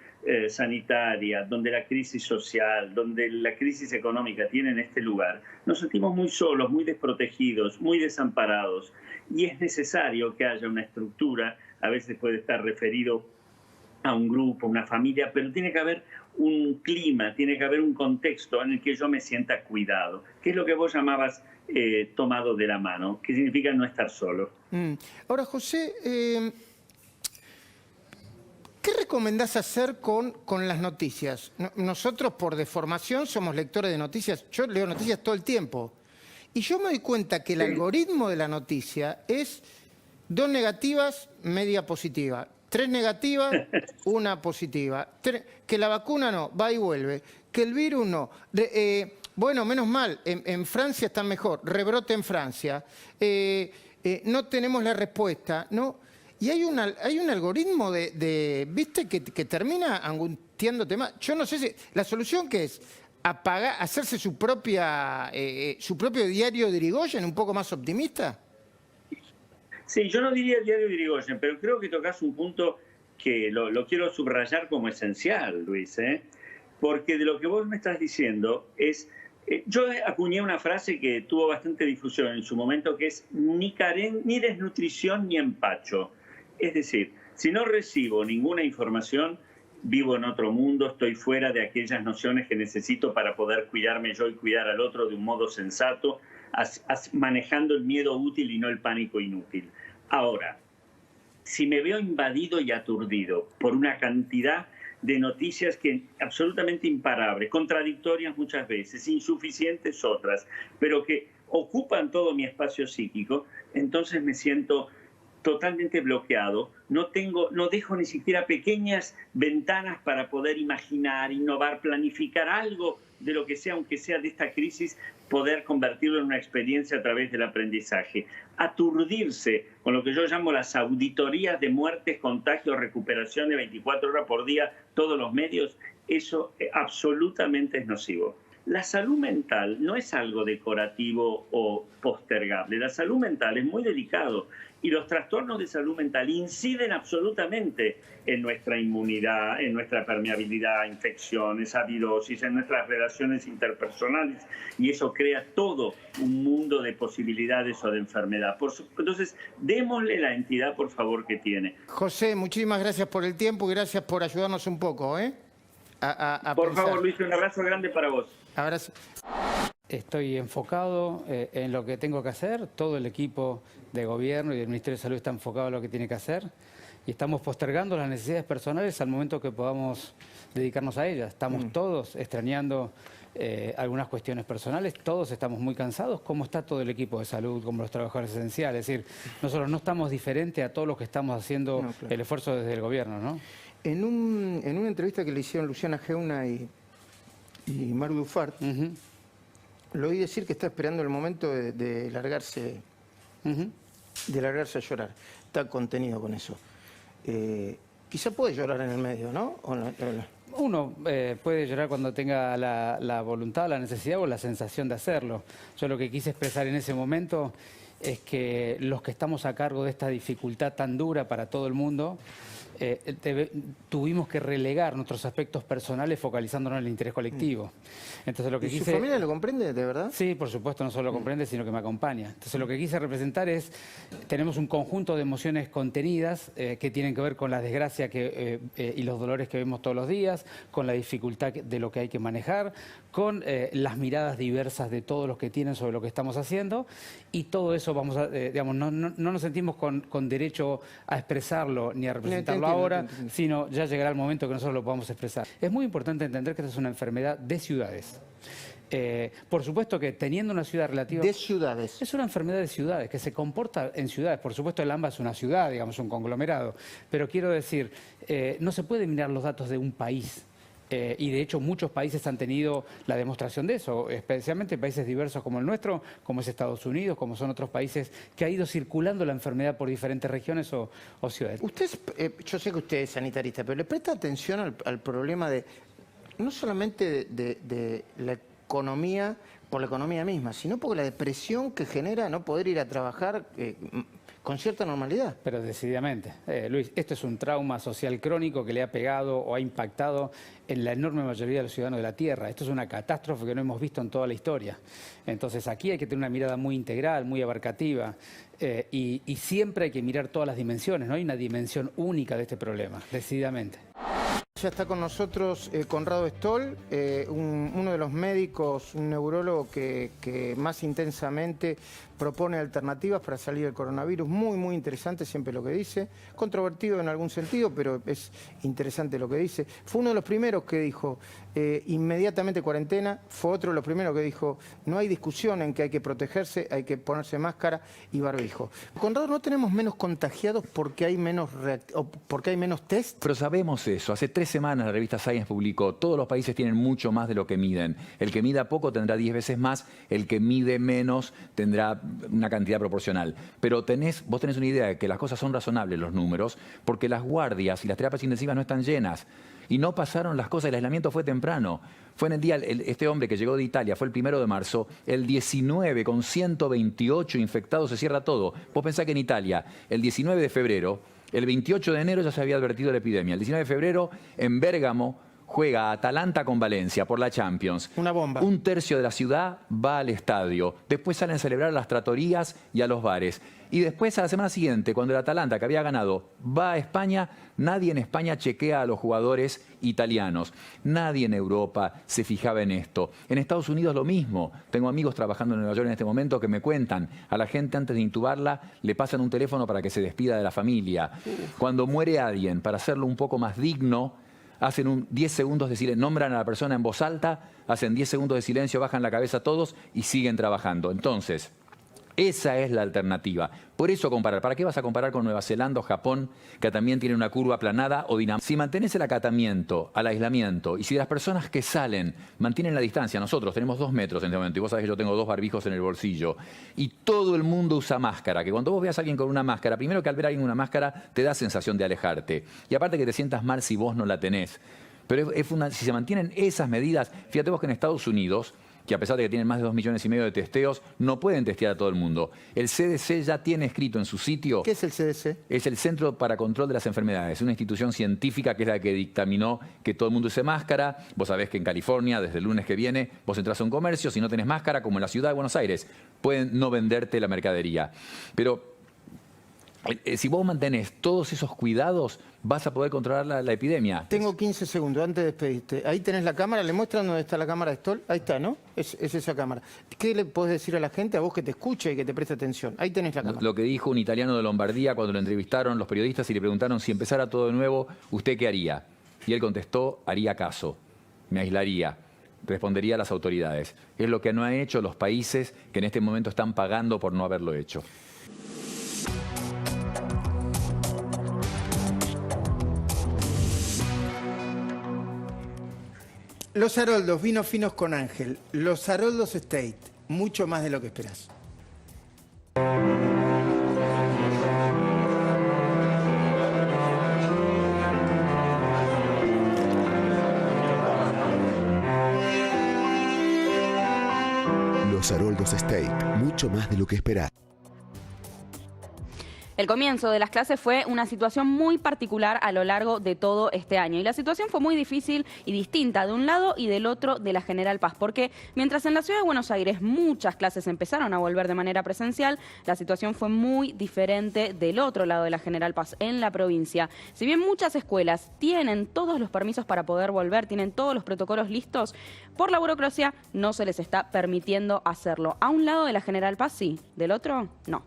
sanitaria, donde la crisis social, donde la crisis económica tienen este lugar, nos sentimos muy solos, muy desprotegidos, muy desamparados. Y es necesario que haya una estructura, a veces puede estar referido a un grupo, una familia, pero tiene que haber un clima, tiene que haber un contexto en el que yo me sienta cuidado, que es lo que vos llamabas tomado de la mano, que significa no estar solo. Ahora, José, ¿qué recomendás hacer con las noticias? Nosotros, por deformación, somos lectores de noticias. Yo leo noticias todo el tiempo. Y yo me doy cuenta que el algoritmo de la noticia es 2 negativas, media positiva. 3 negativas, 1 positiva. Que la vacuna no, va y vuelve. Que el virus no. Bueno, menos mal, en Francia está mejor. Rebrote en Francia. No tenemos la respuesta, ¿no? Y hay un algoritmo ¿viste? Que termina angustiándote más. Yo no sé si... ¿La solución qué es? ¿Hacerse su propio diario de Irigoyen, un poco más optimista? Sí, yo no diría el diario de Irigoyen, pero creo que tocas un punto que lo quiero subrayar como esencial, Luis, porque de lo que vos me estás diciendo es... Yo acuñé una frase que tuvo bastante difusión en su momento, que es ni desnutrición ni empacho. Es decir, si no recibo ninguna información, vivo en otro mundo, estoy fuera de aquellas nociones que necesito para poder cuidarme yo y cuidar al otro de un modo sensato, manejando el miedo útil y no el pánico inútil. Ahora, si me veo invadido y aturdido por una cantidad de noticias que absolutamente imparables, contradictorias muchas veces, insuficientes otras, pero que ocupan todo mi espacio psíquico, entonces me siento totalmente bloqueado, no dejo ni siquiera pequeñas ventanas para poder imaginar, innovar, planificar algo de lo que sea, aunque sea de esta crisis, poder convertirlo en una experiencia a través del aprendizaje. Aturdirse con lo que yo llamo las auditorías de muertes, contagios, recuperación de 24 horas por día, todos los medios, eso absolutamente es nocivo. La salud mental no es algo decorativo o postergable. La salud mental es muy delicado y los trastornos de salud mental inciden absolutamente en nuestra inmunidad, en nuestra permeabilidad a infecciones, a virosis, en nuestras relaciones interpersonales, y eso crea todo un mundo de posibilidades o de enfermedad. Entonces, démosle la entidad, por favor, que tiene. José, muchísimas gracias por el tiempo y gracias por ayudarnos un poco, Por favor, Luis, un abrazo grande para vos. Abrazo. Estoy enfocado en lo que tengo que hacer. Todo el equipo de gobierno y del Ministerio de Salud está enfocado en lo que tiene que hacer. Y estamos postergando las necesidades personales al momento que podamos dedicarnos a ellas. Estamos todos extrañando algunas cuestiones personales. Todos estamos muy cansados. ¿Cómo está todo el equipo de salud, como los trabajadores esenciales? Es decir, nosotros no estamos diferentes a todos los que estamos haciendo el esfuerzo desde el gobierno, ¿no? En una entrevista que le hicieron Luciana Geuna y Maru Dufart, lo oí decir que está esperando el momento de largarse a llorar. Está contenido con eso. Quizá puede llorar en el medio, ¿no? Uno puede llorar cuando tenga la voluntad, la necesidad o la sensación de hacerlo. Yo lo que quise expresar en ese momento es que los que estamos a cargo de esta dificultad tan dura para todo el mundo, tuvimos que relegar nuestros aspectos personales focalizándonos en el interés colectivo. Entonces, lo que ¿Y su familia lo comprende, de verdad? Sí, por supuesto, no solo lo comprende, sino que me acompaña. Entonces, lo que quise representar es, tenemos un conjunto de emociones contenidas que tienen que ver con la desgracia y los dolores que vemos todos los días, con la dificultad de lo que hay que manejar, con las miradas diversas de todos los que tienen sobre lo que estamos haciendo, y todo eso vamos a, digamos, no nos sentimos con derecho a expresarlo ni a representarlo ahora, sino ya llegará el momento que nosotros lo podamos expresar. Es muy importante entender que esta es una enfermedad de ciudades. Por supuesto que teniendo una ciudad relativa... De ciudades. Es una enfermedad de ciudades, que se comporta en ciudades. Por supuesto, el AMBA es una ciudad, digamos, un conglomerado. Pero quiero decir, no se puede mirar los datos de un país. Y de hecho muchos países han tenido la demostración de eso, especialmente países diversos como el nuestro, como es Estados Unidos, como son otros países, que ha ido circulando la enfermedad por diferentes regiones o ciudades. Usted, yo sé que usted es sanitarista, pero ¿le presta atención al problema de no solamente de la economía, por la economía misma, sino por la depresión que genera no poder ir a trabajar con cierta normalidad? Pero decididamente. Luis, esto es un trauma social crónico que le ha pegado o ha impactado en la enorme mayoría de los ciudadanos de la Tierra. Esto es una catástrofe que no hemos visto en toda la historia. Entonces aquí hay que tener una mirada muy integral, muy abarcativa, y siempre hay que mirar todas las dimensiones. No hay una dimensión única de este problema, decididamente. Ya está con nosotros Conrado Stoll, uno de los médicos, un neurólogo que más intensamente propone alternativas para salir del coronavirus. Muy, muy interesante siempre lo que dice. Controvertido en algún sentido, pero es interesante lo que dice. Fue uno de los primeros que dijo inmediatamente cuarentena. Fue otro de los primeros que dijo no hay discusión en que hay que protegerse, hay que ponerse máscara y barbijo. Conrado, ¿no tenemos menos contagiados porque hay menos test? Pero sabemos eso. Hace 3 semanas la revista Science publicó, todos los países tienen mucho más de lo que miden. El que mida poco tendrá 10 veces más, el que mide menos tendrá una cantidad proporcional. Pero vos tenés una idea de que las cosas son razonables, los números, porque las guardias y las terapias intensivas no están llenas. Y no pasaron las cosas, el aislamiento fue temprano. Fue en el día, este hombre que llegó de Italia, fue el 1 de marzo, el 19 con 128 infectados se cierra todo. Vos pensás que en Italia, el 19 de febrero, el 28 de enero ya se había advertido la epidemia. El 19 de febrero, en Bérgamo, juega Atalanta con Valencia por la Champions. Una bomba. 1/3 de la ciudad va al estadio. Después salen a celebrar a las trattorías y a los bares. Y después, a la semana siguiente, cuando el Atalanta, que había ganado, va a España, nadie en España chequea a los jugadores italianos. Nadie en Europa se fijaba en esto. En Estados Unidos lo mismo. Tengo amigos trabajando en Nueva York en este momento que me cuentan. A la gente antes de intubarla le pasan un teléfono para que se despida de la familia. Cuando muere alguien, para hacerlo un poco más digno, hacen 10 segundos de silencio, nombran a la persona en voz alta, hacen 10 segundos de silencio, bajan la cabeza todos y siguen trabajando. Entonces, esa es la alternativa. Por eso comparar. ¿Para qué vas a comparar con Nueva Zelanda o Japón, que también tienen una curva aplanada, o Dinamarca? Si mantenés el acatamiento al aislamiento y si las personas que salen mantienen la distancia, nosotros tenemos 2 metros en este momento y vos sabés que yo tengo 2 barbijos en el bolsillo y todo el mundo usa máscara, que cuando vos veas a alguien con una máscara, primero que al ver a alguien con una máscara te da sensación de alejarte y aparte que te sientas mal si vos no la tenés. Pero si se mantienen esas medidas, fíjate vos que en Estados Unidos, que a pesar de que tienen más de 2,5 millones de testeos, no pueden testear a todo el mundo. El CDC ya tiene escrito en su sitio... ¿Qué es el CDC? Es el Centro para Control de las Enfermedades, una institución científica que es la que dictaminó que todo el mundo use máscara. Vos sabés que en California, desde el lunes que viene, vos entras a un comercio, si no tenés máscara, como en la ciudad de Buenos Aires, pueden no venderte la mercadería. Pero si vos mantenés todos esos cuidados, vas a poder controlar la epidemia. Tengo 15 segundos antes de despedirte. Ahí tenés la cámara, ¿le muestran dónde está la cámara de Stoll? Ahí está, ¿no? Es esa cámara. ¿Qué le podés decir a la gente, a vos que te escuche y que te preste atención? Ahí tenés la cámara. Lo que dijo un italiano de Lombardía cuando lo entrevistaron los periodistas y le preguntaron si empezara todo de nuevo, ¿usted qué haría? Y él contestó, haría caso, me aislaría, respondería a las autoridades. Es lo que no han hecho los países que en este momento están pagando por no haberlo hecho. Los Haroldos, vinos finos con Ángel. Los Haroldos Estate, mucho más de lo que esperás. Los Haroldos Estate, mucho más de lo que esperás. El comienzo de las clases fue una situación muy particular a lo largo de todo este año. Y la situación fue muy difícil y distinta de un lado y del otro de la General Paz. Porque mientras en la ciudad de Buenos Aires muchas clases empezaron a volver de manera presencial, la situación fue muy diferente del otro lado de la General Paz, en la provincia. Si bien muchas escuelas tienen todos los permisos para poder volver, tienen todos los protocolos listos, por la burocracia no se les está permitiendo hacerlo. A un lado de la General Paz sí, del otro no.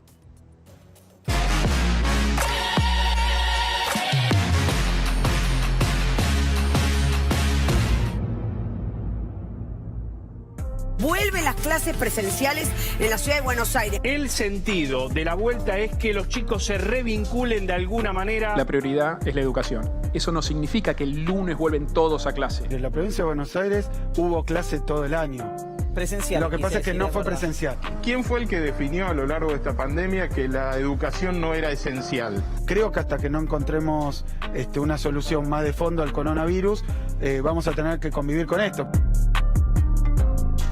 Vuelven las clases presenciales en la ciudad de Buenos Aires. El sentido de la vuelta es que los chicos se revinculen de alguna manera. La prioridad es la educación. Eso no significa que el lunes vuelven todos a clase. En la provincia de Buenos Aires hubo clases todo el año. Presencial. Lo que pasa es que no fue presencial. ¿Quién fue el que definió a lo largo de esta pandemia que la educación no era esencial? Creo que hasta que no encontremos una solución más de fondo al coronavirus, vamos a tener que convivir con esto.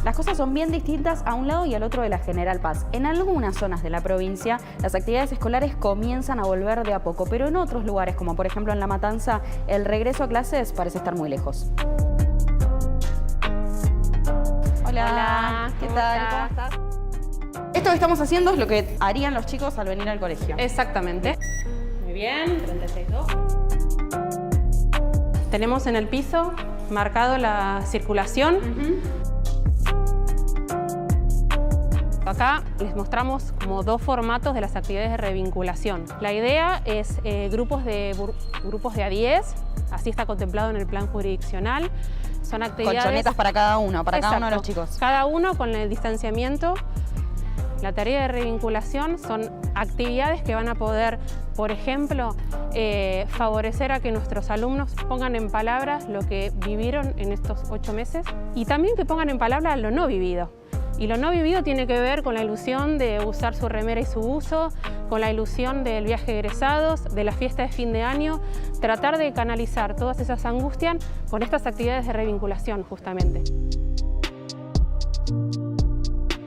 Las cosas son bien distintas a un lado y al otro de la General Paz. En algunas zonas de la provincia, las actividades escolares comienzan a volver de a poco, pero en otros lugares, como por ejemplo en La Matanza, el regreso a clases parece estar muy lejos. Hola, ¿qué tal? ¿Cómo estás? Esto que estamos haciendo es lo que harían los chicos al venir al colegio. Exactamente. Muy bien, 36-2. Tenemos en el piso marcado la circulación. Acá les mostramos como 2 formatos de las actividades de revinculación. La idea es grupos de A10, así está contemplado en el plan jurisdiccional. Son actividades... Colchonetas para cada uno, para cada uno de los Exacto. chicos. Cada uno con el distanciamiento. La tarea de revinculación son actividades que van a poder, por ejemplo, favorecer a que nuestros alumnos pongan en palabras lo que vivieron en estos 8 meses y también que pongan en palabras lo no vivido. Y lo no vivido tiene que ver con la ilusión de usar su remera y su buzo, con la ilusión del viaje de egresados, de la fiesta de fin de año, tratar de canalizar todas esas angustias con estas actividades de revinculación, justamente.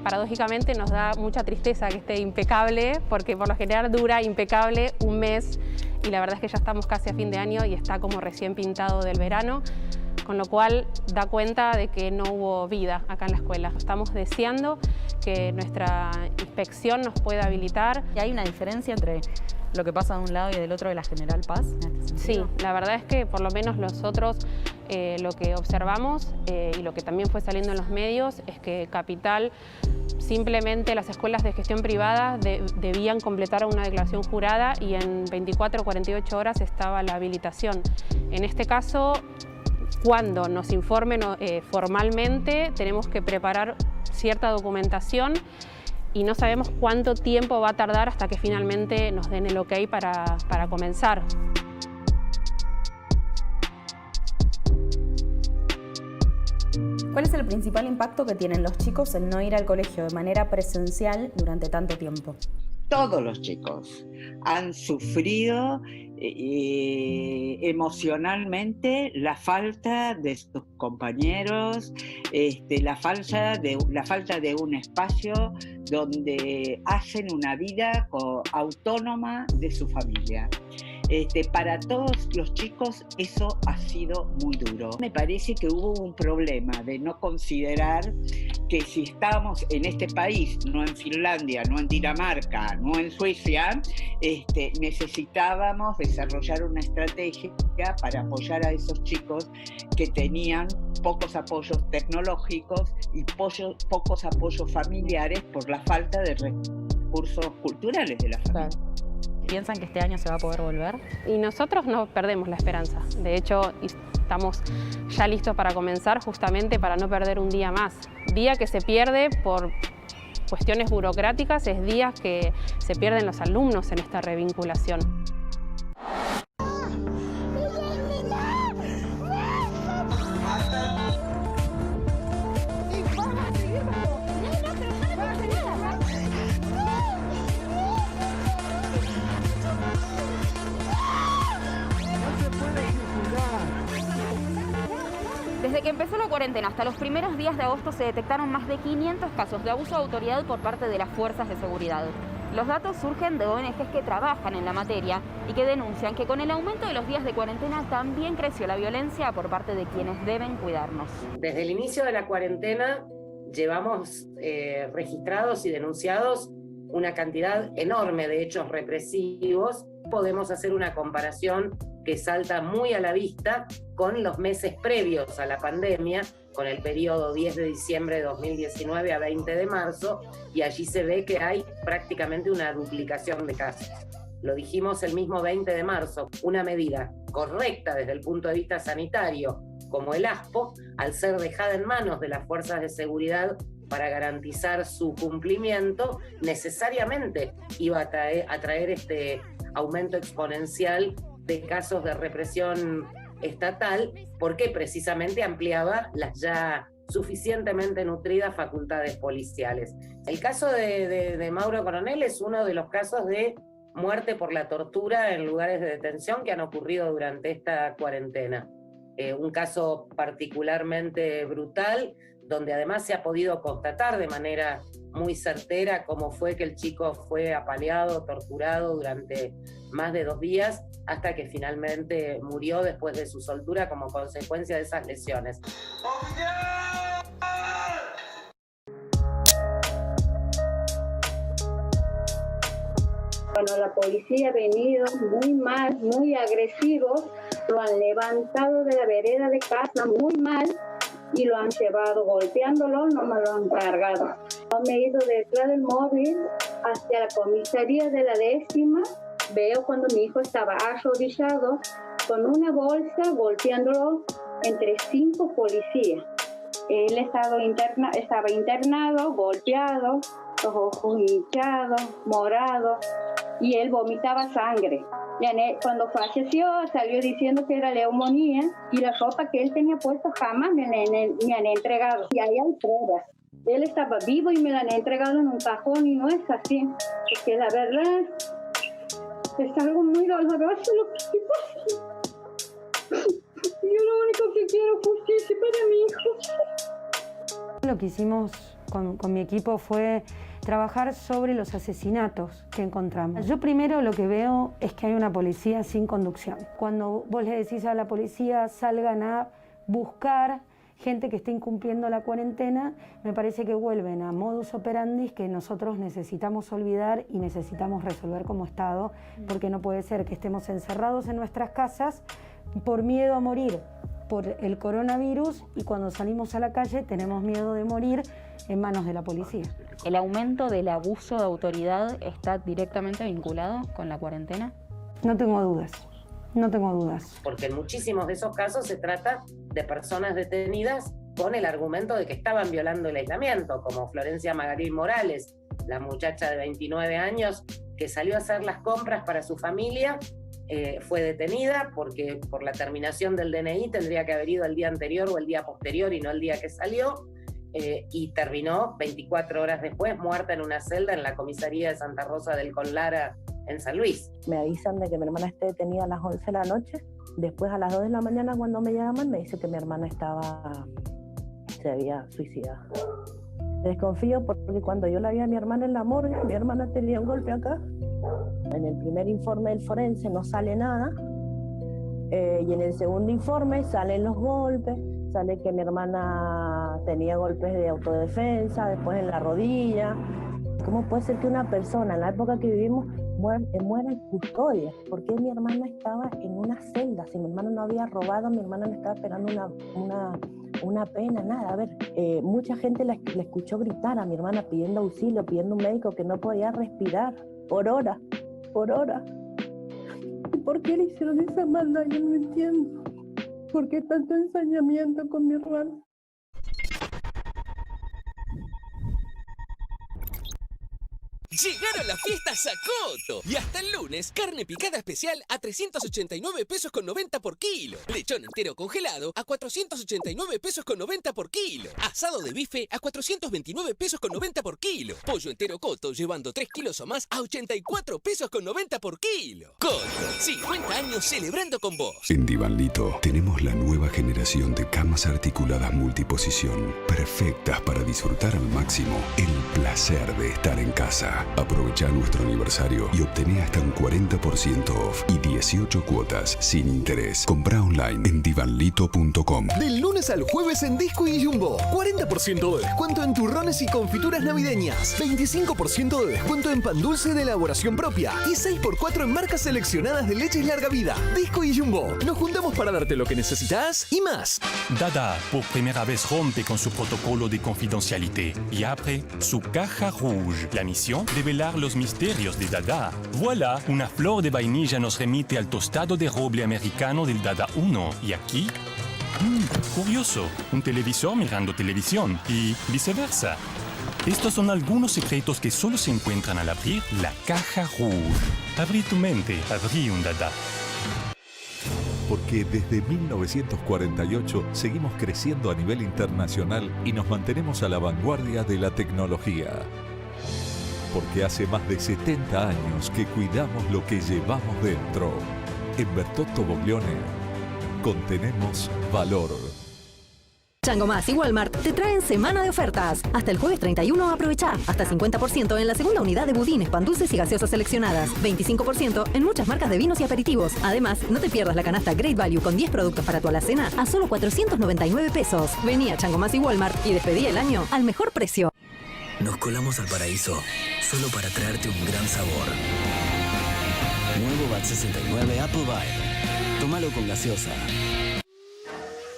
Paradójicamente nos da mucha tristeza que esté impecable, porque por lo general dura impecable un mes y la verdad es que ya estamos casi a fin de año y está como recién pintado del verano, con lo cual da cuenta de que no hubo vida acá en la escuela. Estamos deseando que nuestra inspección nos pueda habilitar. ¿Y hay una diferencia entre lo que pasa de un lado y del otro de la General Paz? Sí, la verdad es que por lo menos nosotros lo que observamos y lo que también fue saliendo en los medios es que Capital, simplemente las escuelas de gestión privada debían completar una declaración jurada y en 24 o 48 horas estaba la habilitación. En este caso, cuando nos informen formalmente, tenemos que preparar cierta documentación y no sabemos cuánto tiempo va a tardar hasta que finalmente nos den el ok para comenzar. ¿Cuál es el principal impacto que tienen los chicos en no ir al colegio de manera presencial durante tanto tiempo? Todos los chicos han sufrido emocionalmente la falta de sus compañeros, la falta de un espacio donde hacen una vida autónoma de su familia. Para todos los chicos eso ha sido muy duro. Me parece que hubo un problema de no considerar que si estábamos en este país, no en Finlandia, no en Dinamarca, no en Suecia, necesitábamos desarrollar una estrategia para apoyar a esos chicos que tenían pocos apoyos tecnológicos y pocos apoyos familiares por la falta de recursos culturales de la familia. ¿Piensan que este año se va a poder volver? Y nosotros no perdemos la esperanza. De hecho, estamos ya listos para comenzar justamente para no perder un día más. Día que se pierde por cuestiones burocráticas, es días que se pierden los alumnos en esta revinculación. Desde que empezó la cuarentena hasta los primeros días de agosto se detectaron más de 500 casos de abuso de autoridad por parte de las fuerzas de seguridad. Los datos surgen de ONGs que trabajan en la materia y que denuncian que con el aumento de los días de cuarentena también creció la violencia por parte de quienes deben cuidarnos. Desde el inicio de la cuarentena llevamos registrados y denunciados una cantidad enorme de hechos represivos. Podemos hacer una comparación que salta muy a la vista con los meses previos a la pandemia, con el periodo 10 de diciembre de 2019 a 20 de marzo, y allí se ve que hay prácticamente una duplicación de casos. Lo dijimos el mismo 20 de marzo, una medida correcta desde el punto de vista sanitario, como el ASPO, al ser dejada en manos de las fuerzas de seguridad para garantizar su cumplimiento, necesariamente iba a traer este aumento exponencial de casos de represión estatal, porque precisamente ampliaba las ya suficientemente nutridas facultades policiales. El caso de Mauro Coronel es uno de los casos de muerte por la tortura en lugares de detención que han ocurrido durante esta cuarentena. Un caso particularmente brutal, donde además se ha podido constatar de manera muy certera cómo fue que el chico fue apaleado, torturado durante más de 2 días, hasta que finalmente murió después de su soltura como consecuencia de esas lesiones. Bueno, la policía ha venido muy mal, muy agresivo Lo han levantado de la vereda de casa muy mal y lo han llevado golpeándolo, no me lo han cargado. Me he ido detrás del móvil hacia la comisaría de la 10ª. Veo cuando mi hijo estaba arrodillado con una bolsa golpeándolo entre 5 policías. Él estaba internado, golpeado, los ojos hinchados, morados, y él vomitaba sangre. Cuando falleció salió diciendo que era neumonía y la ropa que él tenía puesta jamás me han entregado. Y ahí hay pruebas. Él estaba vivo y me la han entregado en un cajón y no es así. Porque la verdad es algo muy doloroso lo que pasa. Yo lo único que quiero es justicia para mi hijo. Lo que hicimos con mi equipo fue trabajar sobre los asesinatos que encontramos. Yo primero lo que veo es que hay una policía sin conducción. Cuando vos le decís a la policía salgan a buscar gente que esté incumpliendo la cuarentena, me parece que vuelven a modus operandi que nosotros necesitamos olvidar y necesitamos resolver como Estado, porque no puede ser que estemos encerrados en nuestras casas por miedo a morir por el coronavirus y cuando salimos a la calle tenemos miedo de morir en manos de la policía. ¿El aumento del abuso de autoridad está directamente vinculado con la cuarentena? No tengo dudas. No tengo dudas. Porque en muchísimos de esos casos se trata de personas detenidas con el argumento de que estaban violando el aislamiento, como Florencia Magarín Morales, la muchacha de 29 años que salió a hacer las compras para su familia, fue detenida porque por la terminación del DNI tendría que haber ido el día anterior o el día posterior y no el día que salió, y terminó 24 horas después muerta en una celda en la comisaría de Santa Rosa del Conlara en San Luis. Me avisan de que mi hermana esté detenida a las 11 de la noche. Después a las 2 de la mañana cuando me llaman me dice que mi hermana se había suicidado. Desconfío porque cuando yo la vi a mi hermana en la morgue, mi hermana tenía un golpe acá. En el primer informe del forense no sale nada. Y en el segundo informe salen los golpes, sale que mi hermana tenía golpes de autodefensa, después en la rodilla. ¿Cómo puede ser que una persona en la época que vivimos muera en custodia? ¿Por qué mi hermana estaba en una celda? Si mi hermana no había robado, mi hermana no estaba esperando una pena, nada. A ver, mucha gente la escuchó gritar a mi hermana pidiendo auxilio, pidiendo un médico que no podía respirar por hora. ¿Y por qué le hicieron esa maldad? Yo no entiendo. ¿Por qué tanto ensañamiento con mi hermana? Llegaron las fiestas a Coto y hasta el lunes, carne picada especial a 389 pesos con 90 por kilo. Lechón entero congelado a 489 pesos con 90 por kilo. Asado de bife a 429 pesos con 90 por kilo. Pollo entero Coto llevando 3 kilos o más a 84 pesos con 90 por kilo. Coto, 50 años celebrando con vos. En Divanlito tenemos la nueva generación de camas articuladas multiposición, perfectas para disfrutar al máximo el placer de estar en casa. Aprovecha nuestro aniversario y obtené hasta un 40% off y 18 cuotas sin interés. Comprá online en divanlito.com. Del lunes al jueves en Disco y Jumbo, 40% de descuento en turrones y confituras navideñas, 25% de descuento en pan dulce de elaboración propia y 6x4 en marcas seleccionadas de leches larga vida. Disco y Jumbo, nos juntamos para darte lo que necesitas y más. Dada por primera vez rompe con su protocolo de confidencialité y abre su caja rouge. La misión: revelar los misterios de Dada. Voilà, una flor de vainilla nos remite al tostado de roble americano del Dada 1. Y aquí, curioso, un televisor mirando televisión y viceversa. Estos son algunos secretos que solo se encuentran al abrir la caja rouge. Abrí tu mente, abrí un Dada. Porque desde 1948 seguimos creciendo a nivel internacional y nos mantenemos a la vanguardia de la tecnología. Porque hace más de 70 años que cuidamos lo que llevamos dentro. En Bertotto Boglione contenemos valor. Chango Más y Walmart te traen semana de ofertas. Hasta el jueves 31 aprovecha. Hasta 50% en la segunda unidad de budines, pan dulces y gaseosas seleccionadas. 25% en muchas marcas de vinos y aperitivos. Además, no te pierdas la canasta Great Value con 10 productos para tu alacena a solo 499 pesos. Vení a Chango Más y Walmart y despedí el año al mejor precio. Nos colamos al paraíso solo para traerte un gran sabor. Nuevo Bat 69 Apple Vibe. Tómalo con gaseosa.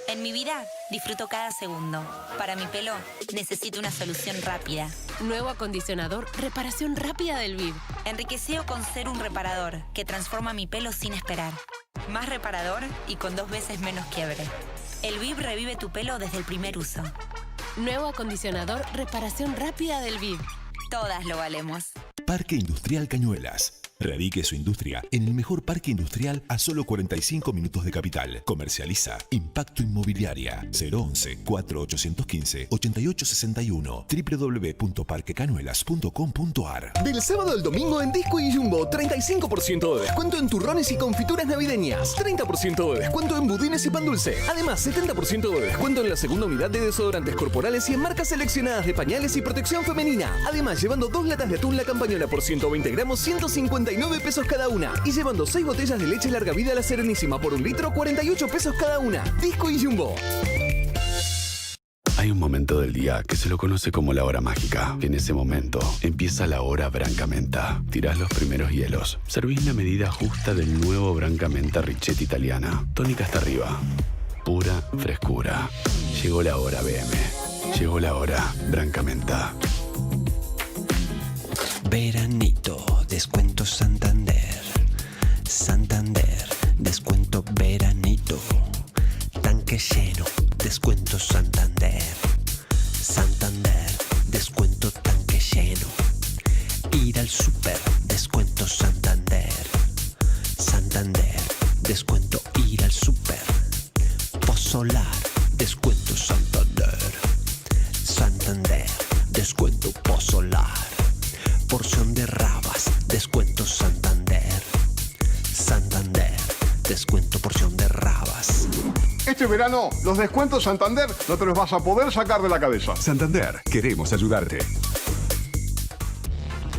En mi vida disfruto cada segundo. Para mi pelo necesito una solución rápida. Nuevo acondicionador, reparación rápida del VIV. Enriquecido con Serum Reparador, que transforma mi pelo sin esperar. Más reparador y con 2 veces menos quiebre. El VIV revive tu pelo desde el primer uso. Nuevo acondicionador, reparación rápida del VIV. Todas lo valemos. Parque Industrial Cañuelas. Radique su industria en el mejor parque industrial a solo 45 minutos de Capital. Comercializa Impacto Inmobiliaria 011-4815-8861 www.parquecañuelas.com.ar. Del sábado al domingo en Disco y Jumbo, 35% de descuento en turrones y confituras navideñas, 30% de descuento en budines y pan dulce. Además, 70% de descuento en la segunda unidad de desodorantes corporales y en marcas seleccionadas de pañales y protección femenina. Además, llevando 2 latas de atún La Campañola por 120 gramos, 159 pesos cada una. Y llevando 6 botellas de leche larga vida La Serenísima por 1 litro, 48 pesos cada una. Disco y Jumbo. Hay un momento del día que se lo conoce como la hora mágica. En ese momento empieza la hora Brancamenta. Tirás los primeros hielos. Servís la medida justa del nuevo Brancamenta Richetti Italiana. Tónica hasta arriba. Pura frescura. Llegó la hora BM. Llegó la hora Brancamenta. Veranito, descuento Santander. Santander, descuento veranito. Tanque lleno, descuento Santander. Santander, descuento tanque lleno. Ir al súper, descuento Santander. Santander, descuento ir al súper. Pozolar, descuento Santander. Santander, descuento Pozolar. Porción de rabas, descuento Santander. Santander, descuento porción de rabas. Este verano, los descuentos Santander no te los vas a poder sacar de la cabeza. Santander, queremos ayudarte.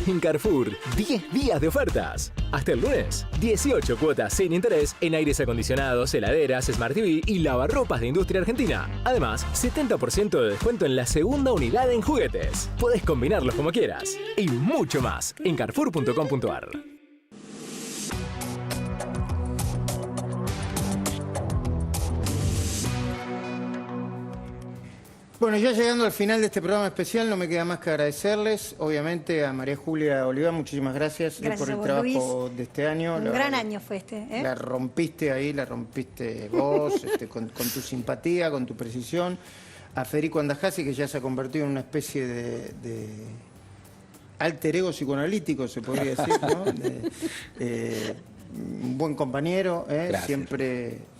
En Carrefour, 10 días de ofertas. Hasta el lunes, 18 cuotas sin interés en aires acondicionados, heladeras, Smart TV y lavarropas de Industria Argentina. Además, 70% de descuento en la segunda unidad en juguetes. Podés combinarlos como quieras. Y mucho más en carrefour.com.ar. Bueno, ya llegando al final de este programa especial, no me queda más que agradecerles, obviamente a María Julia Oliva, muchísimas gracias por el trabajo de este año. Un gran año fue este. La rompiste ahí, la rompiste vos, con tu simpatía, con tu precisión. A Federico Andajasi, que ya se ha convertido en una especie de alter ego psicoanalítico, se podría decir, ¿no? Un buen compañero,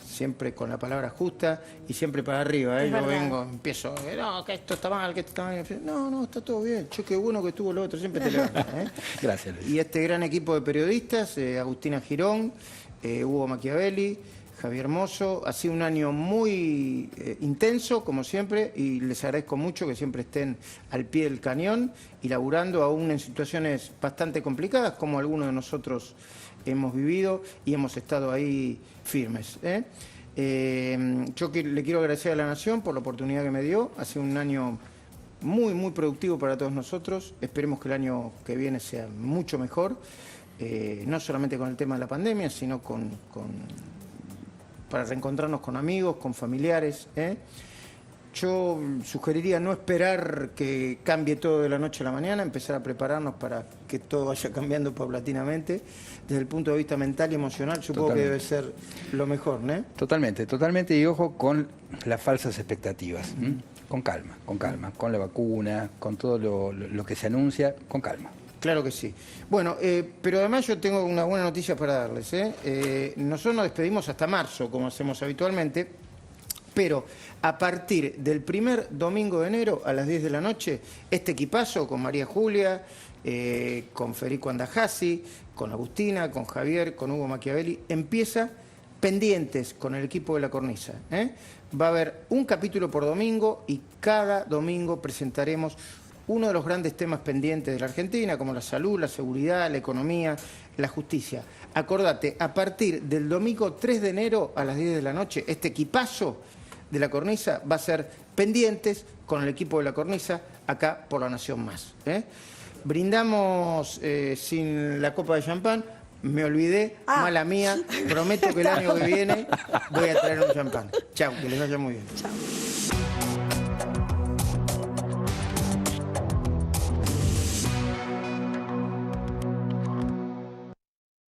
siempre con la palabra justa y siempre para arriba. Yo vengo, empiezo, no, que esto está mal, que esto está mal. No, está todo bien. Che, qué bueno que estuvo lo otro, siempre te levantas. Gracias, Luis. Y este gran equipo de periodistas, Agustina Girón, Hugo Machiavelli, Javier Mozo, ha sido un año muy intenso, como siempre, y les agradezco mucho que siempre estén al pie del cañón y laburando aún en situaciones bastante complicadas, como algunos de nosotros hemos vivido y hemos estado ahí firmes. Yo le quiero agradecer a la Nación por la oportunidad que me dio. Ha sido un año muy, muy productivo para todos nosotros. Esperemos que el año que viene sea mucho mejor, no solamente con el tema de la pandemia, sino para reencontrarnos con amigos, con familiares. Yo sugeriría no esperar que cambie todo de la noche a la mañana, empezar a prepararnos para que todo vaya cambiando paulatinamente. Desde el punto de vista mental y emocional, supongo que debe ser lo mejor, ¿no? Totalmente, y ojo con las falsas expectativas. Con calma, con la vacuna, con todo lo que se anuncia, con calma. Claro que sí. Bueno, pero además yo tengo una buena noticia para darles. Nosotros nos despedimos hasta marzo, como hacemos habitualmente, pero a partir del primer domingo de enero a las 10 de la noche, este equipazo con María Julia, con Federico Andajasi, con Agustina, con Javier, con Hugo Machiavelli, empieza pendientes con el equipo de La Cornisa. Va a haber un capítulo por domingo y cada domingo presentaremos uno de los grandes temas pendientes de la Argentina, como la salud, la seguridad, la economía, la justicia. Acordate, a partir del domingo 3 de enero a las 10 de la noche, este equipazo de La Cornisa va a ser pendientes con el equipo de La Cornisa acá por La Nación Más. Brindamos sin la copa de champán Me olvidé, mala mía. Prometo que el año que viene voy a traer un champán. Chau, que les vaya muy bien. Chau.